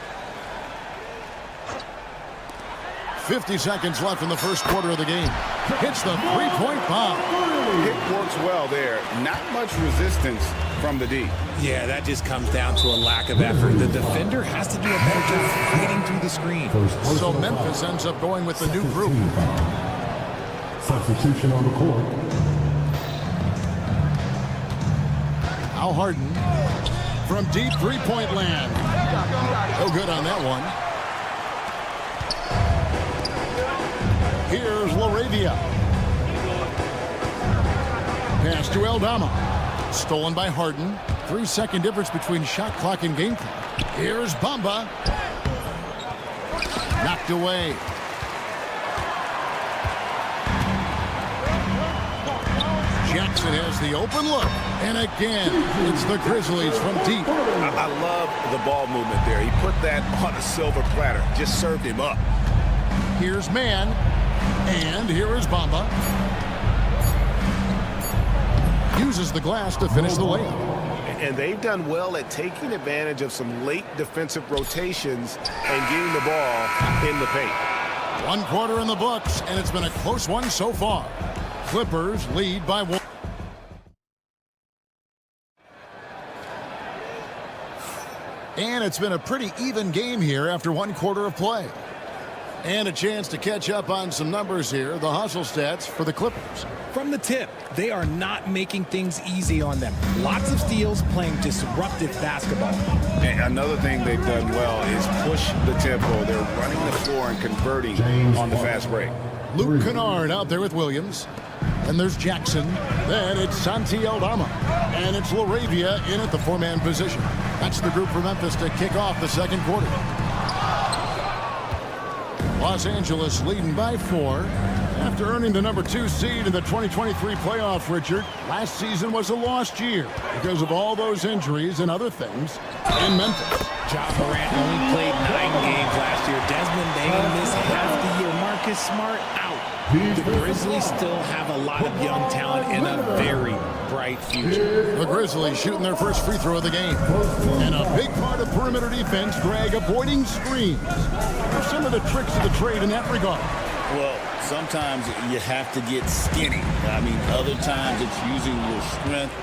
50 seconds left in the first quarter of the game. Hits the three-point bomb. It works well there. Not much resistance from the D. Yeah, that just comes down to a lack of effort. The defender has to do a better job fighting through the screen. So Memphis ends up going with the new group. Substitution on the court. Al Harden from deep three-point land. No good on that one. Here's LaRavia. Pass to Aldama. Stolen by Harden. 3-second difference between shot clock and game clock. Here's Bamba. Knocked away. Jackson has the open look. And again, it's the Grizzlies from deep. I love the ball movement there. He put that on a silver platter. Just served him up. Here's Mann. And here is Bamba. Uses the glass to finish the layup. And they've done well at taking advantage of some late defensive rotations and getting the ball in the paint. 1 quarter in the books, and it's been a close one so far. Clippers lead by 1. And it's been a pretty even game here after 1 quarter of play. And a chance to catch up on some numbers here. The hustle stats for the Clippers. From the tip, they are not making things easy on them. Lots of steals, playing disruptive basketball. And another thing they've done well is push the tempo. They're running the floor and converting on the fast break. Luke Kennard out there with Williams. And there's Jackson. Then it's Santi Aldama. And it's LaRavia in at the 4-man position. That's the group for Memphis to kick off the second quarter. Los Angeles leading by 4. After earning the number 2 seed in the 2023 playoffs, Richard, last season was a lost year because of all those injuries and other things in Memphis. Ja Morant only played 9 games last year. Desmond Bain missed half the year. Marcus Smart out. The Grizzlies still have a lot of young talent and a very bright future. The Grizzlies shooting their first free throw of the game. And a big part of perimeter defense, Greg, avoiding screens. What are some of the tricks of the trade in that regard? Well, sometimes you have to get skinny. I mean, other times it's using your strength.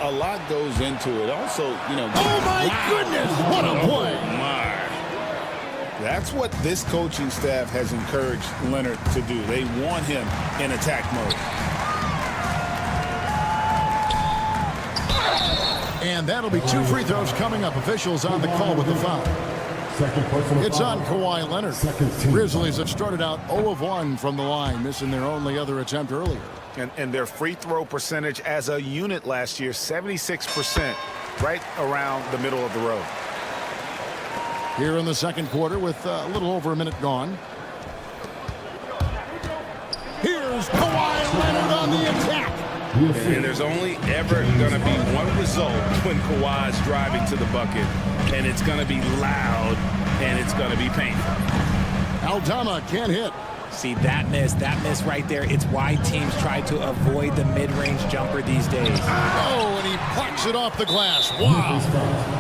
A lot goes into it. Also, you know. Oh, my goodness. What a play. Oh, my. That's what this coaching staff has encouraged Leonard to do. They want him in attack mode. And that'll be 2 free throws coming up. Officials on the call with the foul. It's on Kawhi Leonard. Grizzlies have started out 0 of 1 from the line, missing their only other attempt earlier. And their free throw percentage as a unit last year, 76%, right around the middle of the road. Here in the second quarter with a little over a minute gone. Here's Kawhi Leonard on the attack. And there's only ever going to be one result when Kawhi's driving to the bucket, and it's going to be loud, and it's going to be painful. Aldama can't hit. See, that miss right there, it's why teams try to avoid the mid-range jumper these days. Oh, and he plucks it off the glass. Wow.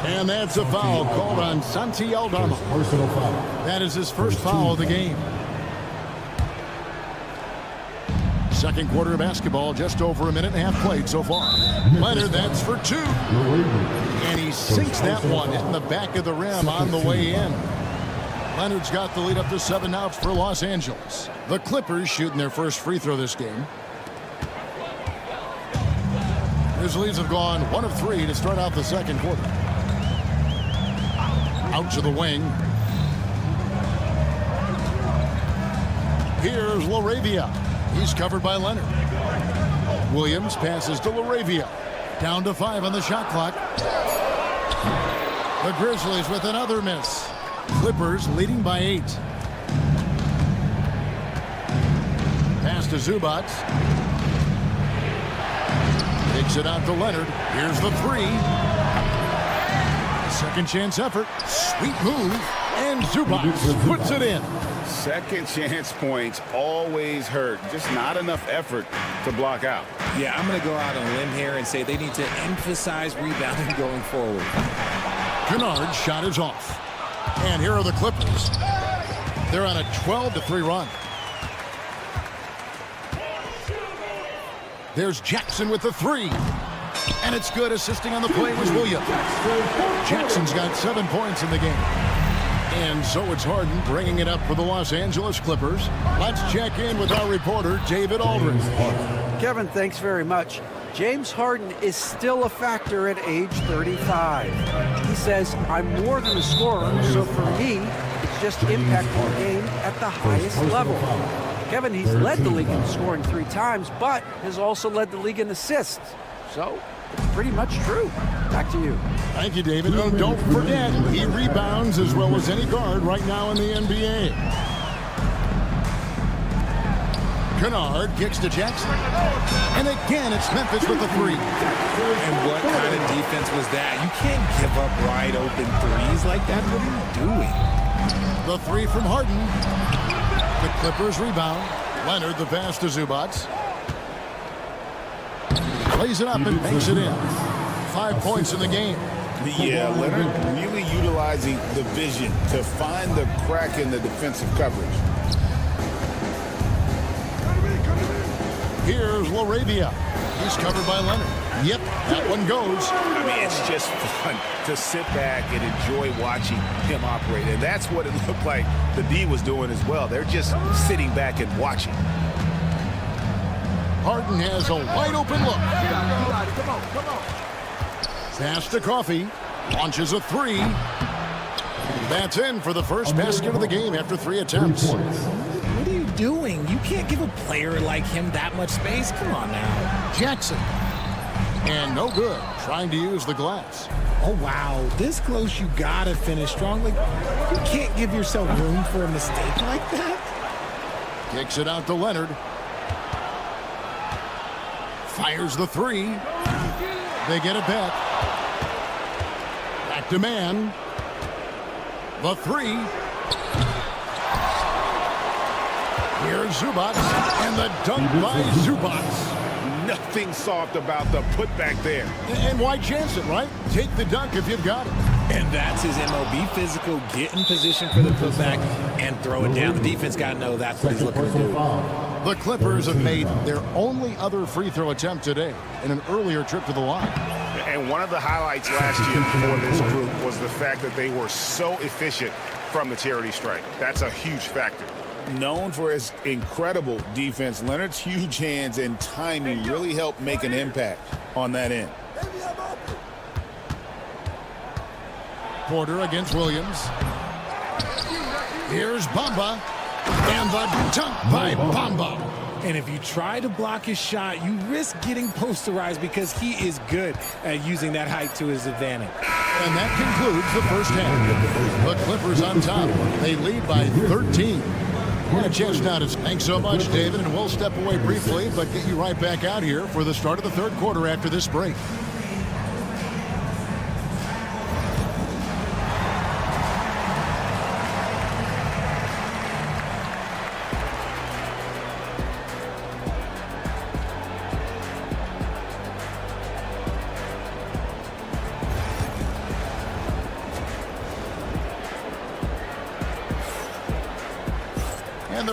And that's a foul called on Santi Aldama. That is his first foul of the game. Second quarter of basketball, just over a minute and a half played so far. Leonard, that's for two. And he sinks that one in the back of the rim on the way in. Leonard's got the lead up to 7 outs for Los Angeles. The Clippers shooting their first free throw this game. Grizzlies have gone 1 of 3 to start out the second quarter. Out to the wing. Here's LaRavia. He's covered by Leonard. Williams passes to LaRavia. Down to 5 on the shot clock. The Grizzlies with another miss. Clippers leading by 8. Pass to Zubac. Takes it out to Leonard. Here's the 3. Second chance effort. Sweet move. And Zubac puts it in. Second chance points always hurt. Just not enough effort to block out. Yeah, I'm going to go out on a limb here and say they need to emphasize rebounding going forward. Kennard's shot is off. And here are the Clippers. They're on a 12-3 run. There's Jackson with the 3. And it's good. Assisting on the play was Williams. Jackson's got 7 points in the game. And so it's Harden bringing it up for the Los Angeles Clippers. Let's check in with our reporter, David Aldridge. Kevin, thanks very much. James Harden is still a factor at age 35. He says, I'm more than a scorer, so for me, it's just impacting the game at the highest level. Kevin, he's led the league in scoring 3 times, but has also led the league in assists. So, it's pretty much true. Back to you. Thank you, David. And don't forget, he rebounds as well as any guard right now in the NBA. Kennard kicks to Jackson. And again, it's Memphis with the 3. And what kind of defense was that? You can't give up wide open threes like that. What are you doing? The 3 from Harden. The Clippers rebound. Leonard the pass to Zubac. Plays it up and makes it in. 5 points in the game. Yeah, Leonard really utilizing the vision to find the crack in the defensive coverage. Here's LaRavia. He's covered by Leonard. Yep, that one goes. I mean, it's just fun to sit back and enjoy watching him operate. And that's what it looked like the D was doing as well. They're just sitting back and watching. Harden has a wide open look. Come on. Pass to Coffee. Launches a 3. That's in for the first basket of the game after 3 attempts. What are you doing? You can't give a player like him that much space. Come on now. Jackson. And no good. Trying to use the glass. Oh, wow. This close, you got to finish strong. Like, you can't give yourself room for a mistake like that. Kicks it out to Leonard. Fires the 3. They get it back. Back to man. The 3. Here's Zubac. And the dunk by Zubac. Nothing soft about the putback there. And why chance it, right? Take the dunk if you've got it. And that's his MO. Be physical, get in position for the putback, and throw it down. The defense got to know that's what he's looking to do. The Clippers have made their only other free throw attempt today in an earlier trip to the line. And one of the highlights last year for this group was the fact that they were so efficient from the charity stripe. That's a huge factor. Known for his incredible defense, Leonard's huge hands and timing really helped make an impact on that end. Porter against Williams. Here's Bamba. And the dunk by Bamba. And if you try to block his shot, you risk getting posterized because he is good at using that height to his advantage. And that concludes the first half. The Clippers on top. They lead by 13. We're just now to thanks so much, David, and we'll step away briefly, but get you right back out here for the start of the third quarter after this break.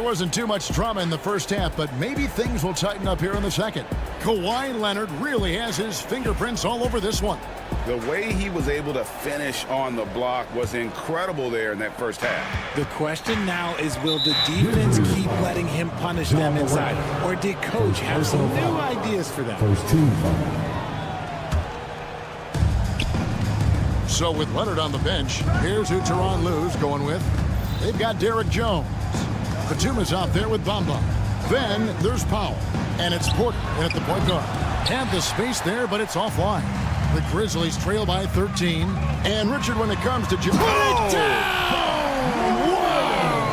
there wasn't too much drama in the first half, but maybe things will tighten up here in the second. Kawhi Leonard really has his fingerprints all over this one. The way he was able to finish on the block was incredible there in that first half. The question now is, will the defense keep letting him punish them inside? Or did Coach have some new ideas for them? First team foul. So with Leonard on the bench, here's who Tyronn Lue's going with. They've got Derek Jones. Batum's out there with Bamba. Then there's Powell. And it's Porter in at the point guard. Had the space there, but it's offline. The Grizzlies trail by 13. And Richard, when it comes to Jim... Oh,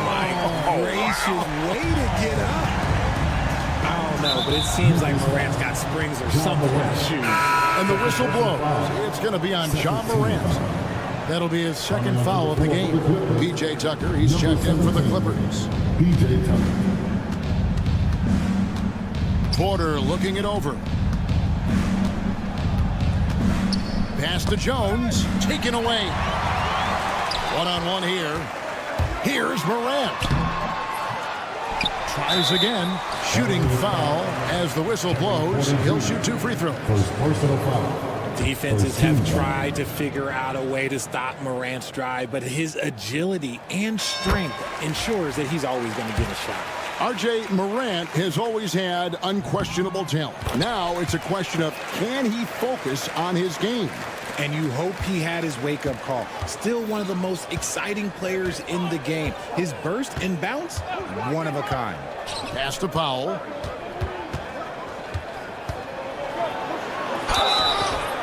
my gracious, way to get up. I don't know, but it seems like Morant's got springs or something in his shoes. And the whistle blows. It's going to be on John Morant. That'll be his second foul of the game. P.J. Tucker, he's checked in for the Clippers. P.J. Tucker. Porter looking it over. Pass to Jones. Taken away. One-on-one here. Here's Morant. Tries again. Shooting foul as the whistle blows. He'll shoot 2 free throws. First personal foul. Defenses have tried to figure out a way to stop Morant's drive, but his agility and strength ensures that he's always going to get a shot. R.J. Morant has always had unquestionable talent. Now it's a question of, can he focus on his game? And you hope he had his wake-up call. Still one of the most exciting players in the game. His burst and bounce, one of a kind. Pass to Powell.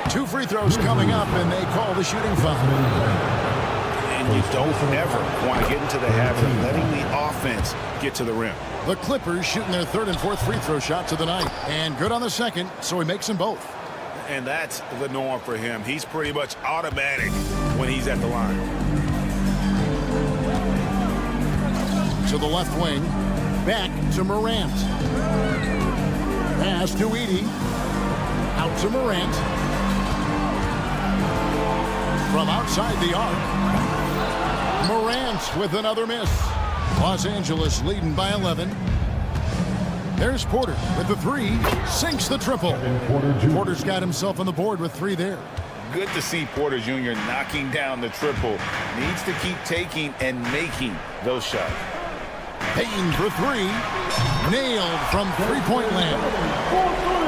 2 free throws coming up, and they call the shooting foul. And you don't ever want to get into the habit of letting the offense get to the rim. The Clippers shooting their 3rd and 4th free throw shots of the night. And good on the second, so he makes them both. And that's the norm for him. He's pretty much automatic when he's at the line. To the left wing. Back to Morant. Pass to Edey. Out to Morant. From outside the arc. Morant with another miss. Los Angeles leading by 11. There's Porter with the 3. Sinks the triple. Porter's got himself on the board with 3 there. Good to see Porter Jr. knocking down the triple. Needs to keep taking and making those shots. Payton for 3. Nailed from three-point land.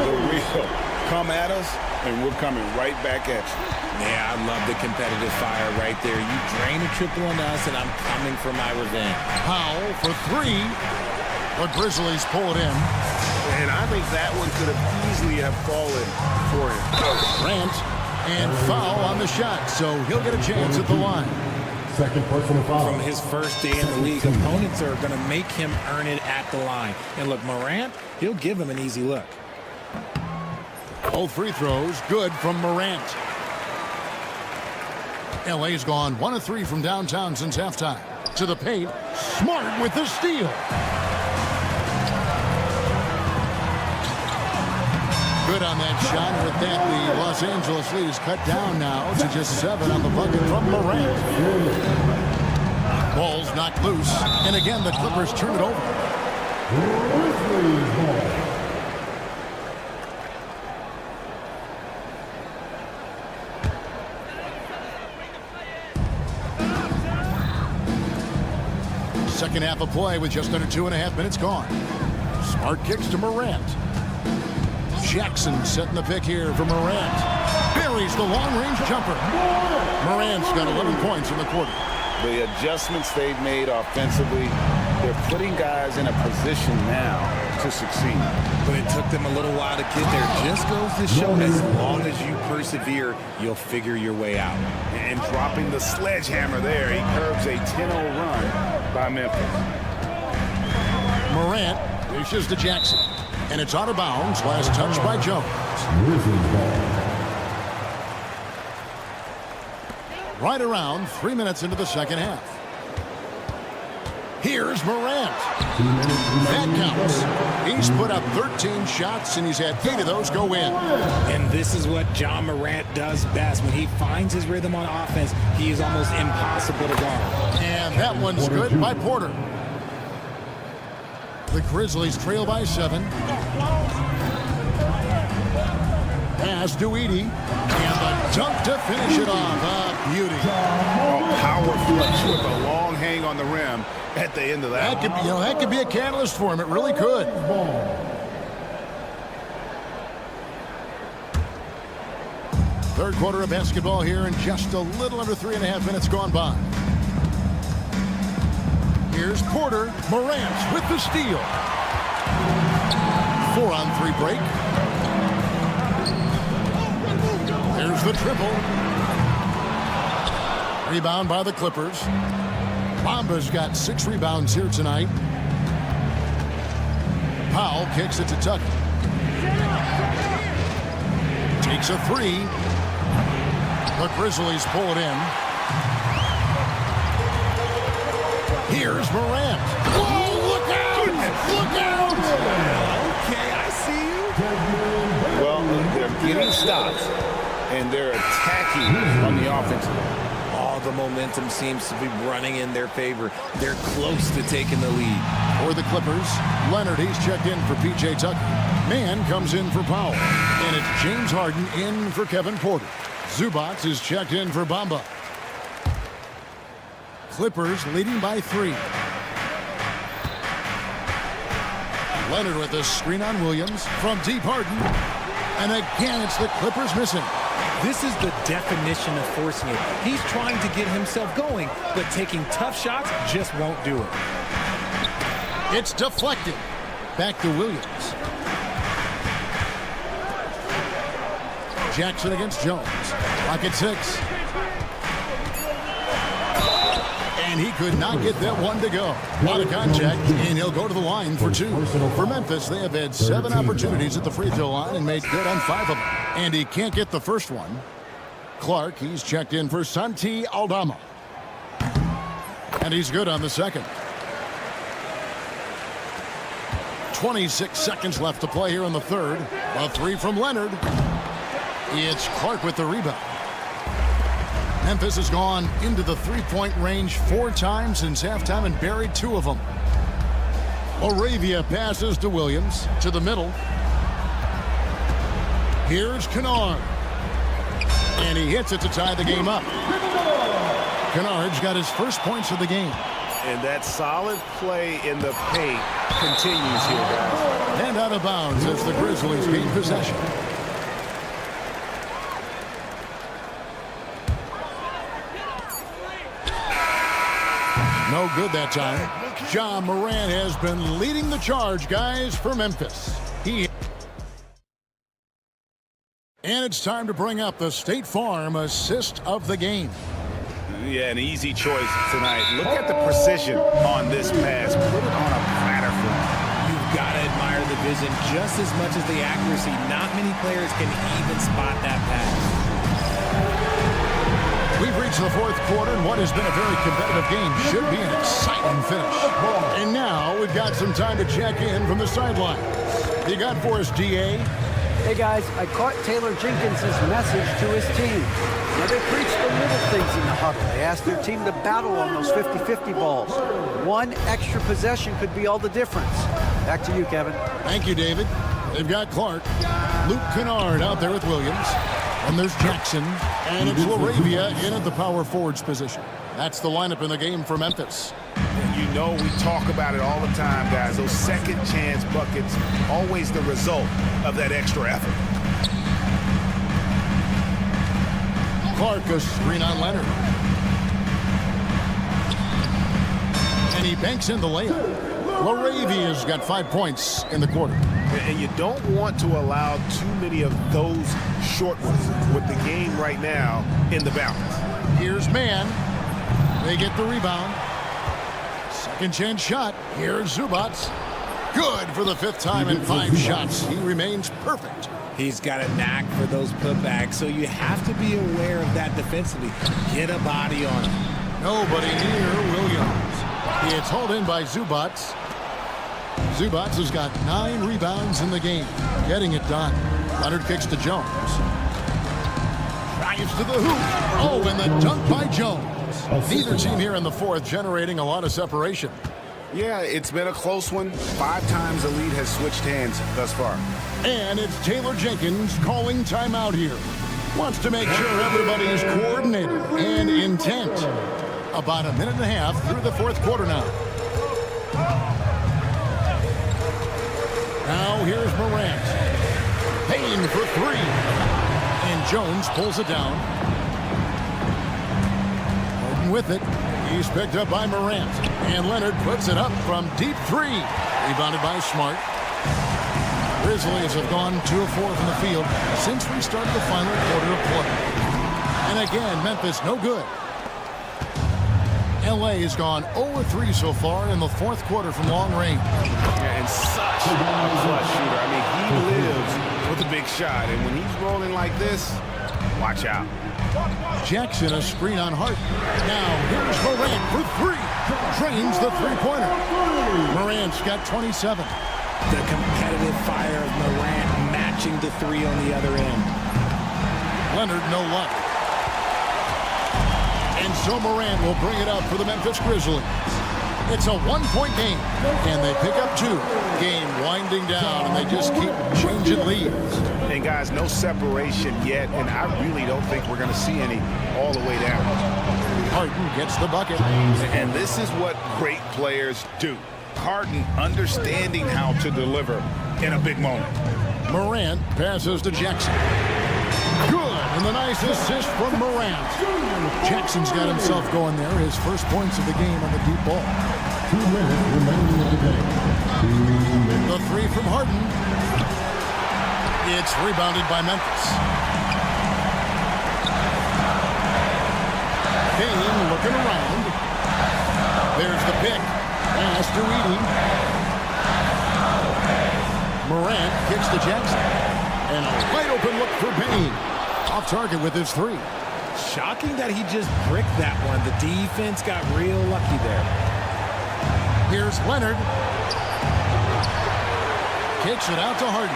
The real come at us, and we're coming right back at you. Yeah, I love the competitive fire right there. You drain a triple on us, and I'm coming for my revenge. Powell for 3. The Grizzlies pull it in. And I think that one could have easily have fallen for him. Grant and foul on the shot, so he'll get a chance at the line. Second personal foul. From his first day in the league, opponents are going to make him earn it at the line. And look, Morant, he'll give him an easy look. Both free throws good from Morant. LA's gone 1 of 3 from downtown since halftime. To the paint, Smart with the steal. Good on that shot. With that, the Los Angeles lead is cut down now to just 7 on the bucket from Morant. Ball's knocked loose, and again the Clippers turn it over. Second half of play with just under 2.5 minutes gone. Smart kicks to Morant. Jackson setting the pick here for Morant. Buries the long-range jumper. Morant's got 11 points in the quarter. The adjustments they've made offensively, they're putting guys in a position now to succeed. But it took them a little while to get there. Just goes to show, as long as you persevere, you'll figure your way out. And dropping the sledgehammer there, he curbs a 10-0 run by Memphis. Morant dishes to Jackson. And it's out of bounds. Last touch by Jones. Right around 3 minutes into the second half. Here's Morant. That counts. He's put up 13 shots, and he's had 8 of those go in. And this is what John Morant does best. When he finds his rhythm on offense, he is almost impossible to guard. And that one's good by Porter. The Grizzlies trail by 7. Pass to Edie. And the dunk to finish it off. A beauty. Oh, power flush with a long hang on the rim at the end of that. That could be a catalyst for him. It really could. Third quarter of basketball here, and just a little under 3.5 minutes gone by. Here's Porter. Morant with the steal. 4-on-3 break. There's the triple. Rebound by the Clippers. Bamba's got 6 rebounds here tonight. Powell kicks it to Tucker. Takes a 3. The Grizzlies pull it in. Here's Morant. Whoa, look out! Look out! Okay, I see you. Well, they're getting stops, and they're attacking on the offensive end. All the momentum seems to be running in their favor. They're close to taking the lead. For the Clippers, Leonard, he's checked in for P.J. Tucker. Mann comes in for Powell. And it's James Harden in for Kevin Porter. Zubac is checked in for Bamba. Clippers leading by 3. Leonard with a screen on Williams from deep. Harden. And again, it's the Clippers missing. This is the definition of forcing it. He's trying to get himself going, but taking tough shots just won't do it. It's deflected. Back to Williams. Jackson against Jones. Clock at 6. And he could not get that one to go. A lot of contact, and he'll go to the line for 2. For Memphis, they have had 7 opportunities at the free throw line and made good on 5 of them. And he can't get the first one. Clark, he's checked in for Santi Aldama. And he's good on the second. 26 seconds left to play here in the third. A 3 from Leonard. It's Clark with the rebound. Memphis has gone into the 3-point range 4 times since halftime and buried 2 of them. Moravia passes to Williams to the middle. Here's Kennard. And he hits it to tie the game up. Kennard's got his first points of the game. And that solid play in the paint continues here, guys. And out of bounds as the Grizzlies gain possession. No good that time. Ja Morant has been leading the charge, guys, for Memphis. And it's time to bring up the State Farm assist of the game. Yeah, an easy choice tonight. Look at the precision on this pass. Put it on a platter for him. You've got to admire the vision just as much as the accuracy. Not many players can even spot that pass. We've reached the fourth quarter, and what has been a very competitive game should be an exciting finish. And now we've got some time to check in from the sidelines. You got for us, DA? Hey guys, I caught Taylor Jenkins' message to his team. Now they preach the little things in the huddle. They asked their team to battle on those 50-50 balls. 1 extra possession could be all the difference. Back to you, Kevin. Thank you, David. They've got Clark. Luke Kennard out there with Williams. And there's Jackson. And it's Laravia in at the power forwards position. That's the lineup in the game for Memphis. You know we talk about it all the time, guys. Those second chance buckets, always the result of that extra effort. Clark, a screen on Leonard. And he banks in the layup. Laravia's got 5 points in the quarter. And you don't want to allow too many of those short ones with the game right now in the balance. Here's Mann. They get the rebound. Second chance shot. Here's Zubac. Good for the 5th time in 5 shots. He remains perfect. He's got a knack for those putbacks, so you have to be aware of that defensively. Get a body on him. Nobody near Williams. It's hauled in by Zubac. Zubac has got 9 rebounds in the game. Getting it done. Leonard kicks to Jones. Drives to the hoop. Oh, and the dunk by Jones. Neither team here in the fourth generating a lot of separation. Yeah, it's been a close one. 5 times the lead has switched hands thus far. And it's Taylor Jenkins calling timeout here. Wants to make sure everybody is coordinated and intent. About a minute and a half through the fourth quarter now. Now here's Morant. Payne for 3. And Jones pulls it down. Harden with it. He's picked up by Morant. And Leonard puts it up from deep 3. Rebounded by Smart. Grizzlies have gone 2 of 4 from the field since we started the final quarter of play. And again, Memphis no good. CLA has gone 0 of 3 so far in the fourth quarter from long range. Yeah, and such a clutch shooter. I mean, he lives with a big shot. And when he's rolling like this, watch out. Jackson a screen on Hart. Now here's Morant for 3. Drains the three-pointer. Morant's got 27. The competitive fire of Morant matching the 3 on the other end. Leonard no luck. And so Morant will bring it up for the Memphis Grizzlies. It's a 1-point game, and they pick up 2. Game winding down, and they just keep changing leads. And guys, no separation yet, and I really don't think we're going to see any all the way down. Harden gets the bucket. And this is what great players do. Harden understanding how to deliver in a big moment. Morant passes to Jackson. Good, and the nice assist from Morant. Jackson's got himself going there. His first points of the game on the deep ball. 2 minutes remaining in the game. 2 minutes. The 3 from Harden. It's rebounded by Memphis. Payne looking around. There's the pick. Pass to Edie. Morant kicks to Jackson. And a wide open look for Payne. Off target with his 3. Shocking that he just bricked that one. The defense got real lucky there. Here's Leonard. Kicks it out to Harden.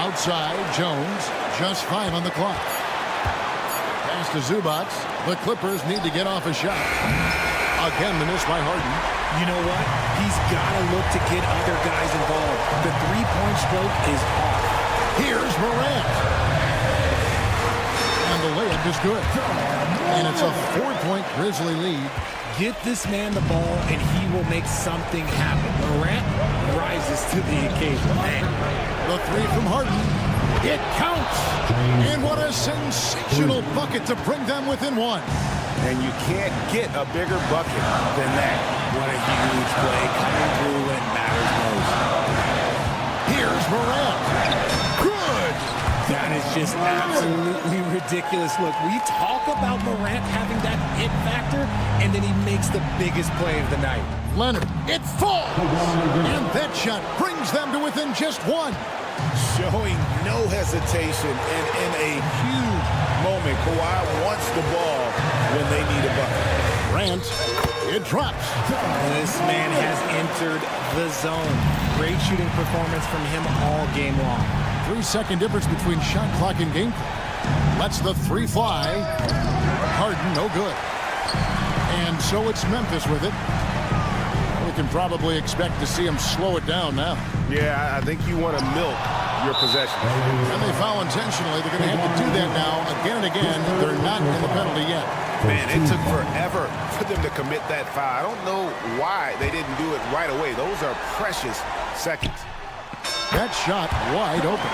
Outside, Jones. Just 5 on the clock. Pass to Zubac. The Clippers need to get off a shot. Again, the miss by Harden. You know what? He's got to look to get other guys involved. The three-point stroke is off. Here's Morant. And the layup is good. And it's a 4-point Grizzly lead. Get this man the ball, and he will make something happen. Morant rises to the occasion. Man. The 3 from Harden. It counts. And what a sensational bucket to bring them within 1. And you can't get a bigger bucket than that. What a huge play coming through when it matters most. Here's Morant. Good. That is just absolutely ridiculous. Look, we talk about Morant having that it factor, and then he makes the biggest play of the night. Leonard, it falls. And that shot brings them to within just 1. Showing no hesitation and in a huge moment. Kawhi wants the ball when they need a bucket. Grant, it drops. This man has entered the zone. Great shooting performance from him all game long. 3-second difference between shot clock and game clock. Lets the 3 fly. Harden, no good. And so it's Memphis with it. We can probably expect to see him slow it down now. Yeah, I think you want to milk your possession. And they foul intentionally. They're going to have to do that now again and again. They're not in the penalty yet. Man, it took forever for them to commit that foul. I don't know why they didn't do it right away. Those are precious seconds. That shot wide open.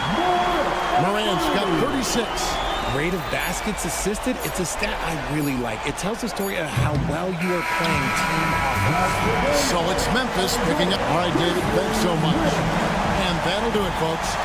Morant's got 36. Rate of baskets assisted, it's a stat I really like. It tells the story of how well you are playing team offense. So it's Memphis picking up. All right, David, thanks so much. And that'll do it, folks.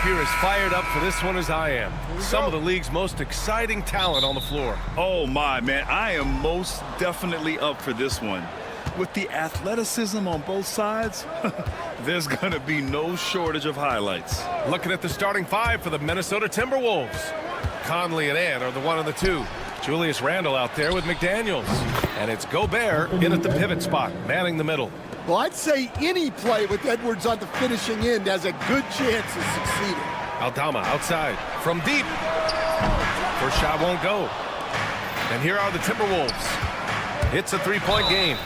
You're as fired up for this one as I am. Some of the league's most exciting talent on the floor. Oh, my, man. I am most definitely up for this one. With the athleticism on both sides, there's going to be no shortage of highlights. Looking at the starting five for the Minnesota Timberwolves. Conley and Ant are the 1 and the 2. Julius Randle out there with McDaniels. And it's Gobert in at the pivot spot, manning the middle. Well, I'd say any play with Edwards on the finishing end has a good chance of succeeding. Aldama outside from deep. First shot won't go. And here are the Timberwolves. It's a three-point game.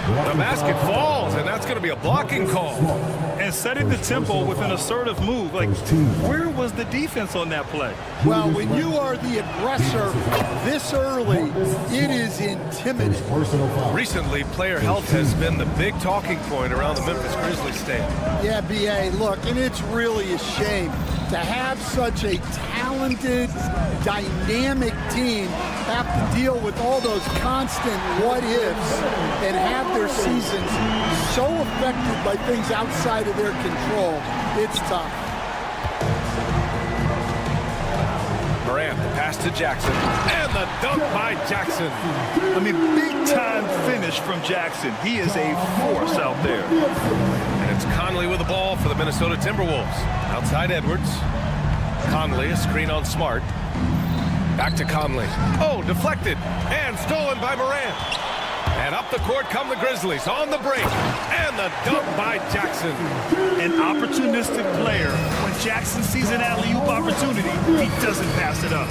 The basket falls, and that's going to be a blocking call. And setting the tempo with an assertive move. Like, where was the defense on that play? Well, when you are the aggressor this early, it is intimidating. Recently, player health has been the big talking point around the Memphis Grizzlies stand. Yeah, B.A., look, and it's really a shame to have such a talented, dynamic team have to deal with all those constant what-ifs and have their seasons so affected by things outside of their control. It's tough. Morant, the pass to Jackson, and the dunk by Jackson. I mean, big-time finish from Jackson. He is a force out there. And it's Conley with the ball for the Minnesota Timberwolves. Outside Edwards. Conley, a screen on Smart. Back to Conley. Oh, deflected and stolen by Morant. And up the court come the Grizzlies on the break. And the dunk by Jackson. An opportunistic player. When Jackson sees an alley-oop opportunity, he doesn't pass it up.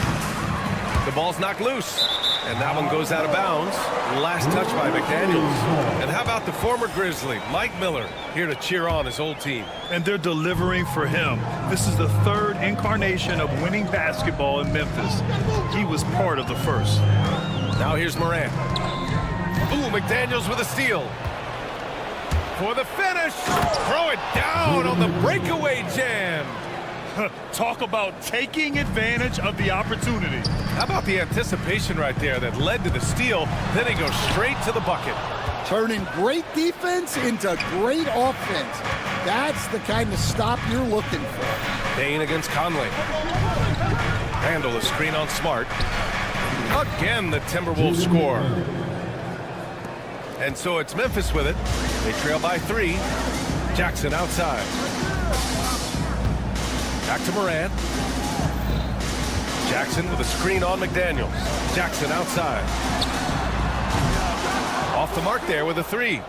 The ball's knocked loose. And that one goes out of bounds. Last touch by McDaniels. And how about the former Grizzly, Mike Miller, here to cheer on his old team. And they're delivering for him. This is the third incarnation of winning basketball in Memphis. He was part of the first. Now here's Morant. Ooh, McDaniels with a steal. For the finish. Throw it down on the breakaway jam. Talk about taking advantage of the opportunity. How about the anticipation right there that led to the steal? Then he goes straight to the bucket. Turning great defense into great offense. That's the kind of stop you're looking for. Payne against Conley. Randle, a screen on Smart. Again, the Timberwolves score. And so it's Memphis with it. They trail by 3. Jackson outside. Back to Morant. Jackson with a screen on McDaniels. Jackson outside. Off the mark there with a 3.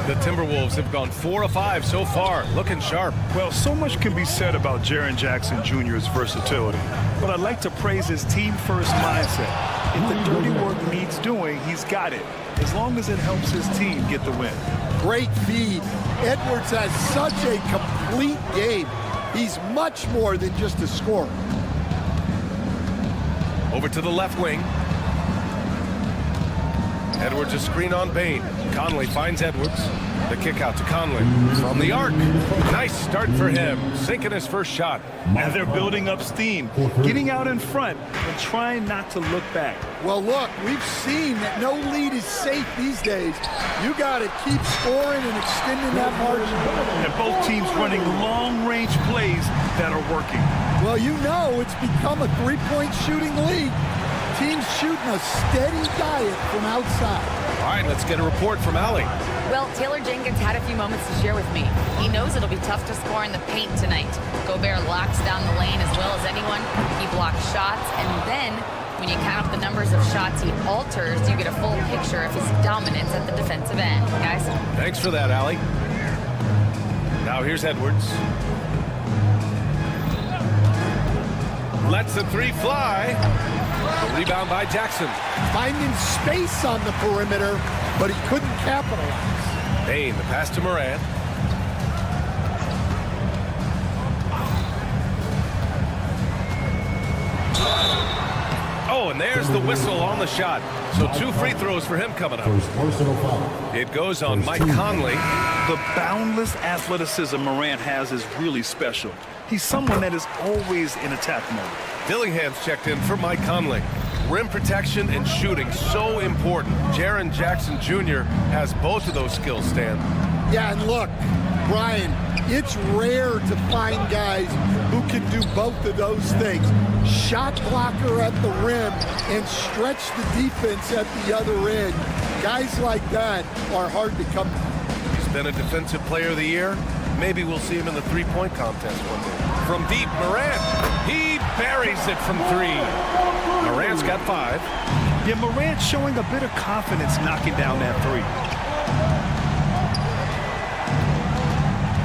The Timberwolves have gone 4 of 5 so far, looking sharp. Well, so much can be said about Jaren Jackson Jr.'s versatility, but I'd like to praise his team-first mindset. If the dirty work needs doing, he's got it, as long as it helps his team get the win. Great feed. Edwards has such a complete game. He's much more than just a scorer. Over to the left wing. Edwards a screen on Payne. Conley finds Edwards. The kick out to Conley from the arc. Nice start for him, sinking his first shot. And they're building up steam, getting out in front and trying not to look back. Well, look, we've seen that no lead is safe these days. You got to keep scoring and extending that margin. And both teams running long-range plays that are working. Well, you know it's become a three-point shooting league. Teams shooting a steady diet from outside. All right, let's get a report from Allie. Well, Taylor Jenkins had a few moments to share with me. He knows it'll be tough to score in the paint tonight. Gobert locks down the lane as well as anyone. He blocks shots, and then when you count up the numbers of shots he alters, you get a full picture of his dominance at the defensive end. Guys? Thanks for that, Allie. Now here's Edwards. Lets the 3 fly. A rebound by Jackson. Finding space on the perimeter, but he couldn't capitalize. Payne, the pass to Morant. Oh, and there's the whistle on the shot. So 2 free throws for him coming up. It goes on Mike Conley. The boundless athleticism Morant has is really special. He's someone that is always in attack mode. Dillingham's checked in for Mike Conley. Rim protection and shooting, so important. Jaren Jackson Jr. has both of those skills, Stan. Yeah, and look, Brian, it's rare to find guys who can do both of those things. Shot blocker at the rim and stretch the defense at the other end. Guys like that are hard to come by. He's been a defensive player of the year. Maybe we'll see him in the three-point contest one day. From deep, Morant. He buries it from 3. Morant's got 5. Yeah, Morant showing a bit of confidence knocking down that 3.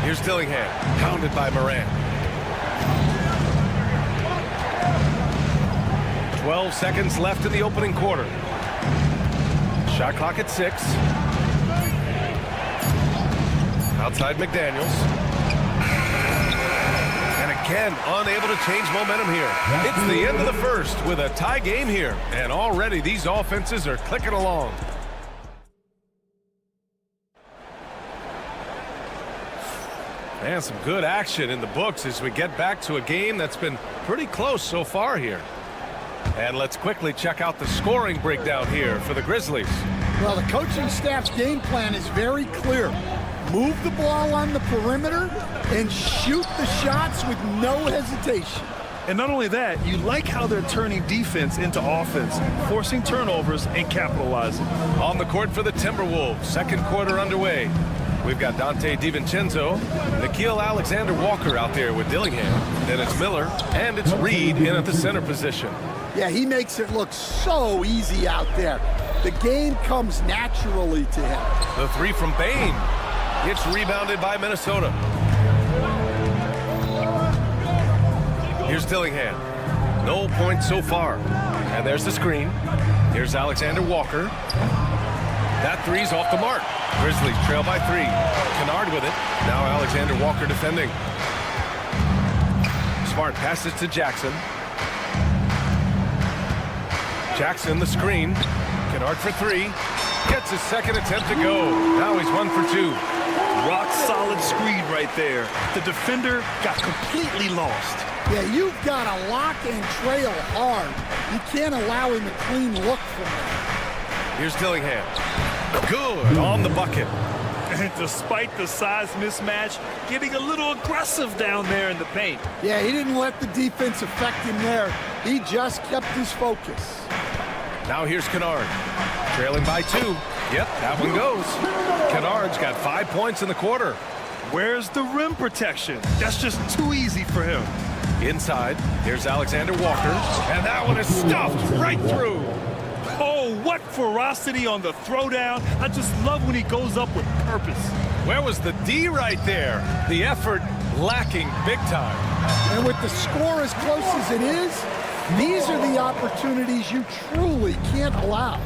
Here's Dillingham, pounded by Morant. 12 seconds left in the opening quarter. Shot clock at 6. Outside McDaniels. And again, unable to change momentum here. It's the end of the first with a tie game here. And already these offenses are clicking along. And some good action in the books as we get back to a game that's been pretty close so far here. And let's quickly check out the scoring breakdown here for the Grizzlies. Well, the coaching staff's game plan is very clear. Move the ball on the perimeter and shoot the shots with no hesitation. And not only that, you like how they're turning defense into offense, forcing turnovers and capitalizing. On the court for the Timberwolves, second quarter underway. We've got Dante DiVincenzo, Nickeil Alexander-Walker out there with Dillingham. Then it's Miller, and it's Reed in at the center position. Yeah, he makes it look so easy out there. The game comes naturally to him. The 3 from Bane. It's rebounded by Minnesota. Here's Dillingham. No points so far. And there's the screen. Here's Alexander-Walker. That 3's off the mark. Grizzlies trail by 3. Kennard with it. Now Alexander-Walker defending. Smart passes to Jackson. Jackson, the screen. Kennard for 3. Gets his second attempt to go. Now he's 1 for 2. Rock solid screen right there. The defender got completely lost. Yeah, you've got to lock and trail hard. You can't allow him a clean look from there. Here's Dillingham. Good on the bucket. And despite the size mismatch, getting a little aggressive down there in the paint. Yeah, he didn't let the defense affect him there. He just kept his focus. Now here's Kennard. Trailing by 2. Yep, that one goes. Kennard's got 5 points in the quarter. Where's the rim protection? That's just too easy for him. Inside, here's Alexander-Walker. And that one is stuffed right through. Oh, what ferocity on the throwdown. I just love when he goes up with purpose. Where was the D right there? The effort lacking big time. And with the score as close as it is, these are the opportunities you truly can't allow.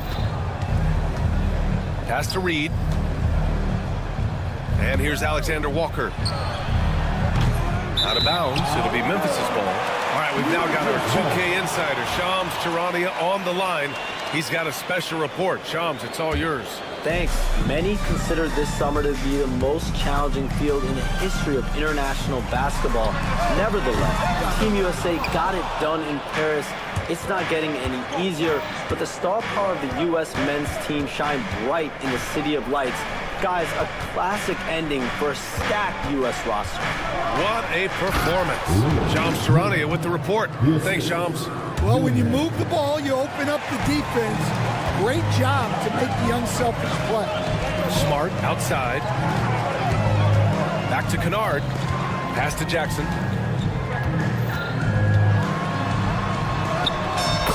Pass to Reed. And here's Alexander-Walker. Out of bounds. It'll be Memphis's ball. All right, we've now got our 2K insider, Shams Charania, on the line. He's got a special report. Shams, it's all yours. Thanks. Many consider this summer to be the most challenging field in the history of international basketball. Nevertheless, Team USA got it done in Paris. It's not getting any easier, but the star power of the U.S. men's team shined bright in the City of Lights. Guys, a classic ending for a stacked U.S. roster. What a performance. Shams Charania with the report. Thanks, Shams. Well, when you move the ball, you open up the defense. Great job to make the unselfish play. Smart outside. Back to Kennard. Pass to Jackson.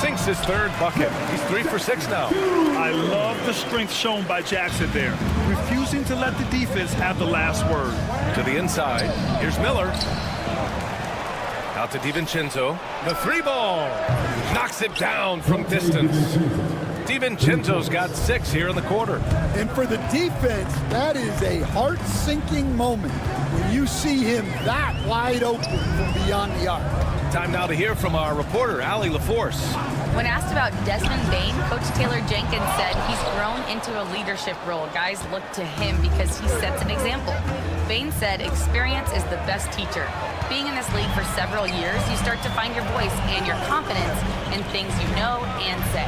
Sinks his 3rd bucket. He's 3 for 6 now. I love the strength shown by Jackson there, refusing to let the defense have the last word. To the inside. Here's Miller. Out to DiVincenzo. The 3-ball. Knocks it down from distance. DiVincenzo's got 6 here in the quarter. And for the defense, that is a heart-sinking moment when you see him that wide open from beyond the arc. Time now to hear from our reporter, Allie LaForce. When asked about Desmond Bane, Coach Taylor Jenkins said he's grown into a leadership role. Guys look to him because he sets an example. Bane said experience is the best teacher. Being in this league for several years, you start to find your voice and your confidence in things you know and say.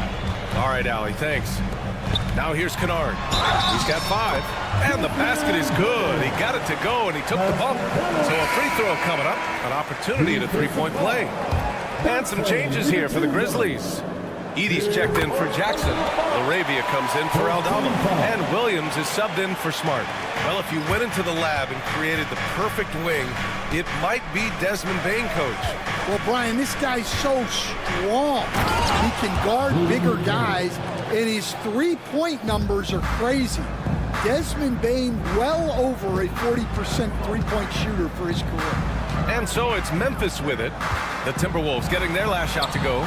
All right, Allie, thanks. Now here's Kennard. He's got 5. And the basket is good. He got it to go, and he took the bump. So a free throw coming up. An opportunity at a three-point play. And some changes here for the Grizzlies. Edey's checked in for Jackson. Laravia comes in for Aldama. And Williams is subbed in for Smart. Well, if you went into the lab and created the perfect wing, it might be Desmond Bane, Coach. Well, Brian, this guy's so strong. He can guard bigger guys, and his three-point numbers are crazy. Desmond Bane well over a 40% three-point shooter for his career. And so it's Memphis with it. The Timberwolves getting their last shot to go.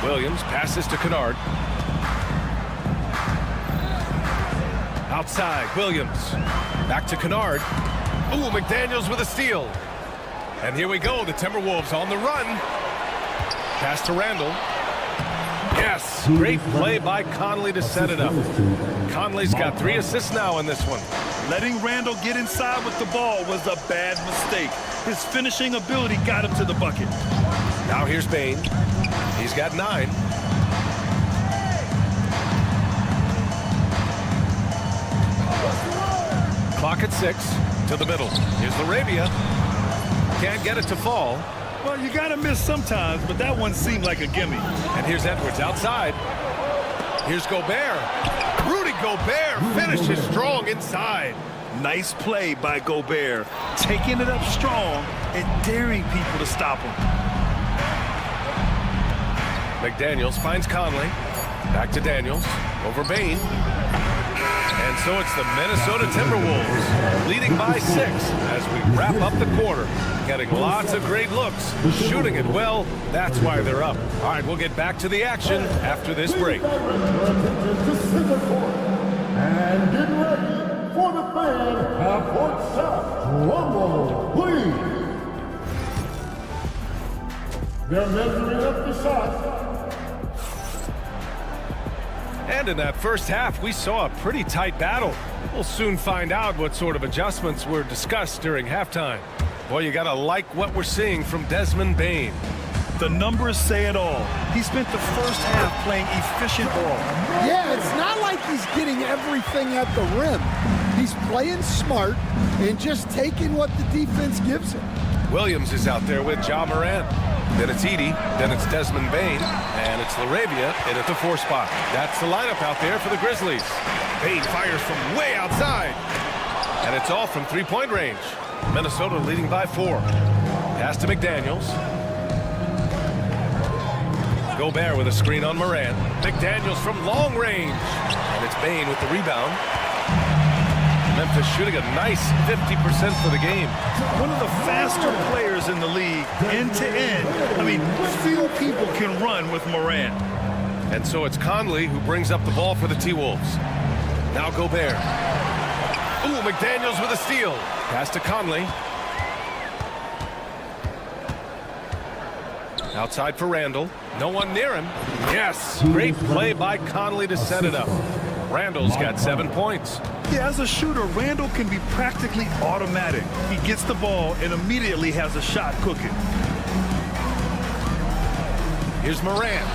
Williams passes to Kennard. Outside, Williams. Back to Kennard. Ooh, McDaniels with a steal. And here we go, the Timberwolves on the run. Pass to Randall. Yes, great play by Conley to set it up. Conley's got 3 assists now in this one. Letting Randall get inside with the ball was a bad mistake. His finishing ability got him to the bucket. Now here's Bane. He's got 9. Clock at 6 to the middle. Here's Laravia. Can't get it to fall. Well, you got to miss sometimes, but that one seemed like a gimme. And here's Edwards outside. Here's Gobert. Rudy Gobert finishes strong inside. Nice play by Gobert, taking it up strong and daring people to stop him. McDaniels finds Conley. Back to Daniels. Over Bane. And so it's the Minnesota Timberwolves leading by 6 as we wrap up the quarter. Getting lots of great looks, shooting it well. That's why they're up. All right, we'll get back to the action after this break. And get ready for the fan half-court set. Drum roll, please. They're measuring up the shot. And in that first half, we saw a pretty tight battle. We'll soon find out what sort of adjustments were discussed during halftime. Boy, you gotta like what we're seeing from Desmond Bane. The numbers say it all. He spent the first half playing efficient ball. Yeah, it's not like he's getting everything at the rim. He's playing smart and just taking what the defense gives him. Williams is out there with Ja Morant. Then it's Edey, then it's Desmond Bane, and it's Laravia in at the 4 spot. That's the lineup out there for the Grizzlies. Bane fires from way outside. And it's all from three-point range. Minnesota leading by 4. Pass to McDaniels. Gobert with a screen on Morant. McDaniels from long range. And it's Bane with the rebound. Memphis shooting a nice 50% for the game. One of the faster players in the league, end to end. I mean, few people can run with Morant. And so it's Conley who brings up the ball for the T-Wolves. Now Gobert. Ooh, McDaniels with a steal. Pass to Conley. Outside for Randall. No one near him. Yes, great play by Conley to set it up. Randall's got 7 points. Yeah, as a shooter, Randall can be practically automatic. He gets the ball and immediately has a shot cooking. Here's Morant.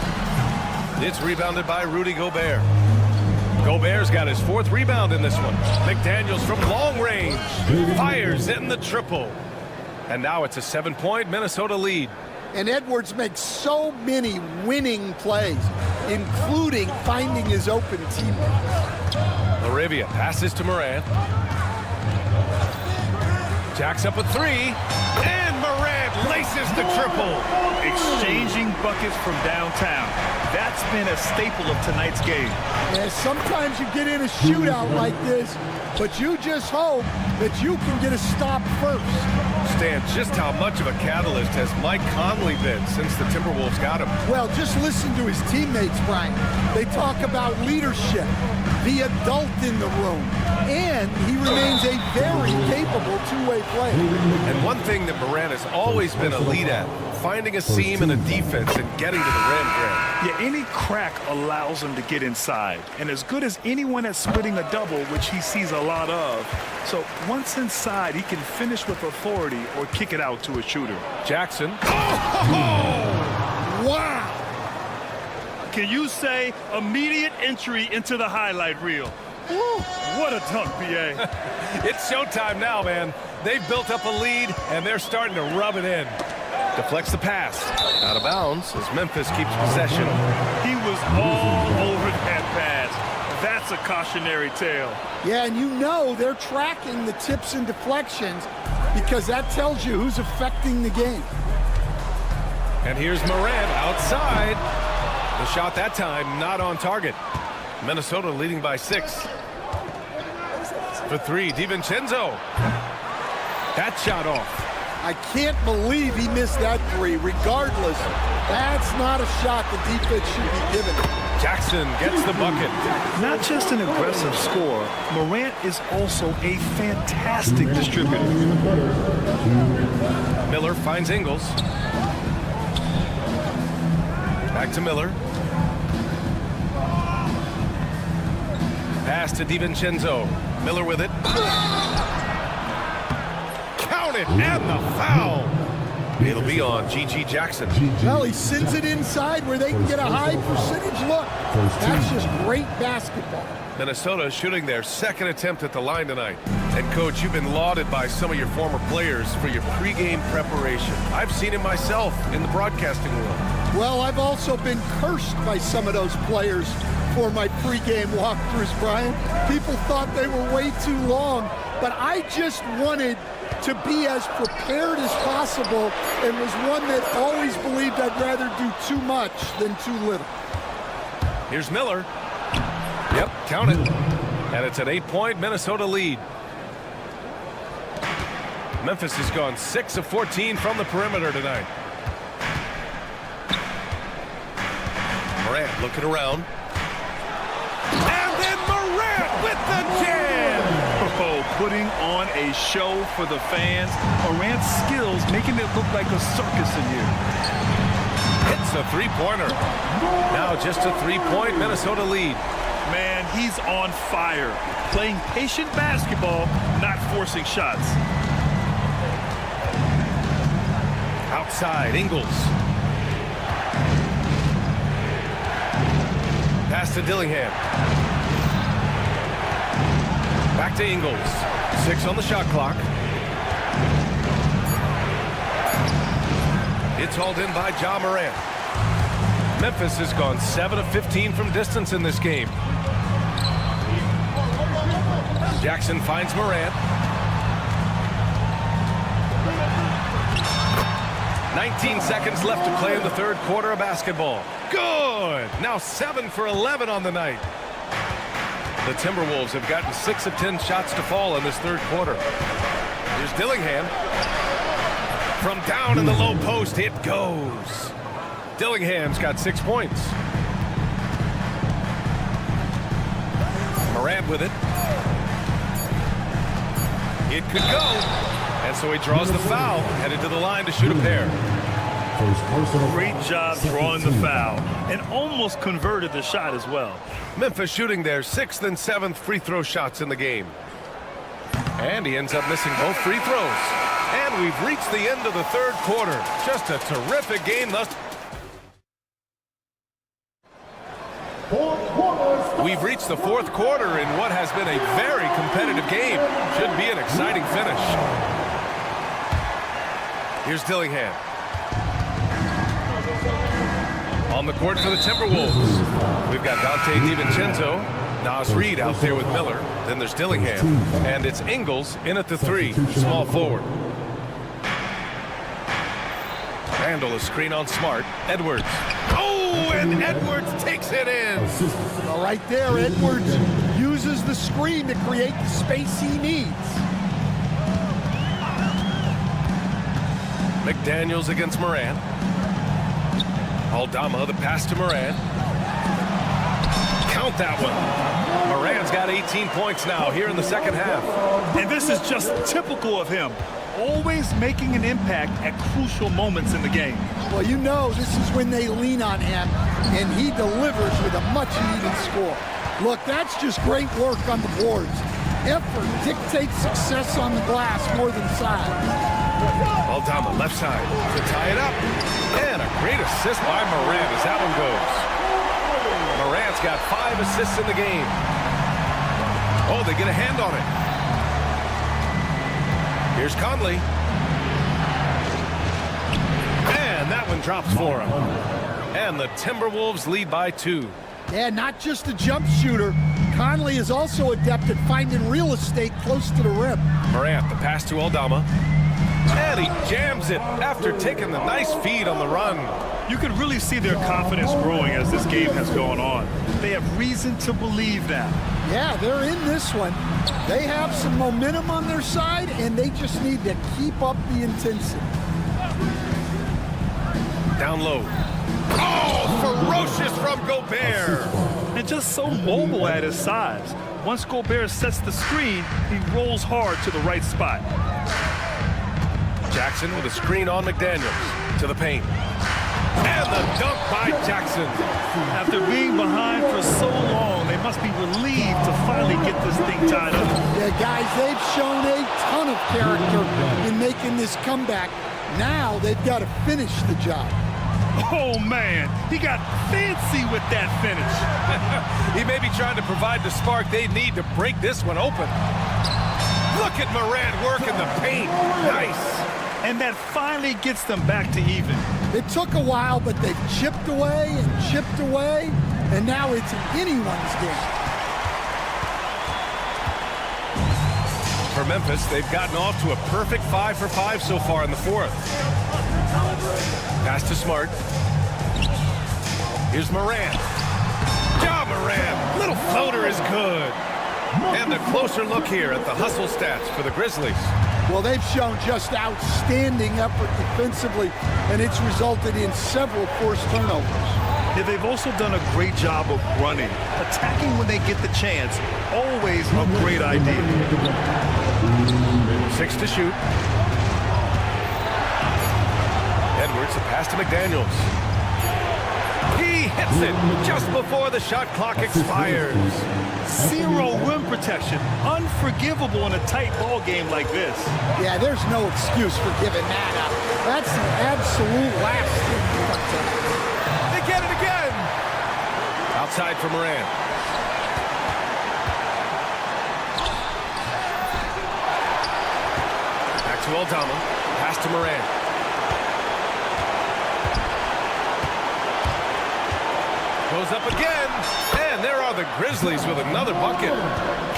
It's rebounded by Rudy Gobert. Gobert's got his 4th rebound in this one. McDaniels from long range. Fires in the triple. And now it's a 7-point Minnesota lead. And Edwards makes so many winning plays, including finding his open teammate. Laravia passes to Morant. Jacks up a 3. And Morant laces the triple. Exchanging buckets from downtown. That's been a staple of tonight's game. Yeah, sometimes you get in a shootout like this, but you just hope that you can get a stop first. Stan, just how much of a catalyst has Mike Conley been since the Timberwolves got him? Well, just listen to his teammates, Brian. They talk about leadership, the adult in the room, and he remains a very capable two-way player. And one thing that Morant has always been elite at, finding a seam in a defense and getting to the rim, Grant. Yeah, any crack allows him to get inside. And as good as anyone at splitting a double, which he sees a lot of. So once inside, he can finish with authority or kick it out to a shooter. Jackson. Oh! Wow! Can you say immediate entry into the highlight reel? What a dunk, BA. It's showtime now, man. They've built up a lead, and they're starting to rub it in. Deflects the pass. Out of bounds as Memphis keeps possession. He was all over that pass. That's a cautionary tale. Yeah, and you know they're tracking the tips and deflections because that tells you who's affecting the game. And here's Morant outside. The shot that time not on target. Minnesota leading by 6. For 3, DiVincenzo. That shot off. I can't believe he missed that 3. Regardless, that's not a shot the defense should be given. Jackson gets the bucket. Not just an aggressive scorer, Morant is also a fantastic distributor. Miller finds Ingles. Back to Miller. Pass to DiVincenzo. Miller with it. Count it, and the foul. It'll be on G.G. Jackson. Well, he sends it inside where they can get a high percentage look. That's just great basketball. Minnesota shooting their second attempt at the line tonight. And, Coach, you've been lauded by some of your former players for your pregame preparation. I've seen it myself in the broadcasting world. Well, I've also been cursed by some of those players for my pregame walkthroughs, Brian. People thought they were way too long, but I just wanted to be as prepared as possible and was one that always believed I'd rather do too much than too little. Here's Miller. Yep, count it. And it's an 8-point Minnesota lead. Memphis has gone 6 of 14 from the perimeter tonight. Morant looking around. And then Morant with the jam! Oh, putting on a show for the fans. Morant's skills making it look like a circus in here. Hits a three-pointer. Now just a 3-point Minnesota lead. Man, he's on fire. Playing patient basketball, not forcing shots. Outside, Ingles. Pass to Dillingham. Back to Ingles. 6 on the shot clock. It's hauled in by Ja Morant. Memphis has gone 7 of 15 from distance in this game. Jackson finds Morant. 19 seconds left to play in the third quarter of basketball. Good! Now 7 for 11 on the night. The Timberwolves have gotten 6 of 10 shots to fall in this third quarter. Here's Dillingham. From down in the low post, it goes. Dillingham's got 6 points. Morant with it. It could go. And so he draws the foul, headed to the line to shoot a pair. Great job drawing the foul and almost converted the shot as well. Memphis shooting their 6th and 7th free throw shots in the game. And he ends up missing both free throws. And we've reached the end of the third quarter. Just a terrific game thus. We've reached the fourth quarter in what has been a very competitive game. Should be an exciting finish. Here's Dillingham. On the court for the Timberwolves, we've got Dante DiVincenzo, Nas Reed out there with Miller. Then there's Dillingham, and it's Ingles in at the 3, small forward. Randall, a screen on Smart. Edwards. Oh, and Edwards takes it in. Well, right there, Edwards uses the screen to create the space he needs. McDaniels against Morant. Aldama, the pass to Morant. Count that one. Morant's got 18 points now here in the second half. And this is just typical of him. Always making an impact at crucial moments in the game. Well, you know this is when they lean on him, and he delivers with a much-needed score. Look, that's just great work on the boards. Effort dictates success on the glass more than size. Aldama, left side, to tie it up. And a great assist by Morant as that one goes. Morant's got 5 assists in the game. Oh, they get a hand on it. Here's Conley. And that one drops for him. And the Timberwolves lead by 2. Yeah, not just a jump shooter. Conley is also adept at finding real estate close to the rim. Morant, the pass to Aldama. And he jams it after taking the nice feed on the run. You can really see their confidence growing as this game has gone on. They have reason to believe now. Yeah, they're in this one. They have some momentum on their side, and they just need to keep up the intensity. Down low. Oh, ferocious from Gobert. And just so mobile at his size. Once Gobert sets the screen, he rolls hard to the right spot. Jackson with a screen on McDaniels to the paint. And the dunk by Jackson. After being behind for so long, they must be relieved to finally get this thing tied up. Yeah, guys, they've shown a ton of character in making this comeback. Now they've got to finish the job. Oh, man, he got fancy with that finish. He may be trying to provide the spark they need to break this one open. Look at Morant working the paint. Nice. And that finally gets them back to even. It took a while, but they've chipped away, and now it's anyone's game. For Memphis, they've gotten off to a perfect 5 for 5 so far in the 4th. Pass to Smart. Here's Morant. Ja Morant. Little floater is good. And a closer look here at the hustle stats for the Grizzlies. Well, they've shown just outstanding effort defensively, and it's resulted in several forced turnovers. Yeah, they've also done a great job of running. Attacking when they get the chance, always a great idea. 6 to shoot. Edwards, a pass to McDaniels. He hits it just before the shot clock expires. Zero rim protection. Unforgivable in a tight ball game like this. Yeah, there's no excuse for giving that up. That's the absolute last thing you want to do. They get it again. Outside for Morant. Back to Aldama. Pass to Morant. Goes up again, and there are the Grizzlies with another bucket.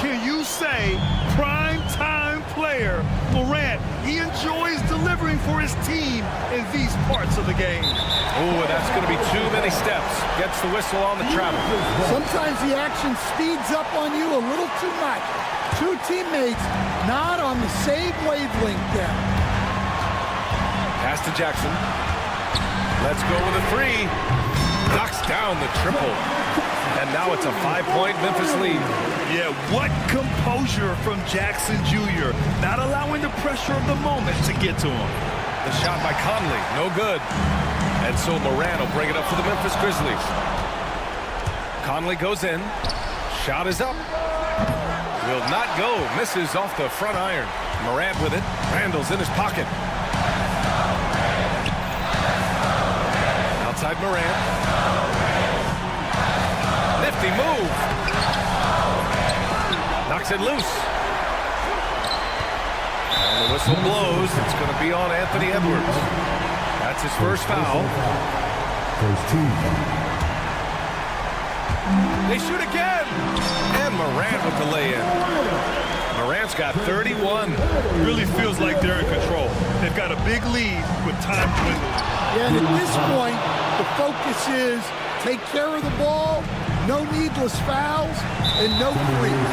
Can you say prime-time player Morant? He enjoys delivering for his team in these parts of the game. Oh, that's going to be too many steps. Gets the whistle on the travel. Sometimes the action speeds up on you a little too much. Two teammates not on the same wavelength there. Pass to Jackson. Let's go with a 3. Knocks down the triple. And now it's a 5-point Memphis lead. Yeah, what composure from Jackson Jr. Not allowing the pressure of the moment to get to him. The shot by Conley, no good. And so Morant will bring it up for the Memphis Grizzlies. Conley goes in. Shot is up. Will not go. Misses off the front iron. Morant with it. Randall's in his pocket. Outside Morant. Nifty move. Knocks it loose. And the whistle blows. It's going to be on Anthony Edwards. That's his first foul. First team. They shoot again. And Morant with the lay-in. Morant's got 31. Really feels like they're in control. They've got a big lead with time dwindling. Yeah, and at this point, the focus is take care of the ball, no needless fouls, and no threes.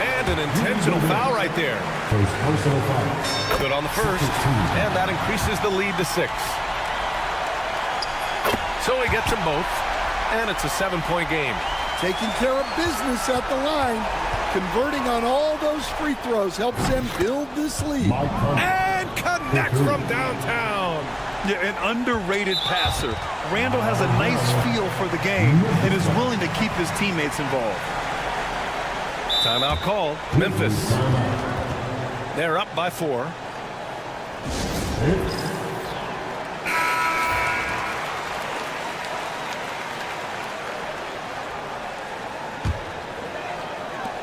And an intentional foul right there. First personal foul. Good on the first, and that increases the lead to 6. So he gets them both, and it's a 7-point game. Taking care of business at the line, converting on all those free throws helps them build this lead. And connects from downtown. Yeah, an underrated passer. Randall has a nice feel for the game and is willing to keep his teammates involved. Timeout called. Memphis. They're up by 4.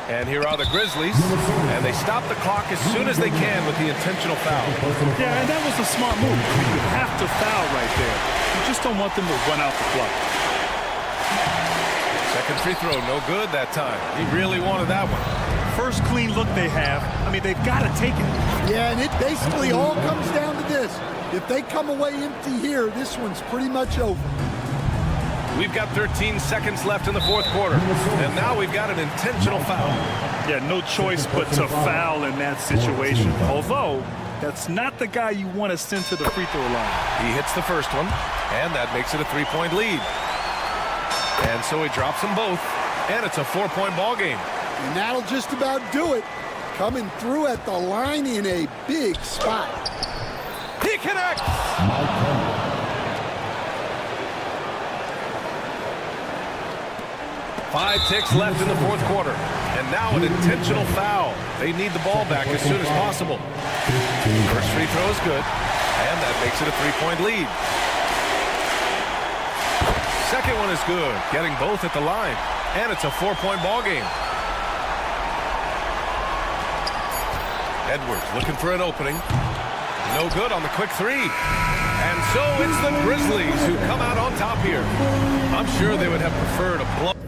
And here are the Grizzlies, and they stop the clock as soon as they can with the intentional foul. Yeah, and that was a smart move. You have to foul right there. You just don't want them to run out the clock. Second free throw, no good that time. He really wanted that one. First clean look they have. I mean, they've got to take it. Yeah, and it basically all comes down to this. If they come away empty here, this one's pretty much over. We've got 13 seconds left in the fourth quarter, and now we've got an intentional foul. Yeah, no choice but to foul in that situation. Although, that's not the guy you want to send to the free throw line. He hits the first one, and that makes it a three-point lead. And so he drops them both, and it's a 4-point ball game. And that'll just about do it. Coming through at the line in a big spot. He connects! 5 ticks left in the fourth quarter. And now an intentional foul. They need the ball back as soon as possible. First free throw is good, and that makes it a 3-point lead. Second one is good, getting both at the line. And it's a 4-point ball game. Edwards looking for an opening. No good on the quick three. And so it's the Grizzlies who come out on top here. I'm sure they would have preferred a blow.